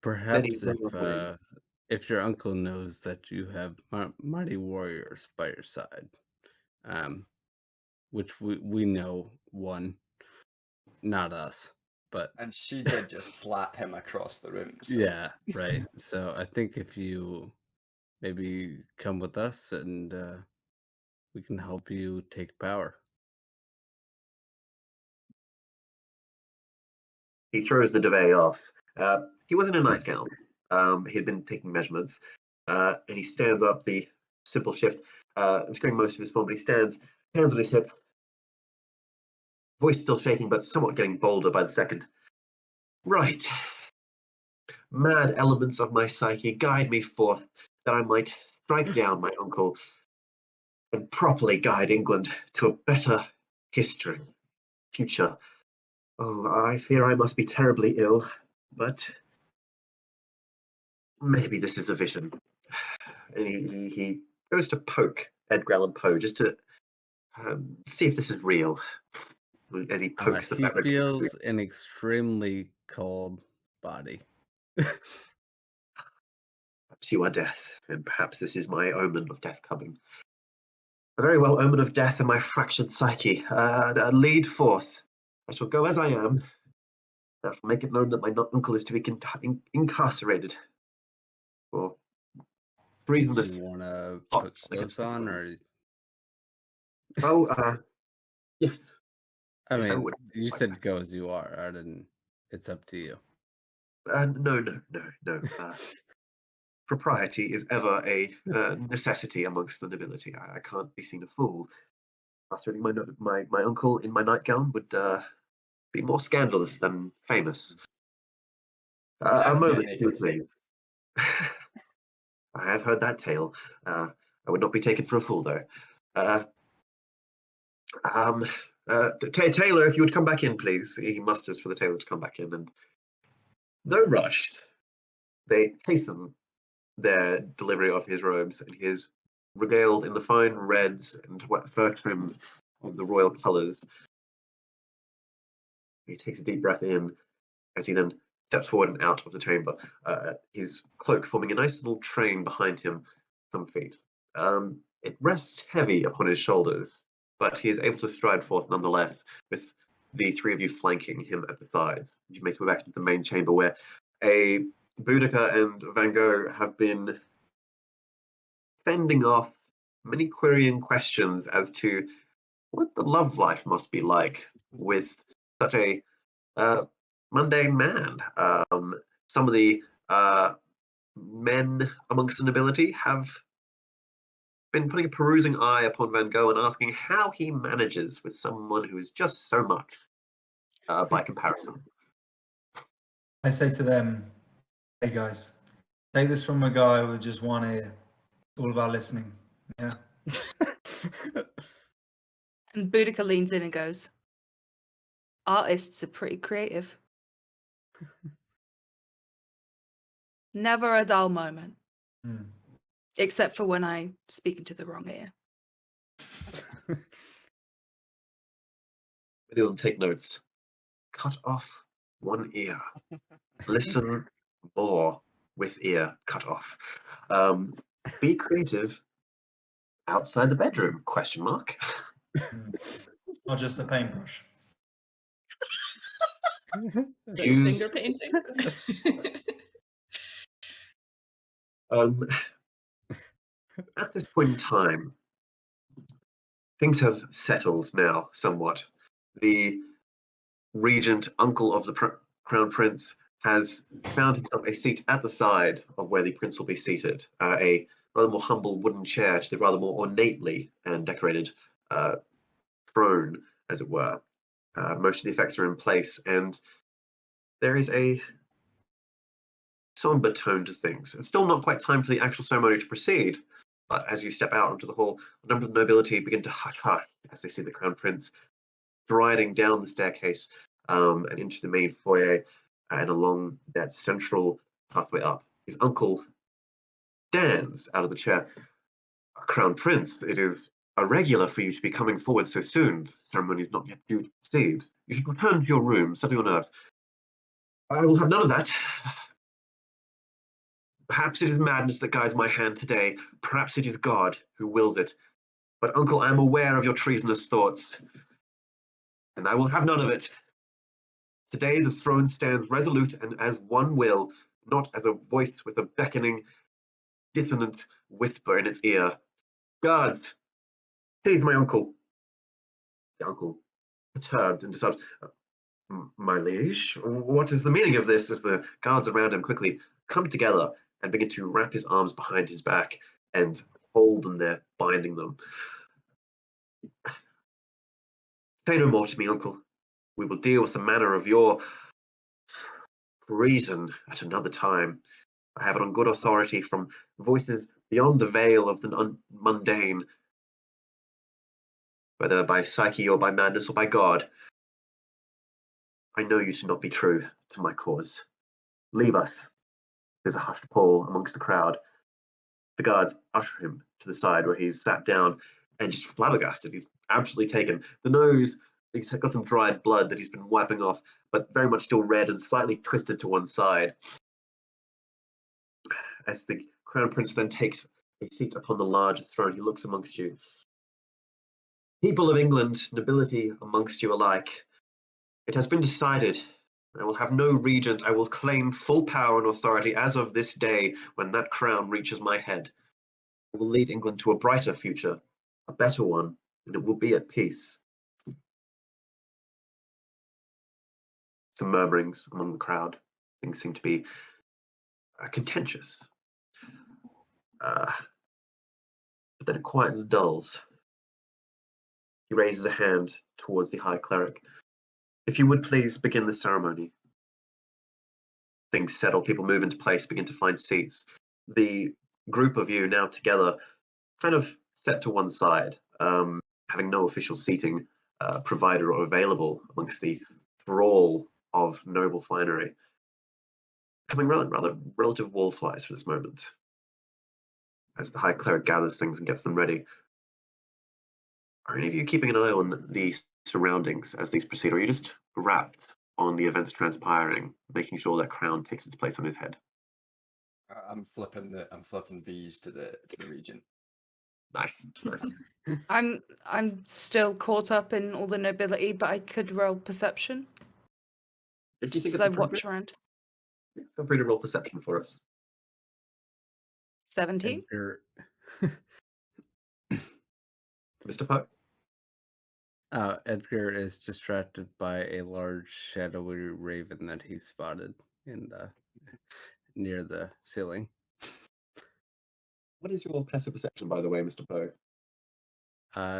Perhaps rumblings. if your uncle knows that you have mighty warriors by your side, which we know one, not us, but And she did just slap him across the room. So. yeah, right. So I think if you maybe come with us and we can help you take power. He throws the duvet off. He was in a nightgown. He had been taking measurements, and he stands up. The simple shift, obscuring most of his form, but he stands, hands on his hip, voice still shaking, but somewhat getting bolder by the second. Right. Mad elements of my psyche guide me forth, that I might strike down my uncle and properly guide England to a better history, future. Oh, I fear I must be terribly ill, but maybe this is a vision. And he goes to poke Edgar Allan Poe just to see if this is real. As he pokes the He fabric. feels an extremely cold body. Perhaps you are death, and perhaps this is my omen of death coming. A very well omen of death in my fractured psyche. Lead forth. I shall go as I am. I shall make it known that my uncle is to be incarcerated for Did reasonless you want to put plots clothes against the on, crown. or Oh, yes. I Yes, I mean, would. you said go as you are. I didn't. It's up to you. No. Propriety is ever a necessity amongst the nobility. I can't be seen a fool. Incarcerating my uncle in my nightgown would be more scandalous than famous. A Never get moment, naked. please. I have heard that tale. I would not be taken for a fool, though. Taylor, if you would come back in, please. He musters for the tailor to come back in, and though rushed, they hasten their delivery of his robes, and he is regaled in the fine reds and fur trimmed of the royal colours. He takes a deep breath in as he then steps forward and out of the chamber, his cloak forming a nice little train behind him, some feet. It rests heavy upon his shoulders, but he is able to stride forth nonetheless, with the three of you flanking him at the sides. You make your way back to the main chamber where a Boudica and Van Gogh have been fending off many querying questions as to what the love life must be like with such a mundane man. Some of the men amongst the nobility have been putting a perusing eye upon Van Gogh and asking how he manages with someone who is just so much by comparison. I say to them, hey guys, take this from a guy with just one ear. It's all about listening. Yeah. And Boudica leans in and goes, artists are pretty creative. Never a dull moment. Except for when I speak into the wrong ear. Many of them take notes. Cut off one ear. Listen more with ear cut off. Be creative outside the bedroom, question mark. Not just a paintbrush. Use Finger painting. at this point in time, things have settled now somewhat. The regent, uncle of the crown prince, has found himself a seat at the side of where the prince will be seated, a rather more humble wooden chair to the rather more ornately and decorated throne, as it were. Most of the effects are in place, and there is a somber tone to things. It's still not quite time for the actual ceremony to proceed, But as you step out onto the hall, a number of nobility begin to hush as they see the Crown Prince striding down the staircase and into the main foyer and along that central pathway up. His uncle stands out of the chair. Crown Prince, it is irregular for you to be coming forward so soon. The ceremony is not yet due to proceed. You should return to your room, settle your nerves. I will have none of that. Perhaps it is madness that guides my hand today. Perhaps it is God who wills it. But, uncle, I am aware of your treasonous thoughts, and I will have none of it. Today the throne stands resolute and as one will, not as a voice with a beckoning, dissonant whisper in its ear. Guards, seize my uncle. The uncle, perturbed and disturbed. My liege, what is the meaning of this? As the guards around him quickly come together and begin to wrap his arms behind his back and hold them there, binding them. Say no more to me, uncle. We will deal with the manner of your reason at another time. I have it on good authority from voices beyond the veil of the mundane, whether by psyche or by madness or by God. I know you to not be true to my cause. Leave us. There's a hushed pull amongst the crowd. The guards usher him to the side where he's sat down and just flabbergasted. He's absolutely taken. The nose, he's got some dried blood that he's been wiping off, but very much still red and slightly twisted to one side. As the Crown Prince then takes a seat upon the large throne, he looks amongst you. People of England, nobility amongst you alike, it has been decided. I will have no regent. I will claim full power and authority as of this day when that crown reaches my head. I will lead England to a brighter future, a better one, and it will be at peace. Some murmurings among the crowd. Things seem to be contentious. But then it quietens, dulls. He raises a hand towards the High Cleric. If you would please begin the ceremony. Things settle, people move into place, begin to find seats. The group of you now together kind of set to one side, having no official seating provider or available amongst the thrall of noble finery. Becoming rather relative wallflies for this moment, as the High Cleric gathers things and gets them ready. Are any of you keeping an eye on the surroundings as these proceed, or are you just wrapped on the events transpiring, making sure that crown takes its place on his head? I'm flipping V's to the regent. Nice. I'm still caught up in all the nobility, but I could roll perception. If you think Just it's as I watch appropriate, around. feel free to roll perception for us. 17. Edgar, Mr. Poe? Edgar is distracted by a large shadowy raven that he spotted in the near the ceiling. What is your passive perception, by the way, Mr. Poe?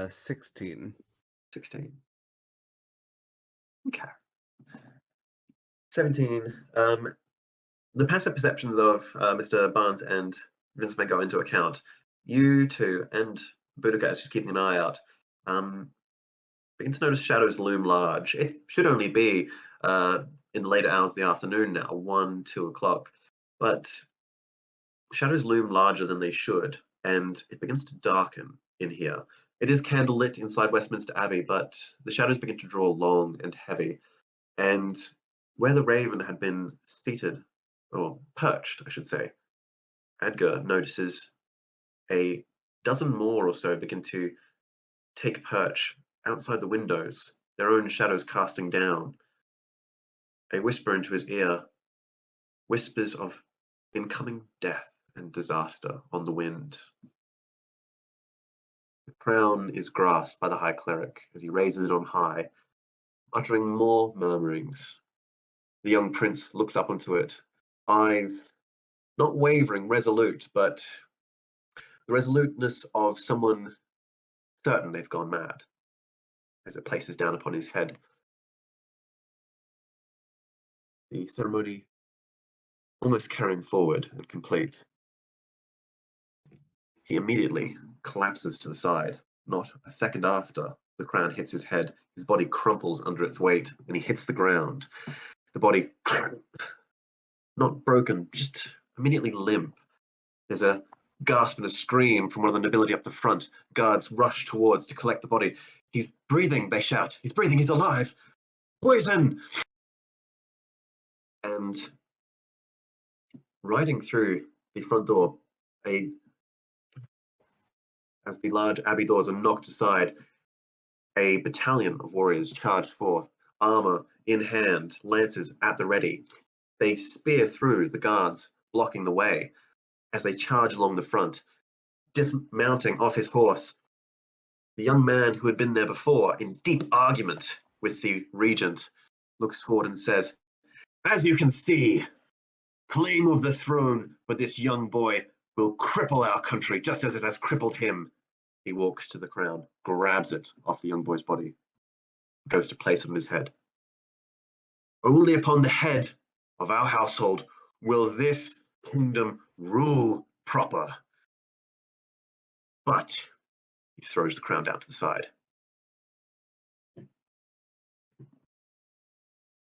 16. 16. Okay. 17. The passive perceptions of Mr. Barnes and Vince may go into account. You two and Boudica is just keeping an eye out. Begin to notice shadows loom large. It should only be in the later hours of the afternoon now, 1, 2 o'clock. But shadows loom larger than they should, and it begins to darken in here. It is candlelit inside Westminster Abbey, but the shadows begin to draw long and heavy. And where the raven had been seated, or perched, I should say, Edgar notices a dozen more or so begin to take perch outside the windows, their own shadows casting down. A whisper into his ear, whispers of incoming death and disaster on the wind. The crown is grasped by the High Cleric as he raises it on high, uttering more murmurings. The young prince looks up onto it, eyes not wavering, resolute, but the resoluteness of someone certain they've gone mad, as it places down upon his head. The ceremony almost carrying forward and complete. he immediately collapses to the side. Not a second after, the crown hits his head. His body crumples under its weight, and he hits the ground. The body, not broken, just immediately limp. There's a gasp and a scream from one of the nobility up the front. Guards rush towards to collect the body. He's breathing, they shout. He's breathing, he's alive. Poison! And riding through the front door, as the large abbey doors are knocked aside, a battalion of warriors charge forth, armor in hand, lances at the ready. They spear through the guards, blocking the way as they charge along the front. Dismounting off his horse, the young man who had been there before in deep argument with the regent looks forward and says, "As you can see, claim of the throne for this young boy will cripple our country just as it has crippled him." He walks to the crown, grabs it off the young boy's body, goes to place it on his head. "Only upon the head of our household will this kingdom rule proper." But he throws the crown down to the side.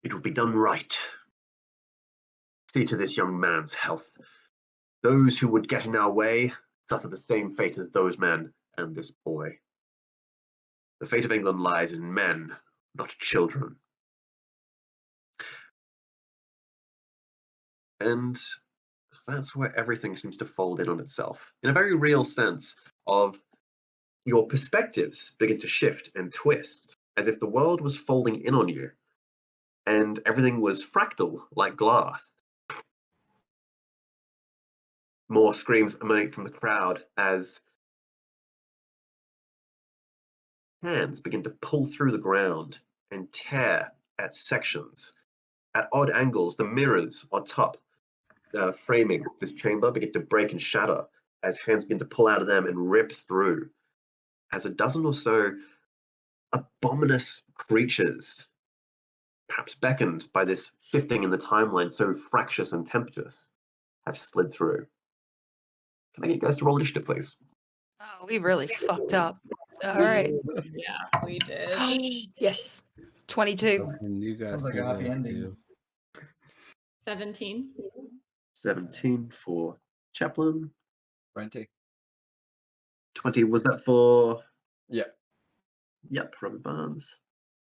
"It will be done right. See to this young man's health. Those who would get in our way suffer the same fate as those men and this boy. The fate of England lies in men, not children." And that's where everything seems to fold in on itself, in a very real sense of your perspectives begin to shift and twist, as if the world was folding in on you, and everything was fractal like glass. More screams emanate from the crowd as hands begin to pull through the ground and tear at sections. At odd angles, the mirrors on top framing this chamber begin to break and shatter as hands begin to pull out of them and rip through. As a dozen or so abominous creatures, perhaps beckoned by this shifting in the timeline so fractious and tempestuous, have slid through. Can I get you guys to roll initiative, please? Oh, we really fucked up. All right. Yeah, we did. Yes. 22. And you guys Sounds like do a happy those ending. too. 17. 17 for Chaplain. 20. 20, was that for? Yeah. Yep, Robert Barnes.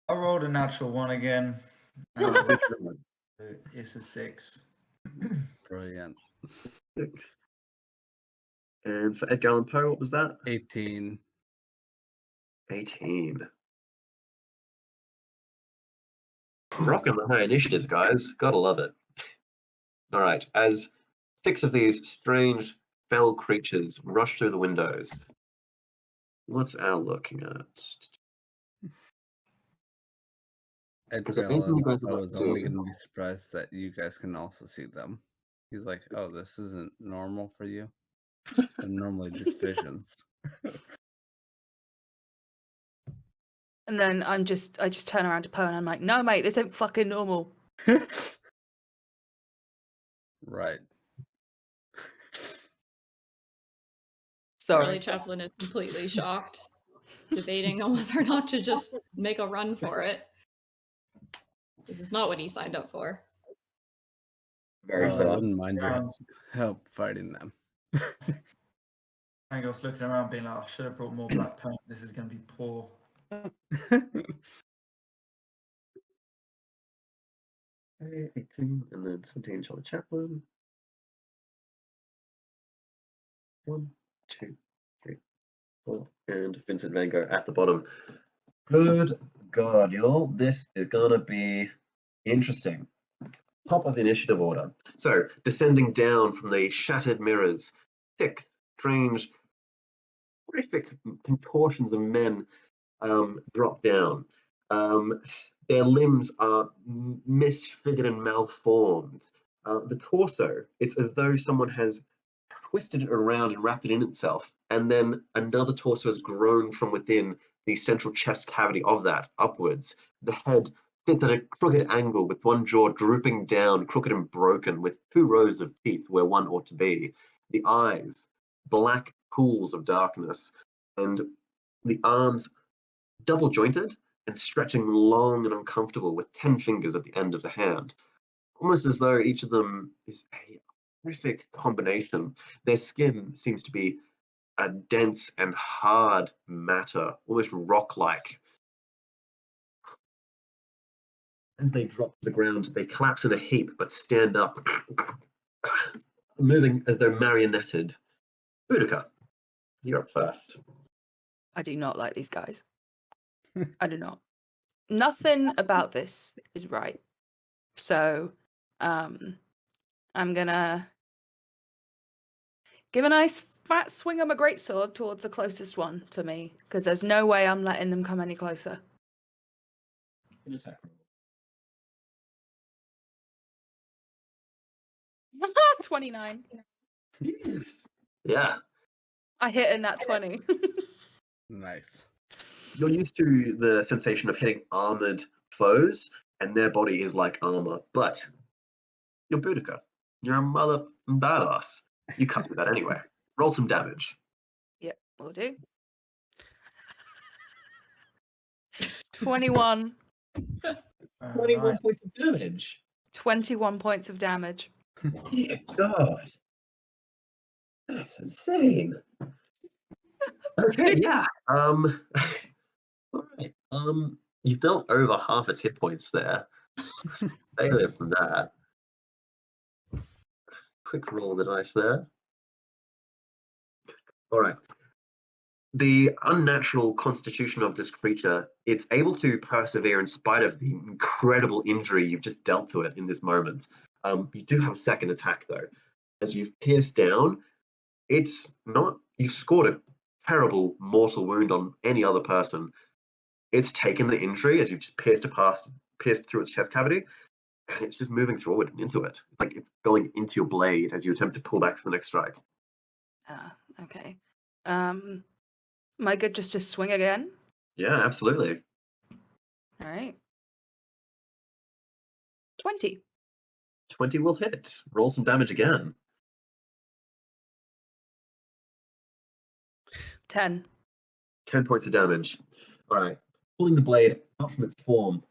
I rolled a natural one again. It's a 6. Brilliant. 6. And for Edgar Allan Poe, what was that? 18. 18. Rocking the high initiatives, guys. Gotta love it. All right, as 6 of these strange, fell creatures rush through the windows, what's Al looking at? Is there Edgar anything Allan you guys would Poe like is to only do? going to be surprised that you guys can also see them. He's like, "Oh, this isn't normal for you. They're normally just visions." And then I just turn around to Poe and I'm like, "No, mate, this ain't fucking normal." Right. Sorry. Charlie Chaplin is completely shocked, debating on whether or not to just make a run for it. This is not what he signed up for. Very I fair. wouldn't mind your Around, help fighting them. I was looking around being like, I should have brought more black paint. This is going to be poor. Okay, 18, and then 17, Charlie Chaplin. 1, 2, 3, 4, and Vincent Van Gogh at the bottom. Good God, y'all. This is gonna be interesting. Top of the initiative order. So, descending down from the shattered mirrors, thick, strange, horrific contortions of men drop down. Their limbs are misfigured and malformed. The torso, it's as though someone has twisted it around and wrapped it in itself, and then another torso has grown from within the central chest cavity of that upwards. The head sits at a crooked angle with one jaw drooping down, crooked and broken, with 2 rows of teeth where one ought to be. The eyes, black pools of darkness, and the arms double jointed and stretching long and uncomfortable with 10 fingers at the end of the hand, almost as though each of them is a horrific combination. Their skin seems to be a dense and hard matter, almost rock-like. As they drop to the ground, they collapse in a heap but stand up, moving as though marionetted. Boudica, you're up first. I do not like these guys. I do not. Nothing about this is right. So, I'm gonna give a nice fat swing of my greatsword towards the closest one to me, because there's no way I'm letting them come any closer. An attack roll. 29. Jesus. Yeah, I hit a nat 20. Nice. you're used to the sensation of hitting armored foes, and their body is like armor, but you're Boudica. You're a mother badass. You cut through that anyway. Roll some damage. Yep, will do. 21. 21 Nice. points of damage. 21 points of damage. Dear God. That's insane. Okay, yeah. All right. You've dealt over half its hit points there. Failure from that. Quick roll of the dice there. All right. The unnatural constitution of this creature, it's able to persevere in spite of the incredible injury you've just dealt to it in this moment. You do have a second attack though. As you've pierced down, it's not, you've scored a terrible mortal wound on any other person. It's taken the injury as you've just pierced through its chest cavity, and it's just moving forward into it. Like it's going into your blade as you attempt to pull back for the next strike. Okay. Am I good just to swing again? Yeah, absolutely. All right. 20. 20 will hit. Roll some damage again. 10. 10 points of damage. All right. Pulling the blade out from its form,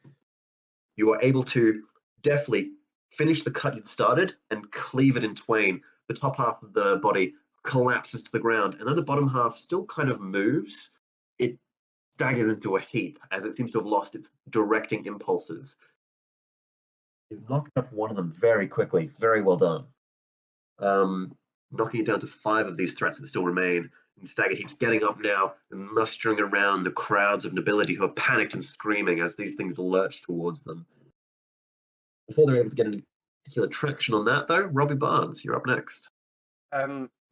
you are able to deftly finish the cut you'd started and cleave it in twain. The top half of the body collapses to the ground, and then the bottom half still kind of moves. It staggers into a heap as it seems to have lost its directing impulses. You've knocked up one of them very quickly. Very well done. Knocking it down to 5 of these threats that still remain. And Stagger keeps getting up now and mustering around the crowds of nobility who are panicked and screaming as these things lurch towards them. Before they're able to get any particular traction on that, though, Robbie Barnes, you're up next.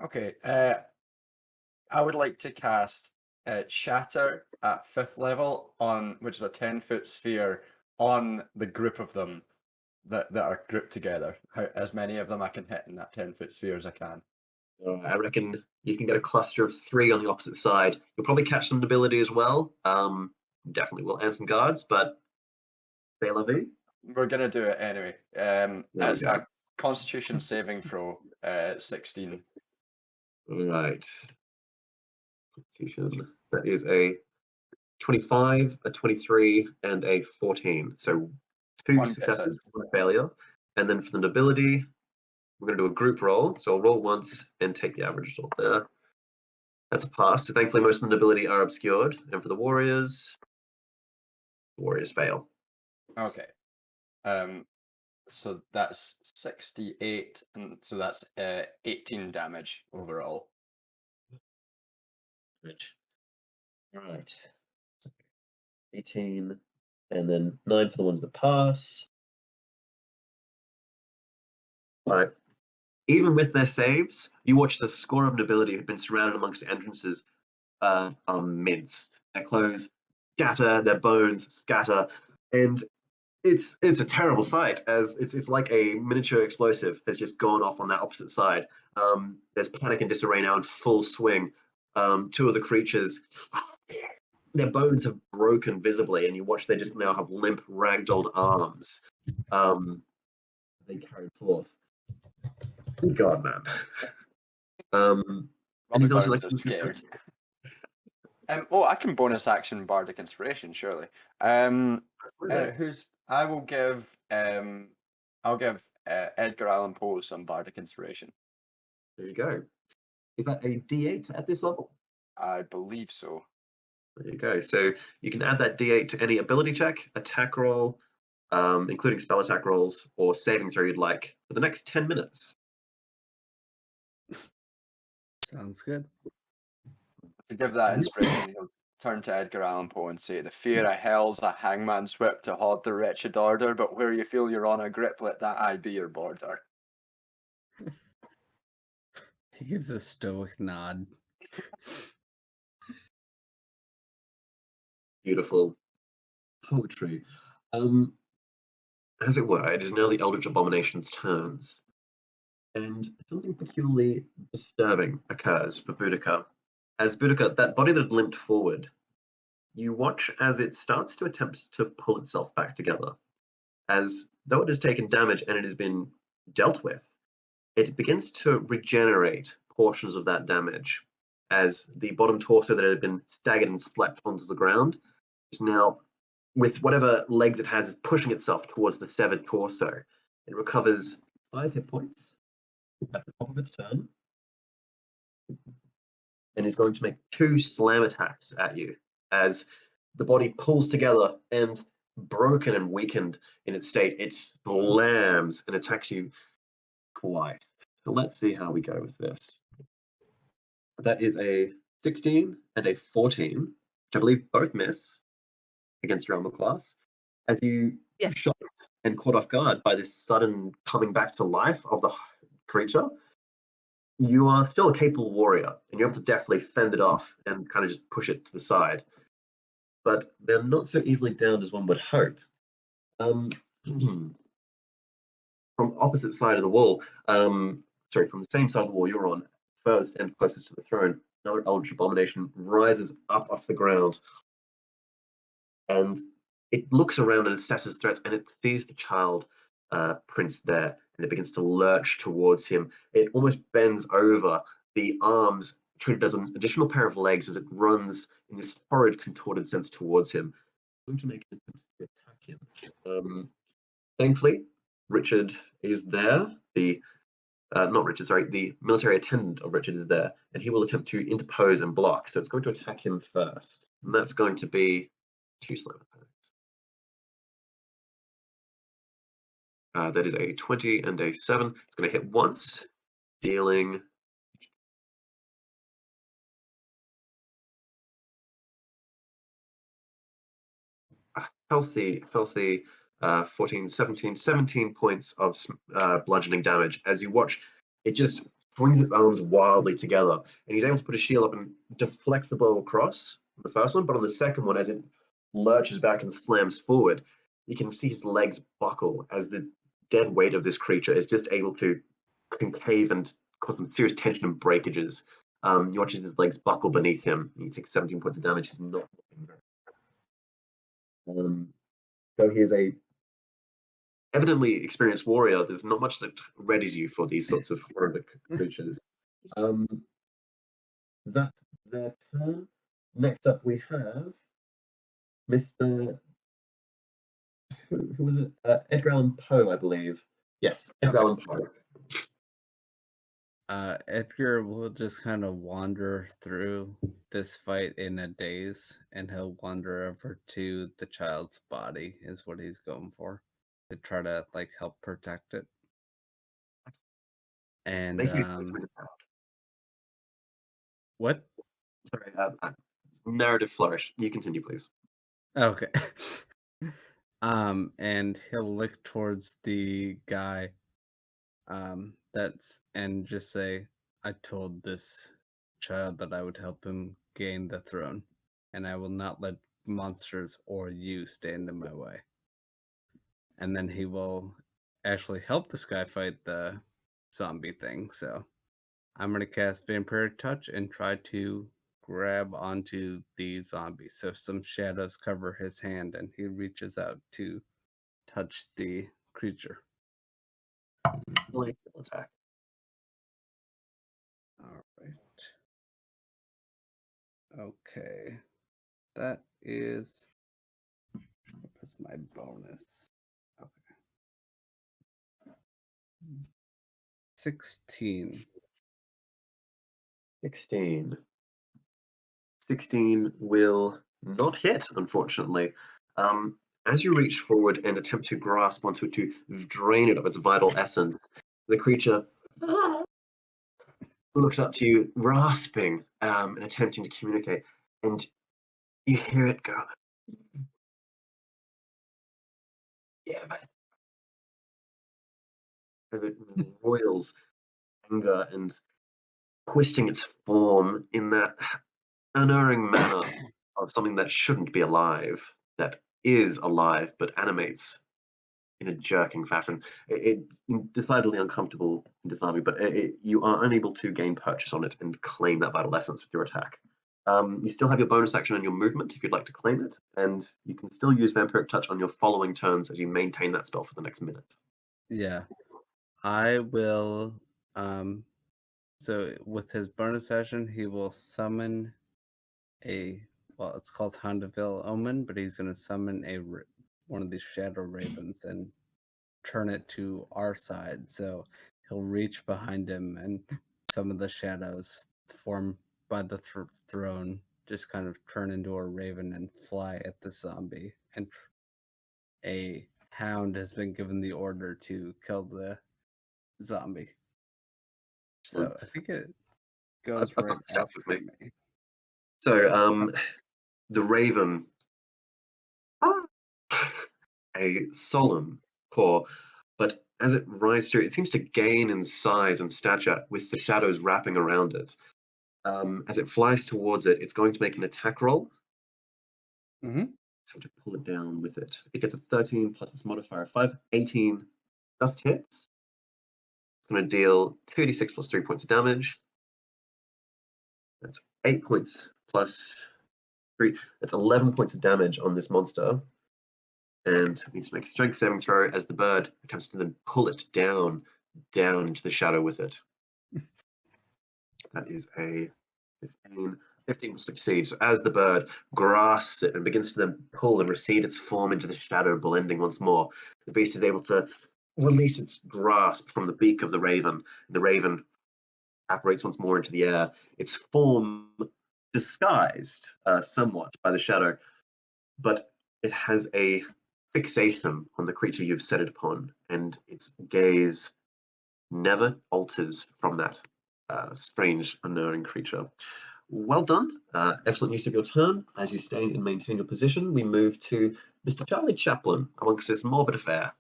Okay. I would like to cast Shatter at 5th level on, which is a 10-foot sphere, on the group of them that are grouped together. As many of them I can hit in that 10-foot sphere as I can. I reckon you can get a cluster of 3 on the opposite side. You'll probably catch some nobility as well. Definitely will, and some guards, but c'est la vie. We're gonna do it anyway. we It's go. a Constitution saving throw, 16. All right. Constitution. That is a 25, a 23, and a 14. So 2 One successes, misses. 1 failure. And then for the nobility, we're going to do a group roll. So I'll roll once and take the average result there. That's a pass. So thankfully, most of the nobility are obscured. And for the warriors fail. Okay. So that's 68, and so that's 18 damage overall. Right. All right. 18, and then 9 for the ones that pass. All right. Even with their saves, you watch the score of nobility who've been surrounded amongst entrances are minced. Their clothes scatter, their bones scatter, and it's a terrible sight as it's like a miniature explosive has just gone off on that opposite side. There's panic and disarray now in full swing. 2 of the creatures, their bones have broken visibly, and you watch they just now have limp, ragdolled arms. They carry forth. Good God, man. Robert Anything else you'd Burns like to was do? scared. I can bonus action Bardic Inspiration, surely. Absolutely. I'll give Edgar Allan Poe some Bardic Inspiration. There you go. Is that a D8 at this level? I believe so. There you go. So you can add that D8 to any ability check, attack roll, including spell attack rolls, or saving throw you'd like for the next 10 minutes. Sounds good. To give that inspiration, he'll turn to Edgar Allan Poe and say, "The fear I hell's a hangman's whip to haud the wretched order, but where you feel you're on a grip, let that I be your border." He gives a stoic nod. Beautiful poetry. As it were, it is now the Eldritch Abomination's turns. And something peculiarly disturbing occurs for Boudica. As Boudica, that body that limped forward, you watch as it starts to attempt to pull itself back together. As though it has taken damage and it has been dealt with, it begins to regenerate portions of that damage, as the bottom torso that had been staggered and splat onto the ground is now, with whatever leg that had, pushing itself towards the severed torso. It recovers 5 hit points at the top of its turn, and is going to make 2 slam attacks at you as the body pulls together and, broken and weakened in its state, it slams and attacks you twice. So let's see how we go with this. That is a 16 and a 14, which I believe both miss against your armor class. As you Yes. shot and caught off guard by this sudden coming back to life of the creature, you are still a capable warrior, and you're able to deftly fend it off and kind of just push it to the side. But they're not so easily downed as one would hope. From opposite side of the wall, from the same side of the wall you're on, first and closest to the throne, another Eldritch Abomination rises up off the ground, and it looks around and assesses threats, and it sees the child prince there, and it begins to lurch towards him. It almost bends over, the arms treated as an additional pair of legs as it runs in this horrid, contorted sense towards him. I'm going to make an attempt to attack him. Thankfully, Richard is there. The military attendant of Richard is there, and he will attempt to interpose and block. So it's going to attack him first, and that's going to be 2 slam attacks. That is a 20 and a 7. It's going to hit once, dealing a healthy 14, 17 points of bludgeoning damage. As you watch, it just swings its arms wildly together, and he's able to put his shield up and deflects the blow across the first one, but on the second one, as it lurches back and slams forward, you can see his legs buckle as the dead weight of this creature is just able to concave and cause some serious tension and breakages. You watch as his legs buckle beneath him. He takes 17 points of damage. He's not looking very. So he is a evidently experienced warrior. There's not much that readies you for these sorts of horrific creatures. That's their turn. Next up, we have Mr. Who was it? Edgar Allan Poe, I believe. Yes, Edgar Allan Poe. Edgar will just kind of wander through this fight in a daze, and he'll wander over to the child's body, is what he's going for, to try to help protect it. And what? Sorry, narrative flourish. You continue, please. Okay. And he'll look towards the guy, and just say, "I told this child that I would help him gain the throne, and I will not let monsters or you stand in my way." And then he will actually help this guy fight the zombie thing. So I'm going to cast Vampire Touch and try to grab onto the zombie. So some shadows cover his hand, and he reaches out to touch the creature. Nice attack. All right. Okay. That is. Where's my bonus? Okay. 16. 16. 16 will not hit, unfortunately. As you reach forward and attempt to grasp onto it to drain it of its vital essence, the creature looks up to you, rasping and attempting to communicate, and you hear it go, yeah, man. As it roils anger and twisting its form in that unerring manner of something that shouldn't be alive, that is alive but animates in a jerking fashion. Decidedly uncomfortable and disarming, but you are unable to gain purchase on it and claim that vital essence with your attack. You still have your bonus action and your movement if you'd like to claim it, and you can still use Vampiric Touch on your following turns as you maintain that spell for the next minute. Yeah. I will. So with his bonus action, he will summon well, it's called Houndeville Omen, but he's going to summon one of these Shadow Ravens and turn it to our side. So he'll reach behind him, and some of the shadows formed by the throne just kind of turn into a raven and fly at the zombie. And a hound has been given the order to kill the zombie. So I think it goes I've right got the stats after with me. me. So the raven, a solemn core, but as it rises through, it seems to gain in size and stature with the shadows wrapping around it. As it flies towards it, it's going to make an attack roll. Mm-hmm. So to pull it down with it. It gets a 13 plus its modifier 5, 18 just hits. It's going to deal 2d6 plus 3 points of damage. That's 8 points plus 3. That's 11 points of damage on this monster. And it needs to make a strength saving throw as the bird attempts to then pull it down into the shadow with it. That is a 15. 15 will succeed. So as the bird grasps it and begins to then pull and recede its form into the shadow, blending once more, the beast is able to release its grasp from the beak of the raven. The raven apparates once more into the air, its form disguised somewhat by the shadow, but it has a fixation on the creature you've set it upon, and its gaze never alters from that strange, unknowing creature. Well done. Excellent use of your turn. As you stay and maintain your position, we move to Mr. Charlie Chaplin amongst this morbid affair.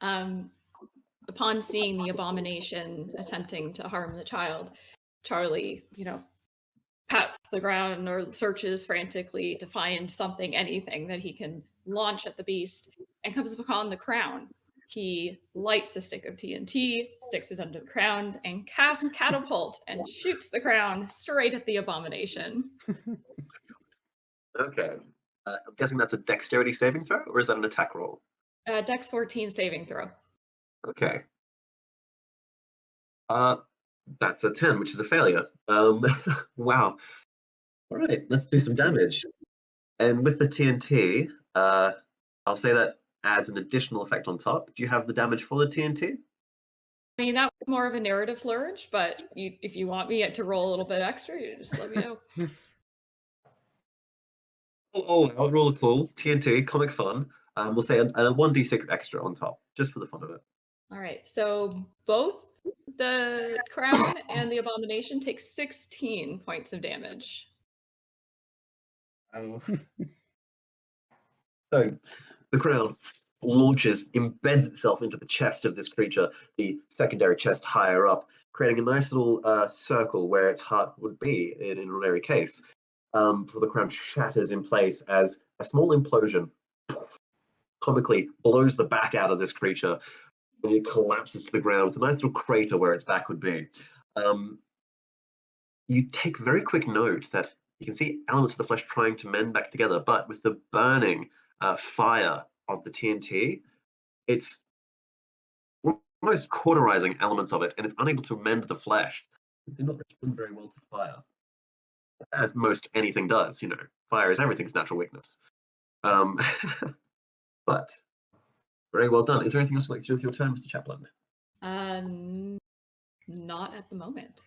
Upon seeing the abomination attempting to harm the child, Charlie, pats the ground or searches frantically to find something, anything that he can launch at the beast, and comes upon the crown. He lights a stick of TNT, sticks it under the crown, and casts Catapult and shoots the crown straight at the abomination. Okay. I'm guessing that's a dexterity saving throw, or is that an attack roll? Dex 14 saving throw. Okay. That's a 10, which is a failure. Wow. All right, let's do some damage. And with the TNT, I'll say that adds an additional effect on top. Do you have the damage for the TNT? I mean, that was more of a narrative flourish, but if you want me to roll a little bit extra, you just let me know. Oh, I would roll a cool TNT, comic fun. We'll say a 1d6 extra on top, just for the fun of it. All right, so both the crown and the abomination take 16 points of damage. So the crown launches, embeds itself into the chest of this creature, the secondary chest higher up, creating a nice little circle where its heart would be in an ordinary case. Before the crown shatters in place as a small implosion comically blows the back out of this creature, and it collapses to the ground with a nice little crater where its back would be. You take very quick note that you can see elements of the flesh trying to mend back together, but with the burning fire of the TNT, it's almost cauterizing elements of it, and it's unable to mend the flesh. It did not respond very well to fire. as most anything does. Fire is everything's natural weakness. Um, but very well done. Is there anything else you'd like to do with your turn, Mr. Chaplin? Not at the moment.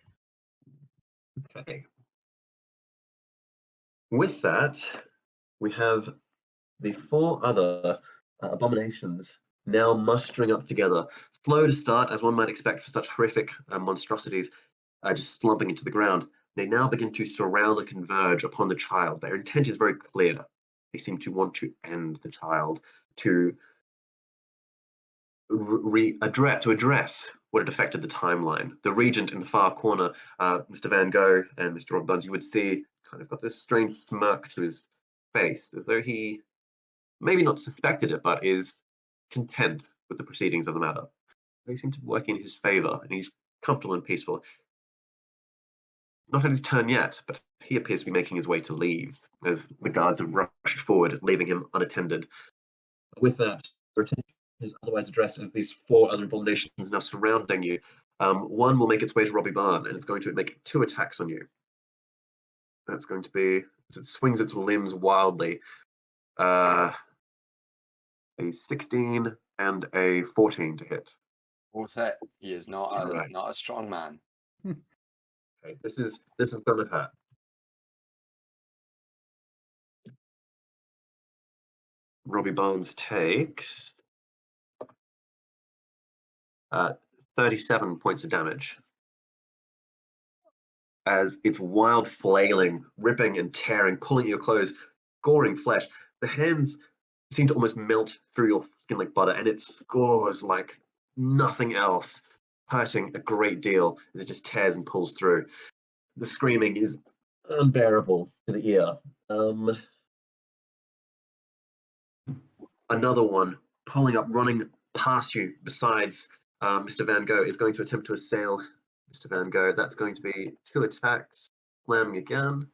Okay. With that, we have the 4 other abominations now mustering up together. Slow to start, as one might expect for such horrific monstrosities, just slumping into the ground. They now begin to surround and converge upon the child. Their intent is very clear. They seem to want to end the child, to address what had affected the timeline. The regent in the far corner, Mr. Van Gogh and Mr. Rob Buns, you would see kind of got this strange smirk to his face, as though he maybe not suspected it, but is content with the proceedings of the matter. They seem to be working in his favor, and he's comfortable and peaceful. Not at his turn yet, but he appears to be making his way to leave, as the guards have rushed forward, leaving him unattended. With that, your attention is otherwise addressed as these 4 other abominations now surrounding you. One will make its way to Robbie Barn, and it's going to make 2 attacks on you. That's going to be, as it swings its limbs wildly, a 16 and a 14 to hit. Both hit. He is not a Right. not a strong man. Okay, this is going to hurt. Robbie Barnes takes 37 points of damage as its wild flailing, ripping and tearing, pulling at your clothes, goring flesh. The hands seem to almost melt through your skin like butter, and it scores like nothing else, hurting a great deal as it just tears and pulls through. The screaming is unbearable to the ear. Another one pulling up, running past you besides Mr. Van Gogh is going to attempt to assail Mr. Van Gogh. That's going to be 2 attacks, slamming again.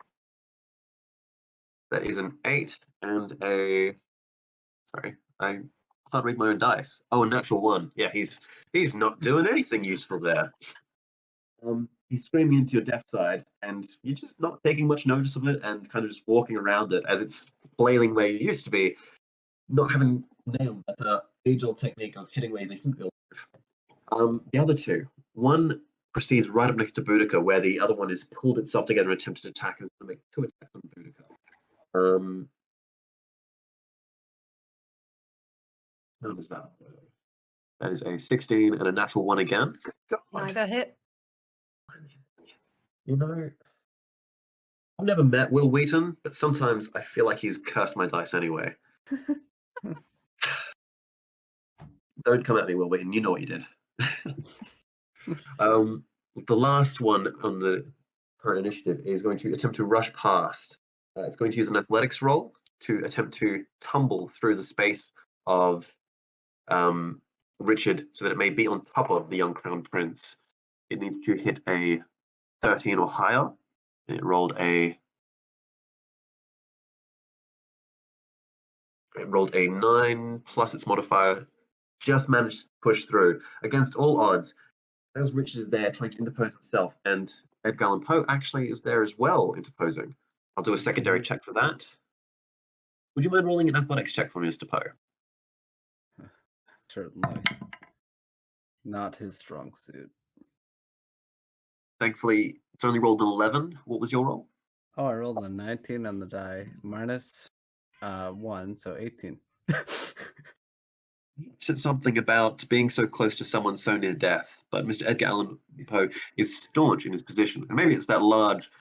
That is an 8 and a, sorry, I can't read my own dice. Oh, a natural 1. Yeah, he's not doing anything useful there. He's screaming into your deaf side, and you're just not taking much notice of it and kind of just walking around it as it's flailing where you used to be, not having nailed that age-old technique of hitting where they think they'll move. The other 2, one proceeds right up next to Boudica, where the other one has pulled itself together and attempted to attack, and it's going to make 2 attacks on Boudica. How does that work? That is a 16 and a natural 1 again. God. Neither hit. I've never met Will Wheaton, but sometimes I feel like he's cursed my dice anyway. Don't come at me, Will Wheaton. You know what you did. The last one on the current initiative is going to attempt to rush past. It's going to use an athletics roll to attempt to tumble through the space of Richard so that it may be on top of the young crown prince. It needs to hit a 13 or higher. It rolled a 9 plus its modifier. Just managed to push through against all odds. As Richard is there trying to interpose himself, and Edgar Allan Poe actually is there as well, interposing. I'll do a secondary check for that. Would you mind rolling an athletics check for me, Mr. Poe? Certainly. Not his strong suit. Thankfully, it's only rolled an 11. What was your roll? Oh, I rolled a 19 on the die, minus 1, so 18. You said something about being so close to someone so near death, but Mr. Edgar Allan Poe is staunch in his position. And maybe it's that large,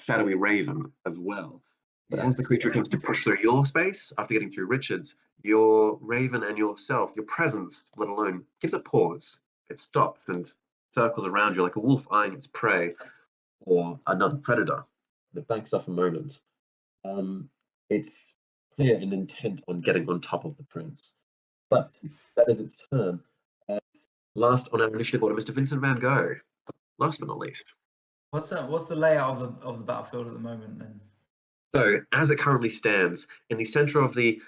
shadowy raven as well. But as the creature attempts to push through your space, after getting through Richard's, your raven and yourself, your presence, let alone, gives a pause. It stops and circles around you like a wolf eyeing its prey or another predator. And it backs off a moment. It's clear and intent on getting on top of the prince. But that is its turn. Last on our initiative order, Mr. Vincent Van Gogh. Last but not least. What's the layout of the battlefield at the moment then? So, as it currently stands, in the center of the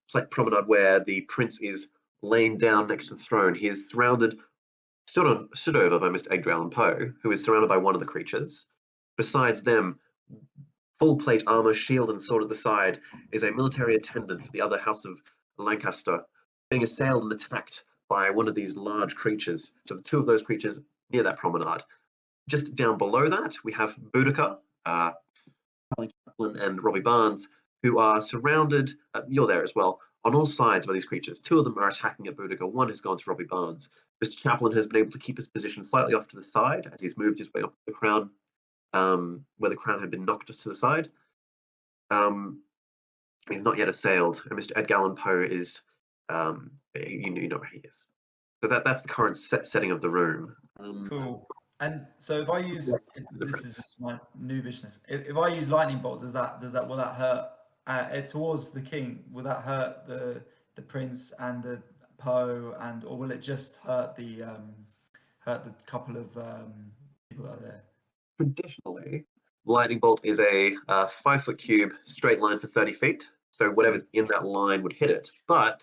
slight promenade where the prince is laying down next to the throne, he is surrounded, stood over by Mr. Edgar Allan Poe, who is surrounded by one of the creatures. Besides them, full plate armor, shield, and sword at the side, is a military attendant for the other House of Lancaster, being assailed and attacked by one of these large creatures. So the two of those creatures near that promenade. Just down below that, we have Boudica, Charlie Chaplin, and Robbie Barnes, who are surrounded, you're there as well, on all sides by these creatures. Two of them are attacking at Boudica, one has gone to Robbie Barnes. Mr. Chaplin has been able to keep his position slightly off to the side as he's moved his way up the crown, where the crown had been knocked just to the side. He's not yet assailed, and Mr. Edgar Allan Poe is, you know where he is. So that's the current setting of the room. Cool. And so if I use, this is just my new business. If I use lightning bolt, will that hurt it towards the king? Will that hurt the prince and the Poe, or will it just hurt the couple of people that are there? Traditionally, lightning bolt is a 5-foot cube, straight line for 30 feet. So whatever's in that line would hit it. But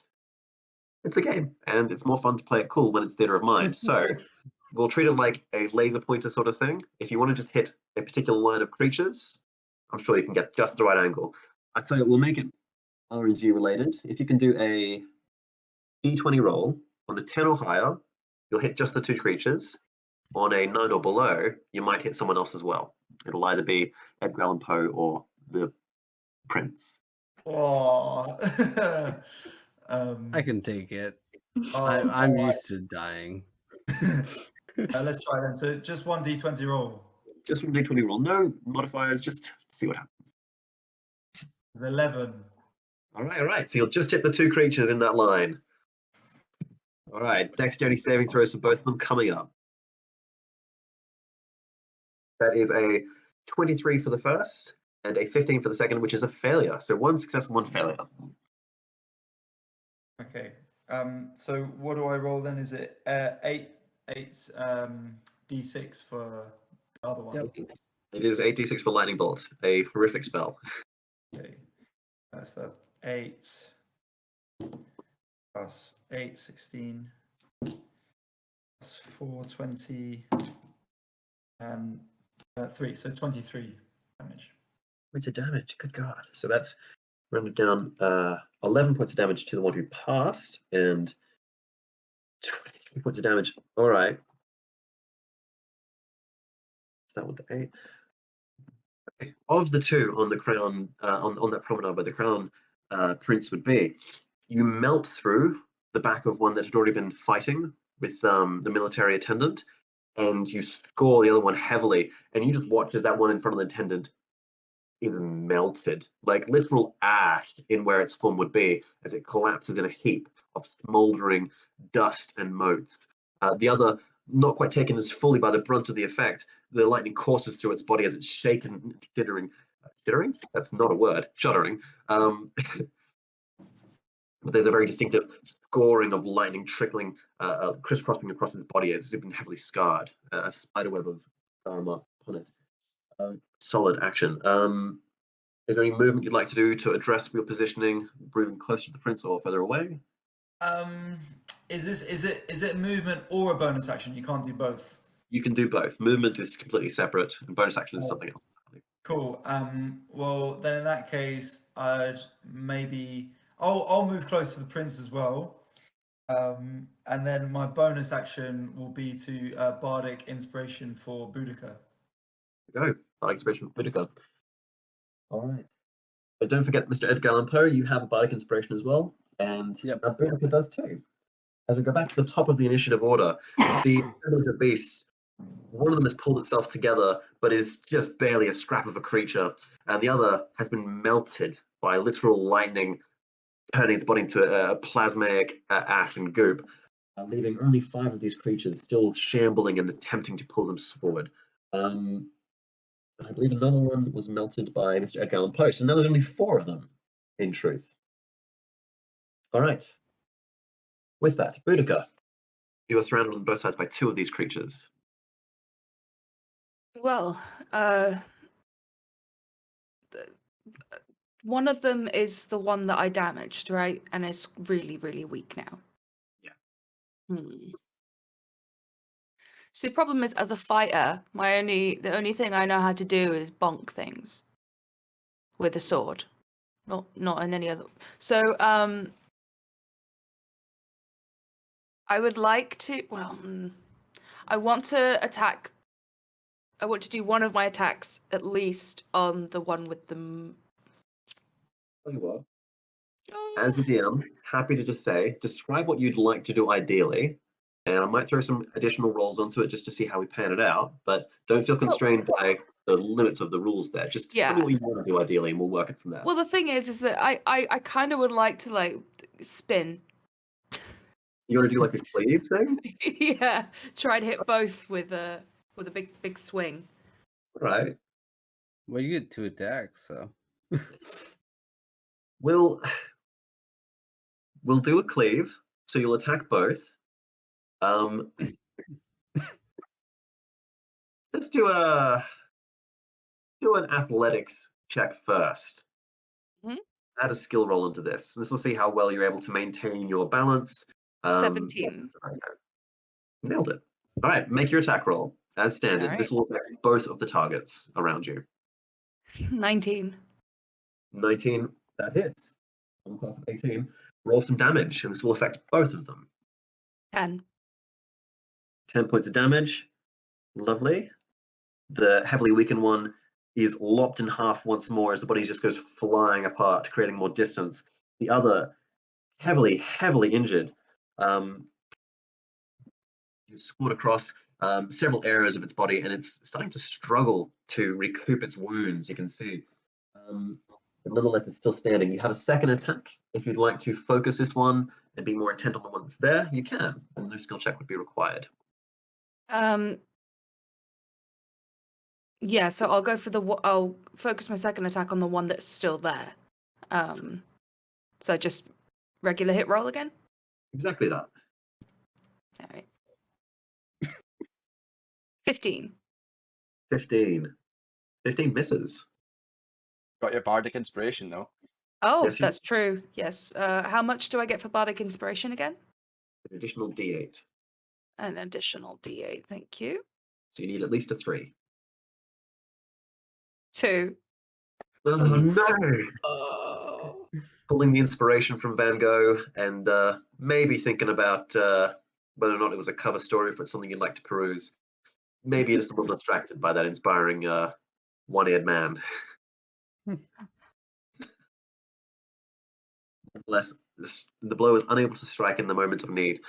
it's a game, and it's more fun to play it cool when it's theater of mind. So we'll treat it like a laser pointer sort of thing. If you want to just hit a particular line of creatures, I'm sure you can get just the right angle. I tell you, we'll make it RNG related. If you can do a D20 roll on a 10 or higher, you'll hit just the two creatures. On a 9 or below, you might hit someone else as well. It'll either be Edgar Allan Poe or the prince. Oh. I can take it. Oh, I'm used to dying. Let's try then. So just one D20 roll. Just one D20 roll. No modifiers, just see what happens. It's 11. All right. So you'll just hit the two creatures in that line. All right. Dexterity saving throws for both of them coming up. That is a 23 for the first and a 15 for the second, which is a failure. So one success and one failure. Okay. So what do I roll then? Is it 8 D6 for the other one? Yep. It is 8d6 for lightning bolt, a horrific spell. Okay. So that's 8 plus 8, 16 plus 4, 20 and 3. So 23 damage. Points of damage, good God. So that's rounded down 11 points of damage to the one who passed and 23 points of damage. All right. That one to 8. Okay. Of the two on the crown, on that promenade where the crown prince would be, you melt through the back of one that had already been fighting with the military attendant, and you score the other one heavily, and you just watch as that one in front of the attendant is melted, like literal ash in where its form would be, as it collapses in a heap of smoldering dust and motes. The other, not quite taken as fully by the brunt of the effect, the lightning courses through its body as it's shaken, tittering. Tittering? That's not a word. Shuddering. But there's a very distinctive scoring of lightning trickling, crisscrossing across its body as it's been heavily scarred. A spiderweb of armor on it. Solid action. Is there any movement you'd like to do to address your positioning, moving closer to the prince or further away? Is it movement or a bonus action? You can't do both. You can do both. Movement is completely separate, and bonus action is something else. Cool. Well, then in that case, I'll move close to the prince as well. And then my bonus action will be to bardic inspiration for Boudica. Go. Bardic inspiration for Boudica. All right. But don't forget, Mr. Edgar Allan Poe, you have a bardic inspiration as well, and Boudica does too. As we go back to the top of the initiative order, the beasts, one of them has pulled itself together, but is just barely a scrap of a creature, and the other has been melted by literal lightning, turning its body into a plasmaic ash and goop, leaving only 5 of these creatures still shambling and attempting to pull them forward. I believe another one was melted by Mr. Edgar Allan Poe, so now there's only 4 of them, in truth. All right. With that, Boudica, you are surrounded on both sides by 2 of these creatures. Well, one of them is the one that I damaged, right? And it's really, really weak now. Yeah. So the problem is, as a fighter, the only thing I know how to do is bonk things. with a sword, not in any other. So I would like to. Well, I want to attack. I want to do one of my attacks at least on the one with the. Tell you what, as a DM, happy to just say, describe what you'd like to do ideally, and I might throw some additional rolls onto it just to see how we pan it out. But don't feel constrained by the limits of the rules there. Just tell me Yeah. what you want to do ideally, and we'll work it from there. Well, the thing is that I kind of would like to like spin. You want to do like a cleave thing? Yeah, try to hit both with a big swing. Right. Well, you get 2 attacks, so. We'll do a cleave, so you'll attack both. Let's do an athletics check first. Mhm. Add a skill roll into this. This will see how well you're able to maintain your balance. 17. Nailed it. All right, make your attack roll as standard. All This will affect both of the targets around you. 19. 19, that hits. On class of 18. Roll some damage, and this will affect both of them. 10. 10 points of damage. Lovely. The heavily weakened one is lopped in half once more as the body just goes flying apart, creating more distance. The other, heavily injured, you scored across several areas of its body, and it's starting to struggle to recoup its wounds, you can see. But nonetheless, it's still standing. You have a second attack. If you'd like to focus this one and be more intent on the one that's there, you can, and no skill check would be required. Yeah, so I'll go for I'll focus my second attack on the one that's still there. So just regular hit roll again. Exactly that. All right. 15. 15 misses. Got your bardic inspiration though. Oh, Yes, you- that's true. Yes. How much do I get for bardic inspiration again? An additional d8. An additional d8. Thank you. So you need at least a 3. 2. Oh no! Oh. Pulling the inspiration from Van Gogh and maybe thinking about whether or not it was a cover story, if it's something you'd like to peruse. Maybe you're just a little distracted by that inspiring one-eared man. Nonetheless, the blow is unable to strike in the moment of need.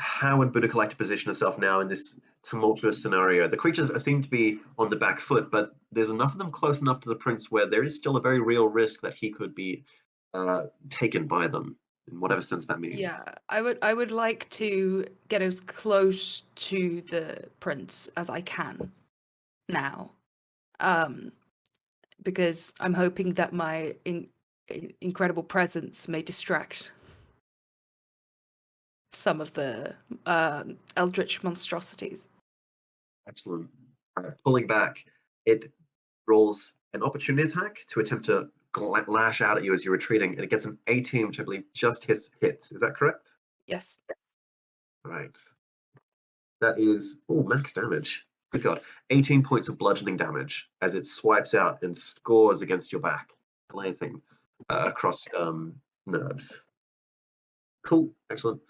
How would Boudica like to position herself now in this tumultuous scenario? The creatures seem to be on the back foot, but there's enough of them close enough to the prince where there is still a very real risk that he could be taken by them, in whatever sense that means. Yeah, I would like to get as close to the prince as I can now. Because I'm hoping that my incredible presence may distract some of the eldritch monstrosities. Excellent. Pulling back, it rolls an opportunity attack to attempt to lash out at you as you're retreating, and it gets an 18, which I believe just hits. Is that correct? Yes. Right. That is max damage. Good God. 18 points of bludgeoning damage as it swipes out and scores against your back, glancing across nerves. Cool. Excellent.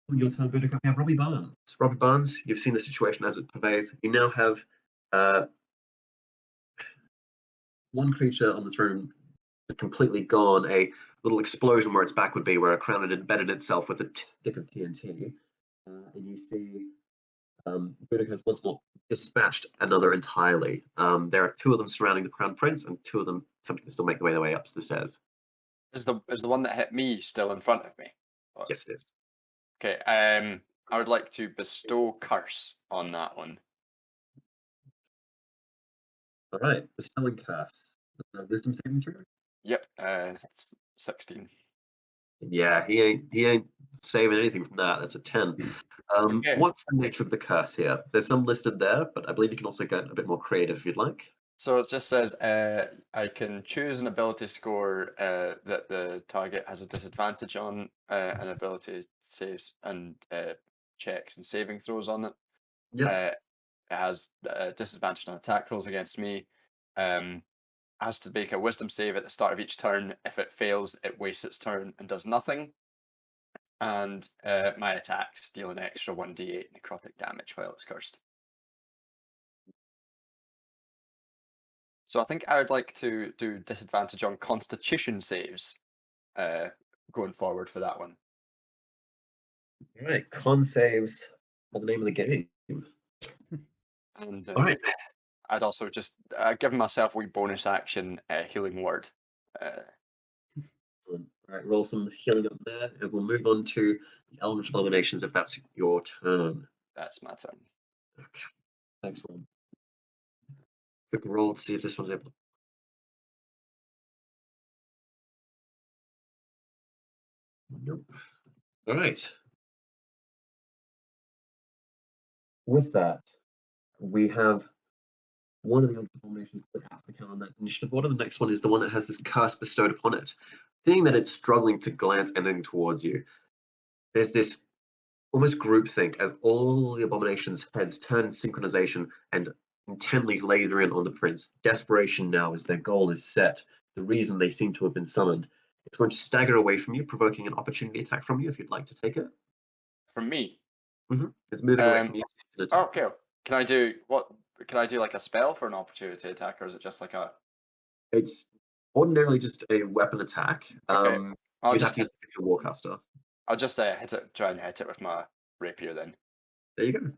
Your turn, Boudica. We have Robbie Barnes. Robbie Barnes, you've seen the situation as it pervades. You now have one creature on the throne completely gone, a little explosion where its back would be, where a crown had embedded itself with a stick of TNT. And you see Boudica has once more dispatched another entirely. There are 2 of them surrounding the crown prince, and 2 of them attempting to still make their way up the stairs. Is the one that hit me still in front of me? Yes, it is. Okay. I would like to bestow curse on that one. All right, bestowing curse. Wisdom saving throw. Yep. It's 16. Yeah, he ain't saving anything from that. That's a 10. Okay. What's the nature of the curse here? There's some listed there, but I believe you can also get a bit more creative if you'd like. So it just says I can choose an ability score that the target has a disadvantage on, an ability saves and checks and saving throws on it. Yeah. It has disadvantage on attack rolls against me. Has to make a wisdom save at the start of each turn. If it fails, it wastes its turn and does nothing. And my attacks deal an extra 1d8 necrotic damage while it's cursed. So I think I would like to do disadvantage on Constitution saves going forward for that one. All right, con saves are the name of the game. And All right. I'd also just given myself a wee bonus action healing word. Excellent. All right, roll some healing up there, and we'll move on to the Eldritch Abominations if that's your turn. That's my turn. Okay, excellent. Quick roll to see if this one's able. Nope. All right. With that, we have one of the Eldritch Abominations that have to count on that initiative order. The next one is the one that has this curse bestowed upon it. Seeing that it's struggling to glance anything towards you, there's this almost groupthink as all the abominations' heads turn in synchronization and intently laser in on the prince. Desperation now as their goal is set, the reason they seem to have been summoned. It's going to stagger away from you, provoking an opportunity attack from you if you'd like to take it. From me. It's moving away from you. Okay. Can I do what? Can I do like a spell for an opportunity attack, or is it just like a? It's ordinarily just a weapon attack. Okay. I'll You'd just have to use it if you're Warcaster. I'll just hit it. Try and hit it with my rapier then. There you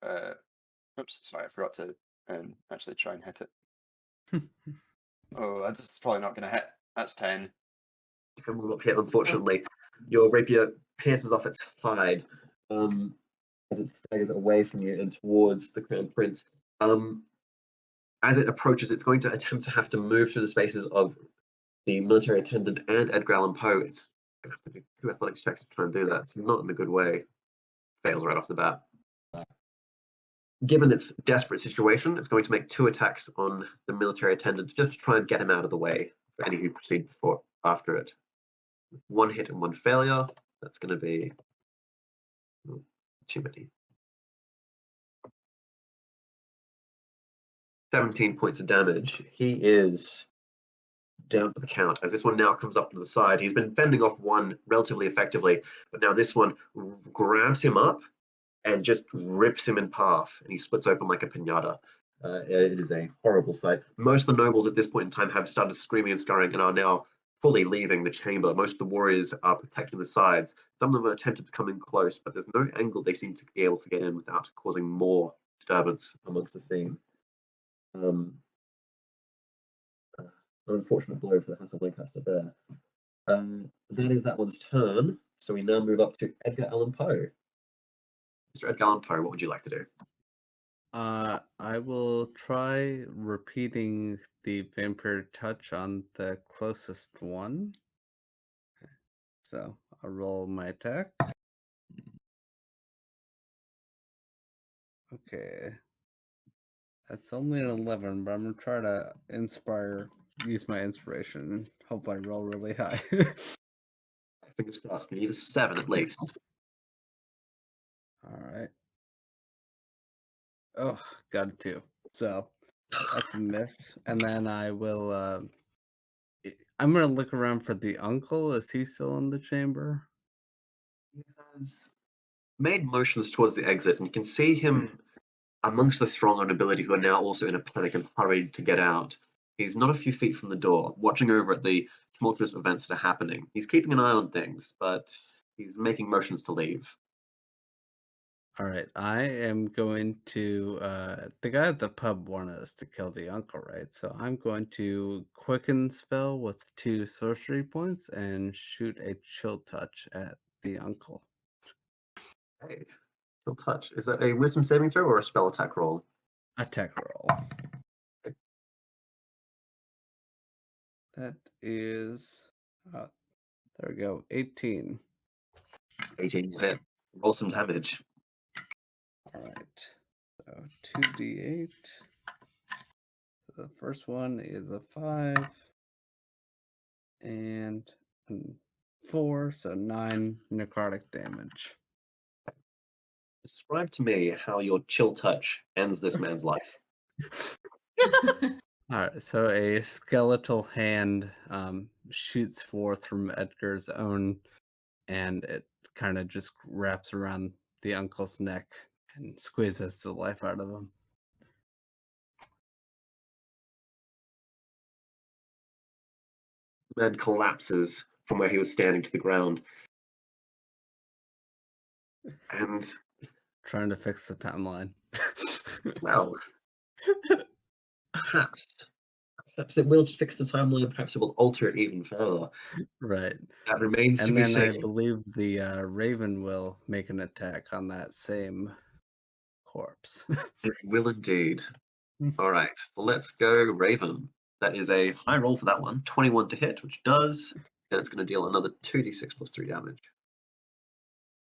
go. Oops, sorry, I forgot to actually try and hit it. Oh, that's probably not going to hit. That's 10. It will not hit, unfortunately. Your rapier pierces off its side as it staggers away from you and towards the Crown Prince. As it approaches, it's going to attempt to have to move through the spaces of the military attendant and Edgar Allan Poe. It's going to have to do 2 athletics checks to try and do that. So not in a good way. Fails right off the bat. Given its desperate situation, it's going to make 2 attacks on the military attendant just to try and get him out of the way for any who proceed after it. 1 hit and 1 failure. That's going to be too many. 17 points of damage. He is down to the count as this one now comes up to the side. He's been fending off one relatively effectively, but now this one grabs him up and just rips him in half, and he splits open like a pinata. It is a horrible sight. Most of the nobles at this point in time have started screaming and scurrying and are now fully leaving the chamber. Most of the warriors are protecting the sides. Some of them have attempted to come in close, but there's no angle they seem to be able to get in without causing more disturbance amongst the scene. An unfortunate blow for the House of Lancaster there. That is that one's turn. So we now move up to Edgar Allan Poe. Mr. Edgar Allan Poe, what would you like to do? I will try repeating the vampire touch on the closest one. So I'll roll my attack. Okay. That's only an 11, but I'm gonna try to use my inspiration, and hope I roll really high. Fingers crossed. You need a 7 at least. Alright. Oh, got a 2. So that's a miss. And then I will I'm gonna look around for the uncle. Is he still in the chamber? He has made motions towards the exit, and you can see him amongst the throng of nobility who are now also in a panic and hurried to get out. He's not a few feet from the door, watching over at the tumultuous events that are happening. He's keeping an eye on things, but he's making motions to leave. All right, I am going to. The guy at the pub wanted us to kill the uncle, right? So I'm going to quicken spell with 2 sorcery points and shoot a chill touch at the uncle. Hey, he'll touch. Is that a wisdom saving throw or a spell attack roll? Attack roll. Okay. That is. There we go. 18. 18 will hit. Roll some damage. All right. So 2d8. So the first one is a 5 and 4, so 9 necrotic damage. Describe to me how your chill touch ends this man's life. Alright, so a skeletal hand shoots forth from Edgar's own, and it kind of just wraps around the uncle's neck and squeezes the life out of him. The man collapses from where he was standing to the ground. And, Trying to fix the timeline. well, perhaps it will fix the timeline, perhaps it will alter it even further. Right. That remains to And be then I seen. believe the Raven will make an attack on that same corpse. It will indeed. All right, let's go Raven. That is a high roll for that one. 21 to hit, which does. And it's going to deal another 2d6 plus 3 damage.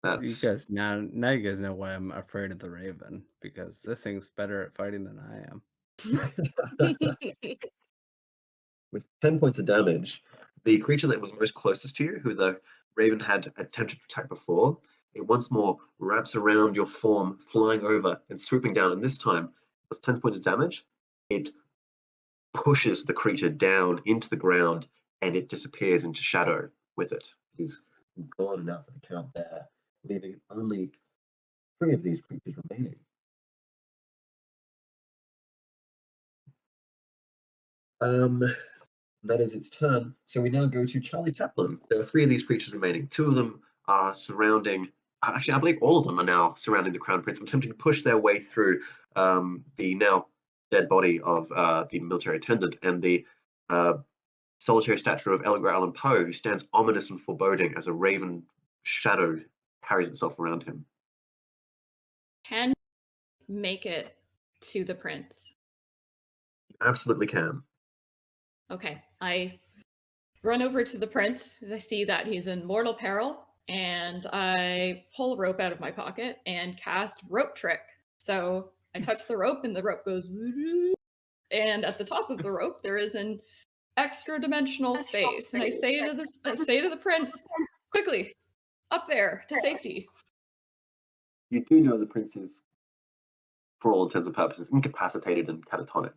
You That's guys now you guys know why I'm afraid of the Raven, because this thing's better at fighting than I am. with 10 points of damage. The creature that was most closest to you, who the Raven had attempted to attack before, it once more wraps around your form, flying over and swooping down. And this time, with 10 points of damage, it pushes the creature down into the ground and it disappears into shadow with it. It is gone enough for the count there, leaving only 3 of these creatures remaining. That is its turn. So we now go to Charlie Chaplin. There are 3 of these creatures remaining. 2 of them are surrounding. Actually, I believe all of them are now surrounding the Crown Prince, attempting to push their way through the now dead body of the military attendant and the solitary statue of Edgar Allan Poe, who stands ominous and foreboding as a raven shadow carries itself around him. Can make it to the prince. You absolutely can. Okay, I run over to the prince. I see that he's in mortal peril, and I pull a rope out of my pocket and cast rope trick. So I touch the rope, and the rope goes, and at the top of the rope there is an extra dimensional space. And I say to the prince, quickly, up there to safety. You do know the prince is, for all intents and purposes, incapacitated and catatonic.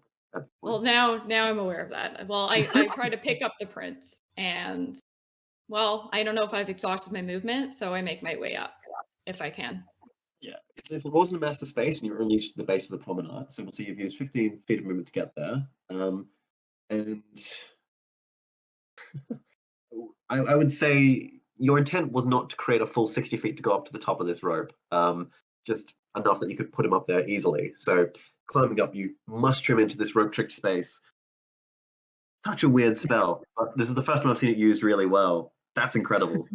Well, now I'm aware of that. Well, I try to pick up the prince, and well, I don't know if I've exhausted my movement, so I make my way up if I can. Yeah, if it wasn't a master space and you're only to the base of the promenade, so we'll see you've used 15 feet of movement to get there. And I would say your intent was not to create a full 60 feet to go up to the top of this rope, just enough that you could put him up there easily. So climbing up, you must trim into this rope trick space. Such a weird spell, but this is the first time I've seen it used really well. That's incredible.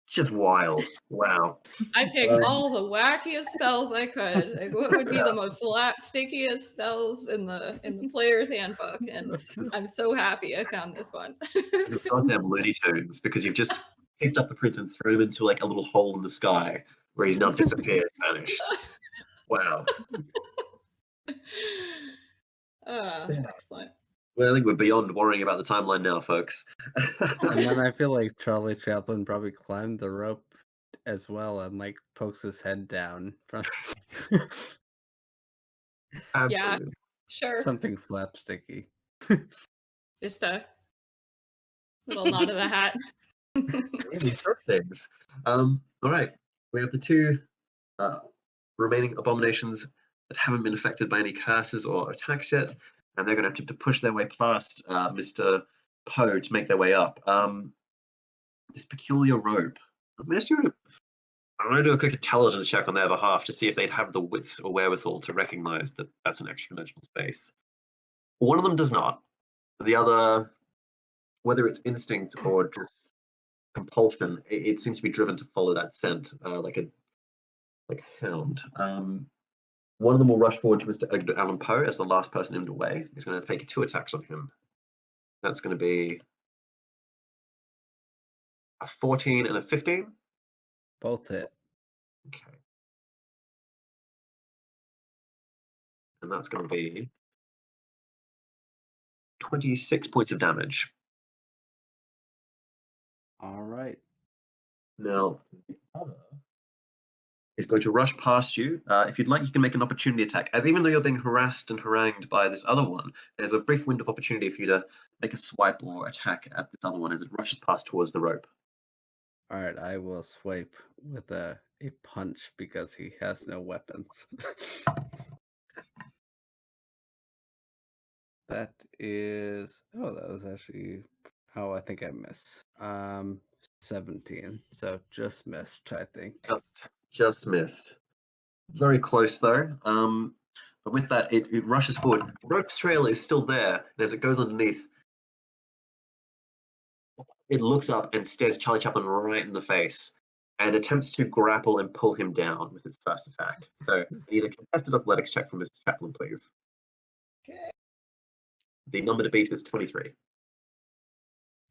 It's just wild. Wow. I picked all the wackiest spells I could. Like, what would be the most slapstickiest spells in the player's handbook? And I'm so happy I found this one. You're goddamn Looney Tunes, because you've just picked up the prince and thrown him into like a little hole in the sky where he's now disappeared, vanished. Wow. Excellent. Well, I think we're beyond worrying about the timeline now, folks. And then I feel like Charlie Chaplin probably climbed the rope as well and like pokes his head down from Yeah, sure. something slapsticky. Just a little nod of the hat. These sort of things. All right, we have the 2 remaining abominations that haven't been affected by any curses or attacks yet, and they're going to attempt to push their way past Mr. Poe to make their way up. This peculiar rope. I'm going to do a quick intelligence check on their behalf to see if they'd have the wits or wherewithal to recognize that that's an extra dimensional space. One of them does not. The other, whether it's instinct or just compulsion, it seems to be driven to follow that scent like a hound. One of them will rush forward to Mr. Edgar Allan Poe as the last person in the way. He's going to take 2 attacks on him. That's going to be a 14 and a 15. Both hit. Okay. And that's going to be 26 points of damage. All right. Now, the other is going to rush past you. If you'd like, you can make an opportunity attack. As even though you're being harassed and harangued by this other one, there's a brief window of opportunity for you to make a swipe or attack at this other one as it rushes past towards the rope. All right, I will swipe with a punch because he has no weapons. That is, that was actually, I think I missed. 17, so just missed, I think. Just missed. Very close though. But with that, it rushes forward. The rope trail is still there, and as it goes underneath, it looks up and stares Charlie Chaplin right in the face and attempts to grapple and pull him down with its first attack. So I need a contested athletics check from Mr. Chaplin, please. Okay. The number to beat is 23.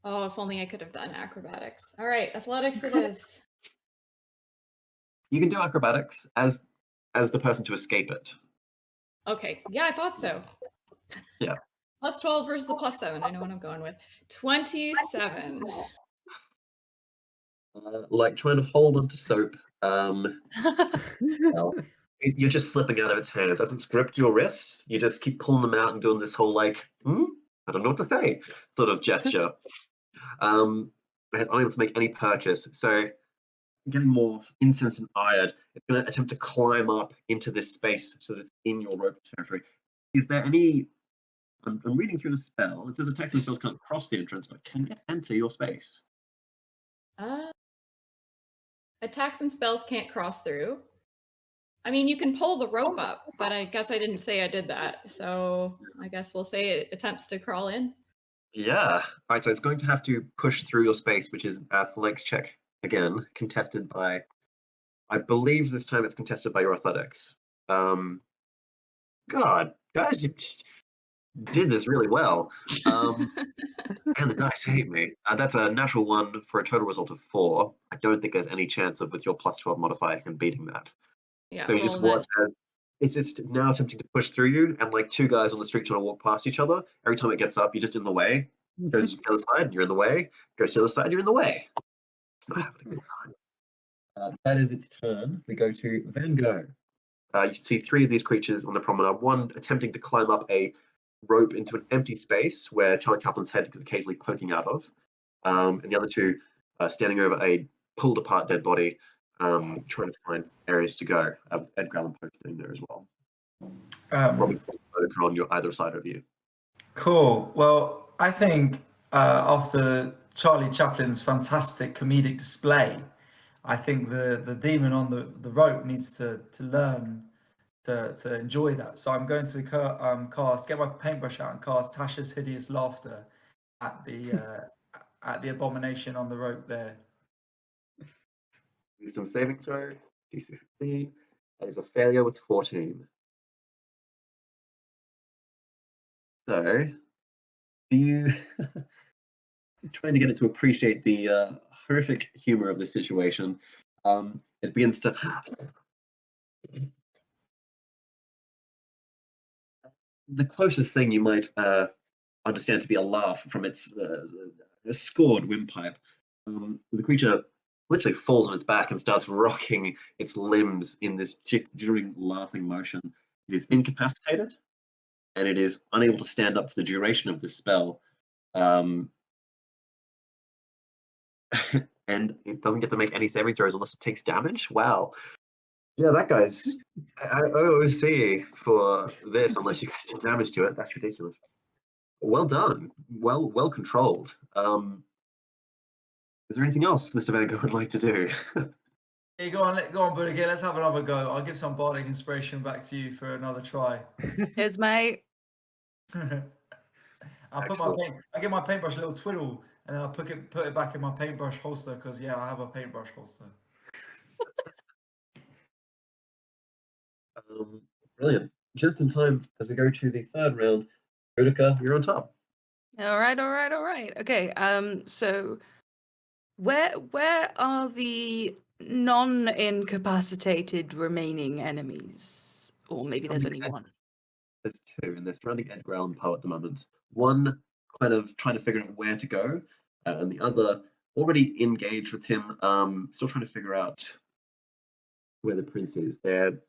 Oh, if only I could have done acrobatics. All right, athletics it is. You can do acrobatics as the person to escape it. Okay, yeah, I thought so. Yeah. Plus 12 versus a plus 7. I know what I'm going with. 27. Like trying to hold onto soap. Well, you're just slipping out of its hands. As it's gripped your wrists, you just keep pulling them out and doing this whole I don't know what to say sort of gesture. And unable to make any purchase. So getting more incensed and ired, it's going to attempt to climb up into this space so that it's in your rope territory. Is there any... I'm reading through the spell. It says attacks and spells can't cross the entrance, but can it enter your space? Attacks and spells can't cross through. I mean, you can pull the rope up, but I guess I didn't say I did that. So I guess we'll say it attempts to crawl in. Yeah. All right, so it's going to have to push through your space, which is athletics check. Again, contested by... I believe this time it's contested by your athletics. God, guys, you just did this really well. And the dice hate me. That's a natural 1 for a total result of 4. I don't think there's any chance of, with your plus 12 modifier, him beating that. Yeah, So you just watch as it's now attempting to push through you, and like two guys on the street trying to walk past each other. Every time it gets up, you're just in the way. Goes to the other side, you're in the way. Goes to the other side, you're in the way. It's not having a good time. That is its turn. We go to Van Gogh. You can see 3 of these creatures on the promenade. One attempting to climb up a rope into an empty space where Charlie Chaplin's head is occasionally poking out of. And the other 2 standing over a pulled apart dead body, trying to find areas to go, with Edgar Allan Poe standing there as well. Robbie on your either side of you. Cool. Well, I think after Charlie Chaplin's fantastic comedic display, I think the demon on the rope needs to learn to enjoy that. So I'm going to get my paintbrush out and cast Tasha's Hideous Laughter at the abomination on the rope there. Wisdom saving throw, DC16. That is a failure with 14. So, do you... trying to get it to appreciate the horrific humor of the situation, it begins to... The closest thing you might understand to be a laugh from its scored windpipe, the creature literally falls on its back and starts rocking its limbs in this jittering, laughing motion. It is incapacitated, and it is unable to stand up for the duration of this spell. And it doesn't get to make any saving throws unless it takes damage. Wow. Yeah, that guy's OOC for this, unless you guys did damage to it. That's ridiculous. Well done. Well controlled. Is there anything else Mr. Van Gogh would like to do? Hey, go on, Buddy. Let's have another go. I'll give some bardic inspiration back to you for another try. Cheers, mate. I give my paintbrush a little twiddle, and then I put it back in my paintbrush holster because I have a paintbrush holster. Brilliant. Just in time as we go to the third round. Boudica, you're on top. All right. Okay. So where are the non-incapacitated remaining enemies? Or maybe there's only one. There's 2, and they're surrounding Edgar Allan Poe at the moment. One kind of trying to figure out where to go, and the other already engaged with him, still trying to figure out where the prince is. They're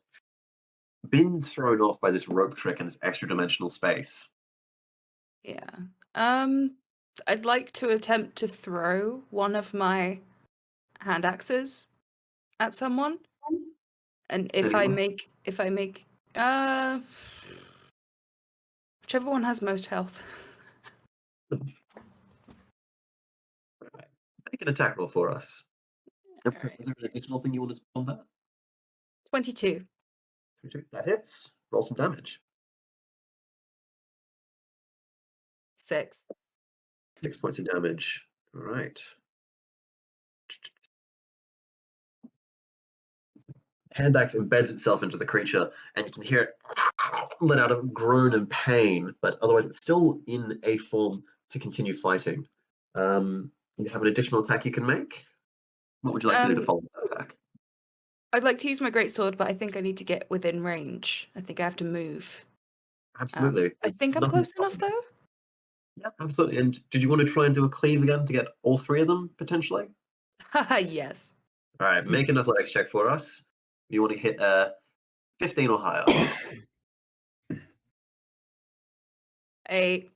been thrown off by this rope trick in this extra dimensional space. Yeah. I'd like to attempt to throw one of my hand axes at someone. And if I make whichever one has most health. Make an attack roll for us. Alright. Is there an additional thing you wanted to put on that? 22. That hits. Roll some damage. 6. 6 points of damage. All right. Hand axe embeds itself into the creature, and you can hear it let out a groan in pain, but otherwise it's still in a form to continue fighting. You have an additional attack you can make. What would you like to do to follow that attack? I'd like to use my greatsword, but I think I need to get within range. I think I have to move. Absolutely. I There's think I'm nothing close stopping enough, though. Yeah, absolutely. And did you want to try and do a cleave again to get all three of them, potentially? Haha, yes. All right, make an athletics check for us. You want to hit 15 or higher. 8.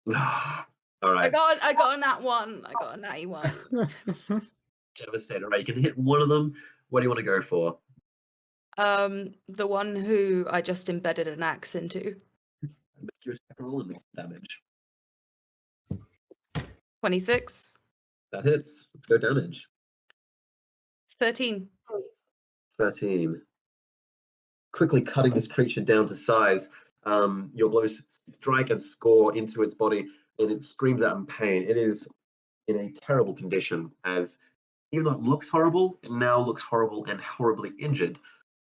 All right. I got a nat 1. I got a natty 1. Devastated. All right, you can hit one of them. What do you want to go for? The one who I just embedded an axe into. Make your attack roll and make some damage. 26. That hits. Let's go damage. 13. 13. Quickly cutting this creature down to size, your blows strike and score into its body, and it screams out in pain. It is in a terrible condition, as even though it looks horrible, it now looks horrible and horribly injured.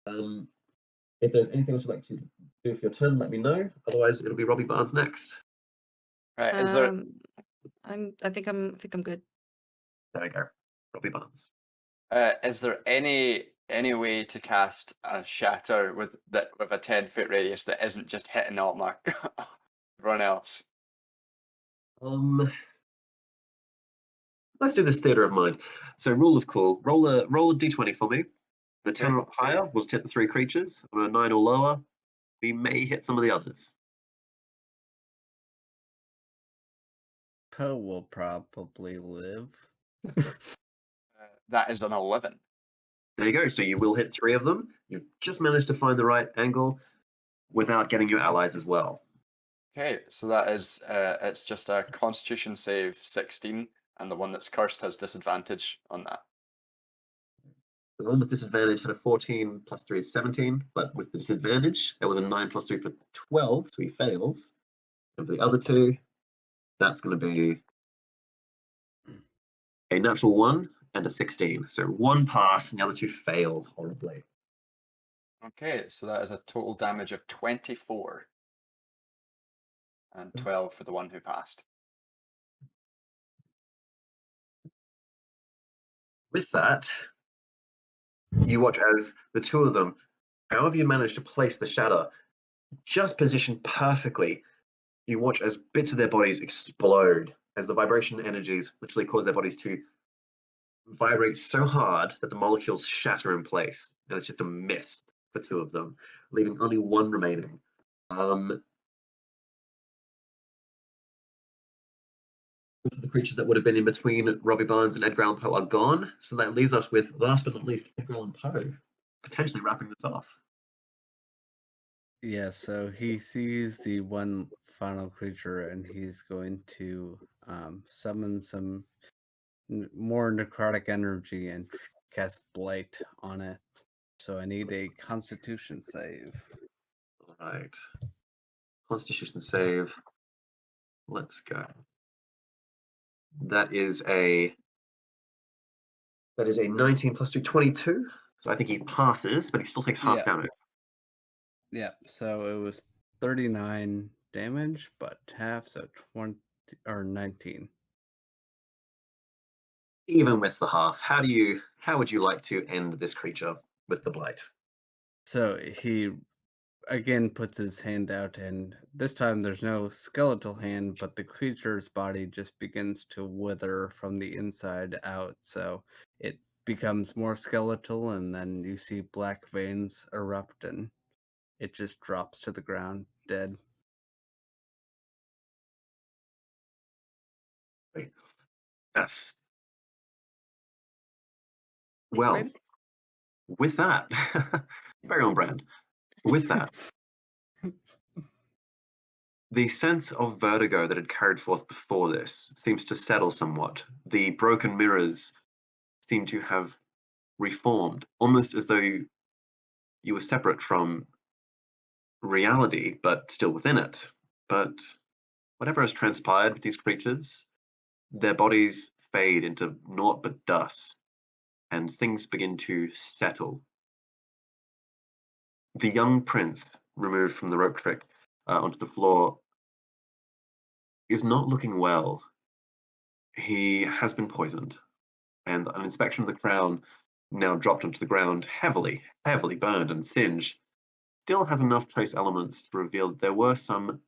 If there's anything else you'd like to do for your turn, let me know. Otherwise, it'll be Robbie Barnes next. Right. Is there I think I'm good. There we go. Robbie Barnes. is there any way to cast a shatter with a 10-foot radius that isn't just hitting all my everyone else? Let's do this theater of mind. So rule of cool. Roll a d20 for me. The 10 or higher will hit the three creatures. On a 9 or lower, we may hit some of the others. Poe will probably live. That is an 11. There you go. So you will hit 3 of them. You've just managed to find the right angle without getting your allies as well. Okay, so that is it's just a Constitution save 16, and the one that's cursed has disadvantage on that. The one with disadvantage had a 14 plus 3 is 17, but with the disadvantage, there was a 9 plus 3 for 12, so he fails. And for the other two, that's going to be a natural 1 and a 16. So 1 pass, and the other 2 failed horribly. Okay, so that is a total damage of 24. And 12 for the one who passed. With that, you watch as the two of them, however you manage to place the shatter, just positioned perfectly. You watch as bits of their bodies explode, as the vibration energies literally cause their bodies to vibrate so hard that the molecules shatter in place. And it's just a mist for 2 of them, leaving only 1 remaining. The creatures that would have been in between Robbie Barnes and Edgar Allan Poe are gone. So that leaves us with, last but not least, Edgar Allan Poe, potentially wrapping this off. Yeah, so he sees the one final creature and he's going to summon some more necrotic energy and cast Blight on it. So I need a Constitution save. All right. Constitution save. Let's go. That is a 19 plus 2, 22. So I think he passes, but he still takes half damage. Yeah, so it was 39 damage, but half, so 20 or 19. Even with the half, how would you like to end this creature with the blight? So he again puts his hand out, and this time there's no skeletal hand, but the creature's body just begins to wither from the inside out. So it becomes more skeletal, and then you see black veins erupt, and it just drops to the ground, dead. Yes. Bit Well, grim. with that, very on brand. With that, the sense of vertigo that had carried forth before this seems to settle somewhat. The broken mirrors seem to have reformed, almost as though you were separate from reality, but still within it. But whatever has transpired with these creatures, their bodies fade into naught but dust, and things begin to settle. The young prince, removed from the rope trick onto the floor, is not looking well. He has been poisoned, and an inspection of the crown, now dropped onto the ground, heavily, heavily burned and singed, still has enough trace elements to reveal that there were some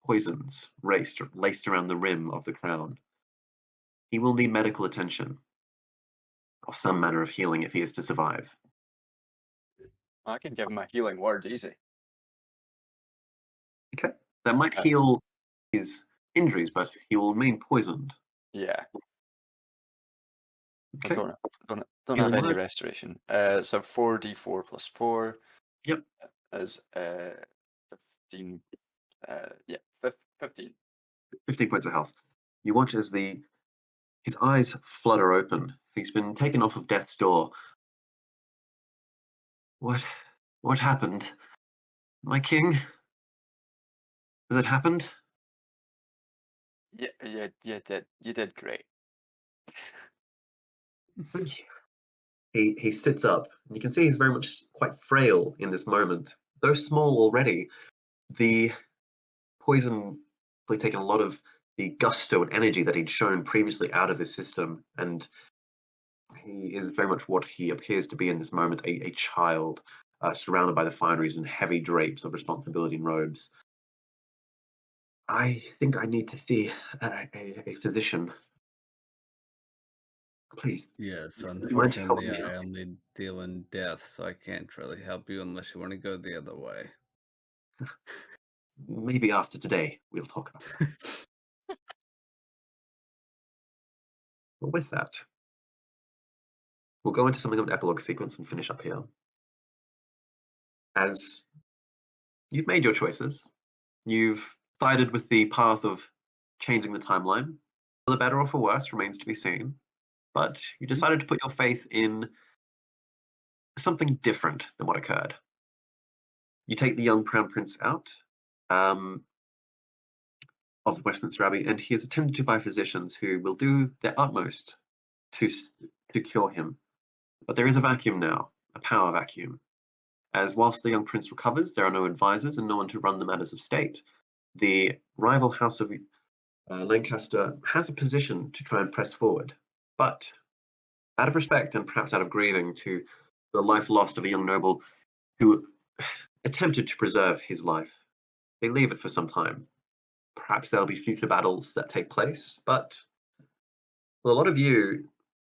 poisons laced around the rim of the crown. He will need medical attention, or some manner of healing if he is to survive. I can give him a healing word easy. Okay, that might Uh, heal his injuries, but he will remain poisoned. Yeah. I Okay, don't have Healing any word? restoration. So 4d4 plus 4 Yep, is 15. Yeah, 15. 15 points of health. You watch as his eyes flutter open. He's been taken off of death's door. What happened? My king? Has it happened? Yeah, you did great. Thank you. He sits up, and you can see he's very much quite frail in this moment. Though small already, the poison really taken a lot of the gusto and energy that he'd shown previously out of his system, and he is very much what he appears to be in this moment, a child, surrounded by the fineries and heavy drapes of responsibility and robes. I think I need to see a physician. Please, Yes, would you mind to help unfortunately, me out? I only deal in death, so I can't really help you unless you want to go the other way. Maybe after today, we'll talk about it. But with that, we'll go into something of an epilogue sequence and finish up here. As you've made your choices, you've sided with the path of changing the timeline. For the better or for worse remains to be seen. But you decided to put your faith in something different than what occurred. You take the young Crown Prince out of the Westminster Abbey, and he is attended to by physicians who will do their utmost to cure him. But there is a vacuum now, a power vacuum. As whilst the young prince recovers, there are no advisors and no one to run the matters of state. The rival house of Lancaster has a position to try and press forward, but out of respect and perhaps out of grieving to the life lost of a young noble who attempted to preserve his life, they leave it for some time. Perhaps there'll be future battles that take place, but for a lot of you,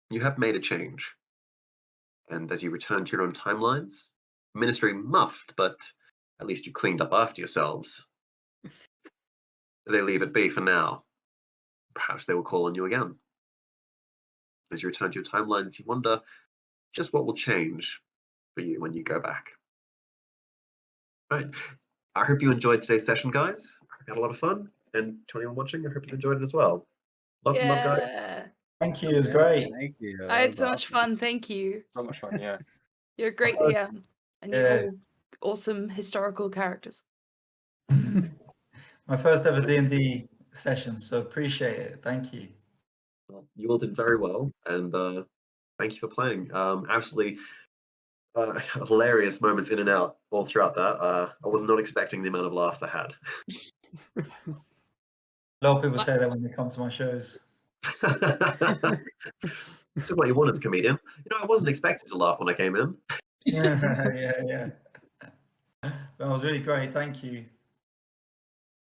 you have made a change. And as you return to your own timelines, ministry muffed, but at least you cleaned up after yourselves. They leave it be for now. Perhaps they will call on you again. As you return to your timelines, you wonder just what will change for you when you go back. Right. I hope you enjoyed today's session, guys. I hope you had a lot of fun. And to anyone watching, I hope you enjoyed it as well. Lots of love, guys. Yeah. Thank you. It was Yes, great. thank you. I That had was so much awesome. fun. Thank you. So much fun, yeah. You're a great First- DM, and you're Yeah. all awesome historical characters. My first ever D&D session, so appreciate it. Thank you. Well, you all did very well, and thank you for playing. Absolutely hilarious moments in and out all throughout that. I was not expecting the amount of laughs I had. A lot of people say that when they come to my shows. Took what you want as a comedian. I wasn't expecting to laugh when I came in. yeah. That was really great. Thank you.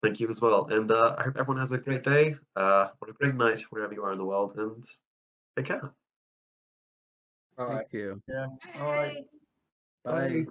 Thank you as well. And I hope everyone has a great day or a great night wherever you are in the world, and take care. All right. Thank you. Yeah. All right. Bye. Bye.